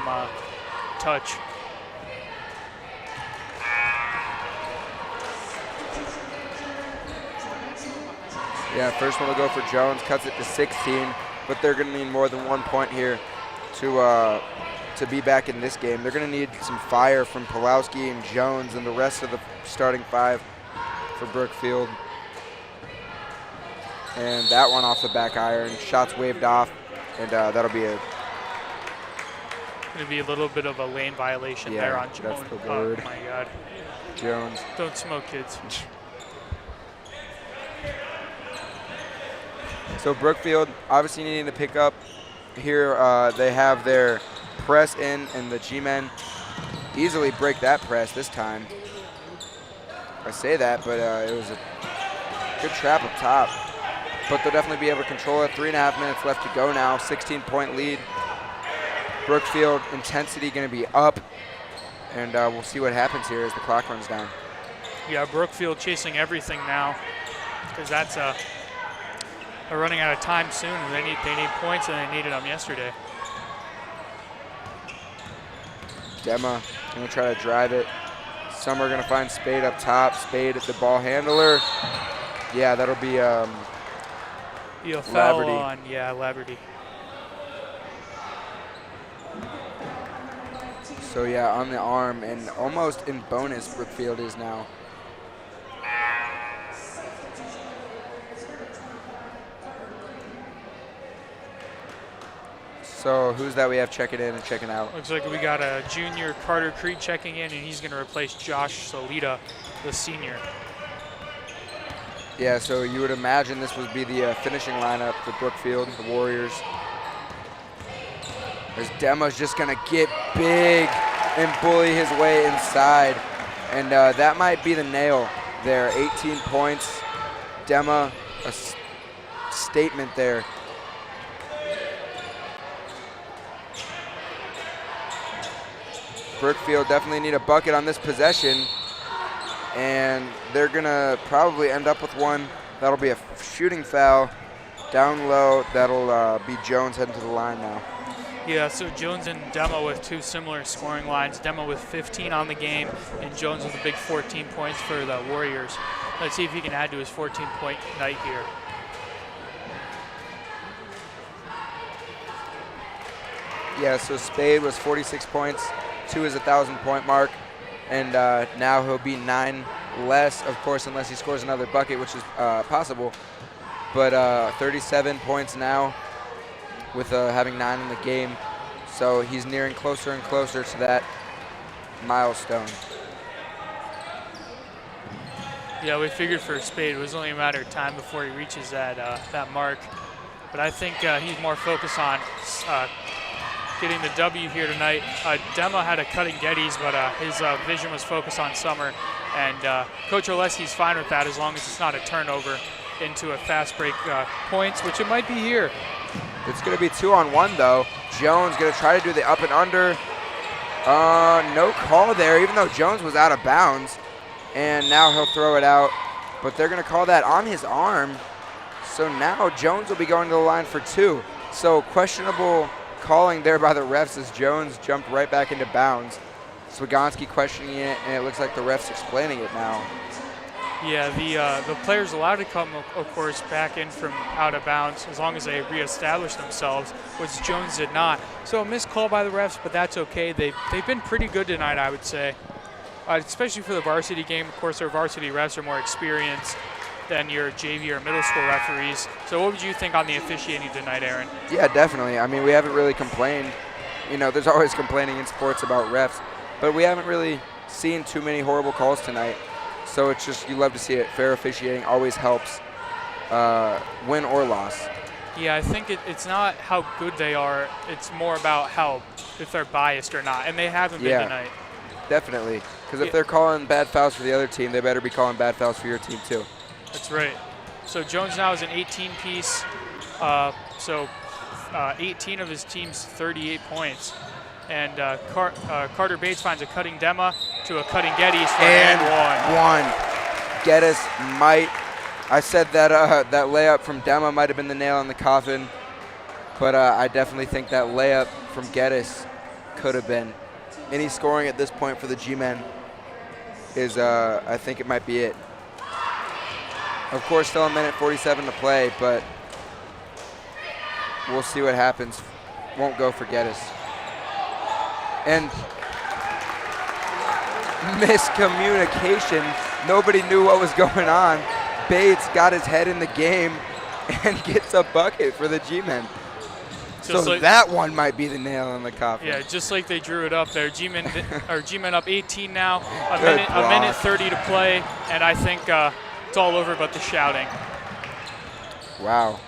touch.
Yeah, first one will go for Jones, cuts it to 16, but they're going to need more than 1 point here to be back in this game. They're going to need some fire from Pulowski and Jones and the rest of the starting 5 for Brookfield. And that one off the back iron, shots waved off, and that'll be a...
Going to be a little bit of a lane violation there on Jones.
That's the word.
Oh my God.
Jones.
Don't smoke, kids.
So Brookfield obviously needing to pick up here. They have their press in, and the G-Men easily break that press this time. I say that, but it was a good trap up top. But they'll definitely be able to control it. 3.5 minutes left to go now. 16-point lead. Brookfield intensity going to be up, and we'll see what happens here as the clock runs down.
Yeah, Brookfield chasing everything now, because that's they're running out of time soon. They need points, and they needed them yesterday.
Dema going to try to drive it. Some are going to find Spade up top. Spade at the ball handler. Yeah, that'll be
foul on, Laverty.
So yeah, on the arm, and almost in bonus, Brookfield is now. So who's that we have checking in and checking out?
Looks like we got a junior, Carter Creed, checking in, and he's going to replace Josh Solita, the senior.
Yeah, so you would imagine this would be the finishing lineup for Brookfield, the Warriors. As Dema's just going to get big and bully his way inside. And that might be the nail there. 18 points. Dema, a statement there. Brookfield definitely need a bucket on this possession, and they're gonna probably end up with one. That'll be a shooting foul down low. That'll be Jones heading to the line now.
Yeah, so Jones and Dema with two similar scoring lines. Dema with 15 on the game, and Jones with a big 14 points for the Warriors. Let's see if he can add to his 14-point night here.
Yeah, so Spade was 46 points to his 1,000-point mark, and now he'll be 9 less, of course, unless he scores another bucket, which is possible. But 37 points now with having 9 in the game. So he's nearing closer and closer to that milestone.
Yeah, we figured for Spade it was only a matter of time before he reaches that mark. But I think he's more focused on getting the W here tonight. Dema had a cutting Gettys, but his vision was focused on Summer. And Coach Oleski's fine with that as long as it's not a turnover into a fast break points, which it might be here.
It's going to be 2-on-1 though. Jones going to try to do the up and under. No call there, even though Jones was out of bounds. And now he'll throw it out, but they're going to call that on his arm. So now Jones will be going to the line for 2. So questionable calling there by the refs as Jones jumped right back into bounds. Swagonski questioning it, and it looks like the refs explaining it now.
Yeah, the players allowed to come, of course, back in from out of bounds as long as they reestablish themselves, which Jones did not. So a missed call by the refs, but that's okay. They've been pretty good tonight, I would say, especially for the varsity game. Of course, our varsity refs are more experienced than your JV or middle school referees. So what would you think on the officiating tonight, Aaron?
Yeah, definitely. I mean, we haven't really complained. You know, there's always complaining in sports about refs, but we haven't really seen too many horrible calls tonight. So it's just, you love to see it. Fair officiating always helps, win or loss.
Yeah, I think it's not how good they are. It's more about if they're biased or not, and they haven't been tonight.
Definitely, because if they're calling bad fouls for the other team, they better be calling bad fouls for your team too.
That's right. So Jones now is an 18-piece, 18 of his team's 38 points. And Carter Bates finds a cutting Dema to a cutting Gettys for and one.
Gettys might. I said that that layup from Dema might have been the nail in the coffin, but I definitely think that layup from Gettys could have been. Any scoring at this point for the G-men is, I think it might be it. Of course, still a minute 47 to play, but we'll see what happens. Won't go for Gettys. And miscommunication. Nobody knew what was going on. Bates got his head in the game and gets a bucket for the G-men. So like that one might be the nail in the coffin.
Yeah, just like they drew it up there. G-men up 18 now. A minute 30 to play, and I think it's all over but the shouting.
Wow.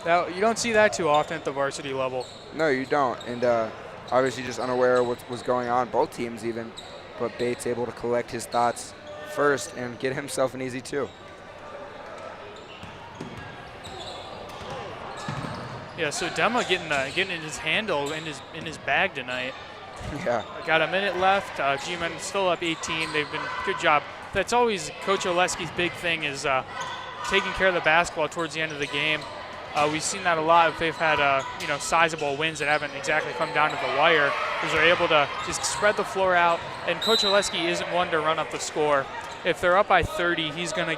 Now, you don't see that too often at the varsity level.
No, you don't. And obviously just unaware of what was going on, both teams even. But Bates able to collect his thoughts first and get himself an easy 2.
Yeah, so Dema getting in his handle in his bag tonight.
Yeah.
Got a minute left. G-men still up 18. They've been good job. That's always Coach Oleski's big thing is taking care of the basketball towards the end of the game. We've seen that a lot if they've had sizable wins that haven't exactly come down to the wire, because they're able to just spread the floor out. And Coach Oleski isn't one to run up the score. If they're up by 30, he's going to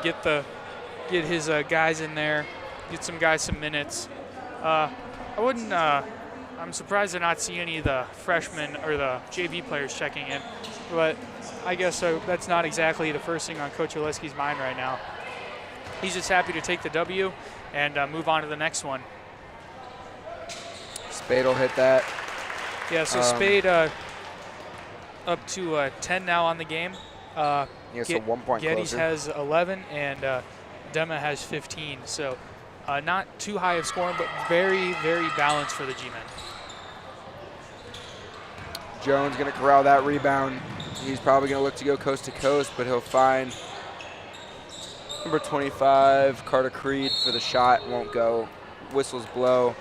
get his guys in there, get some guys some minutes. I'm surprised to not see any of the freshmen or the JV players checking in, but I guess that's not exactly the first thing on Coach Oleski's mind right now. He's just happy to take the W and move on to the next one.
Spade will hit that.
Yeah, so Spade up to 10 now on the game.
So 1 point
Gettys
closer.
has 11 and Dema has 15. So not too high of scoring, but very, very balanced for the G-men.
Jones going to corral that rebound. He's probably going to look to go coast to coast, but he'll find Number 25, Carter Creed for the shot, won't go. Whistles blow,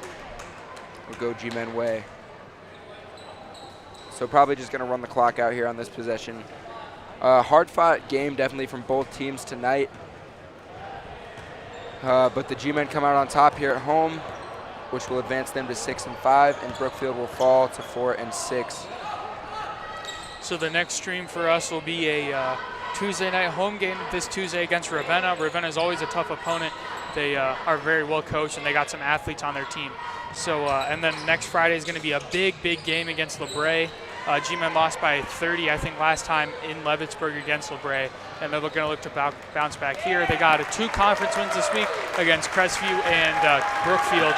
will go G-Men way. So probably just gonna run the clock out here on this possession. Hard-fought game definitely from both teams tonight. But the G-Men come out on top here at home, which will advance them to 6-5, and Brookfield will fall to 4-6.
So the next stream for us will be a Tuesday night home game this Tuesday against Ravenna. Ravenna is always a tough opponent. They are very well coached, and they got some athletes on their team. So, and then next Friday is going to be a big game against LeBray. G-Men lost by 30, I think, last time in Leavittsburg against LeBray, and they're going to look to bounce back here. They got 2 conference wins this week against Crestview and Brookfield,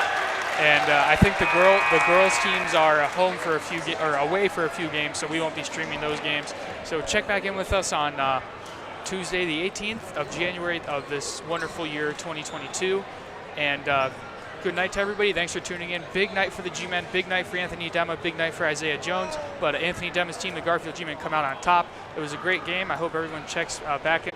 and I think the girls teams are home for a few or away for a few games, so we won't be streaming those games. So check back in with us on Tuesday, the 18th of January of this wonderful year, 2022, and. Good night to everybody. Thanks for tuning in. Big night for the G-Men. Big night for Anthony Dema. Big night for Isaiah Jones. But Anthony Dema's team, the Garfield G-Men, come out on top. It was a great game. I hope everyone checks back.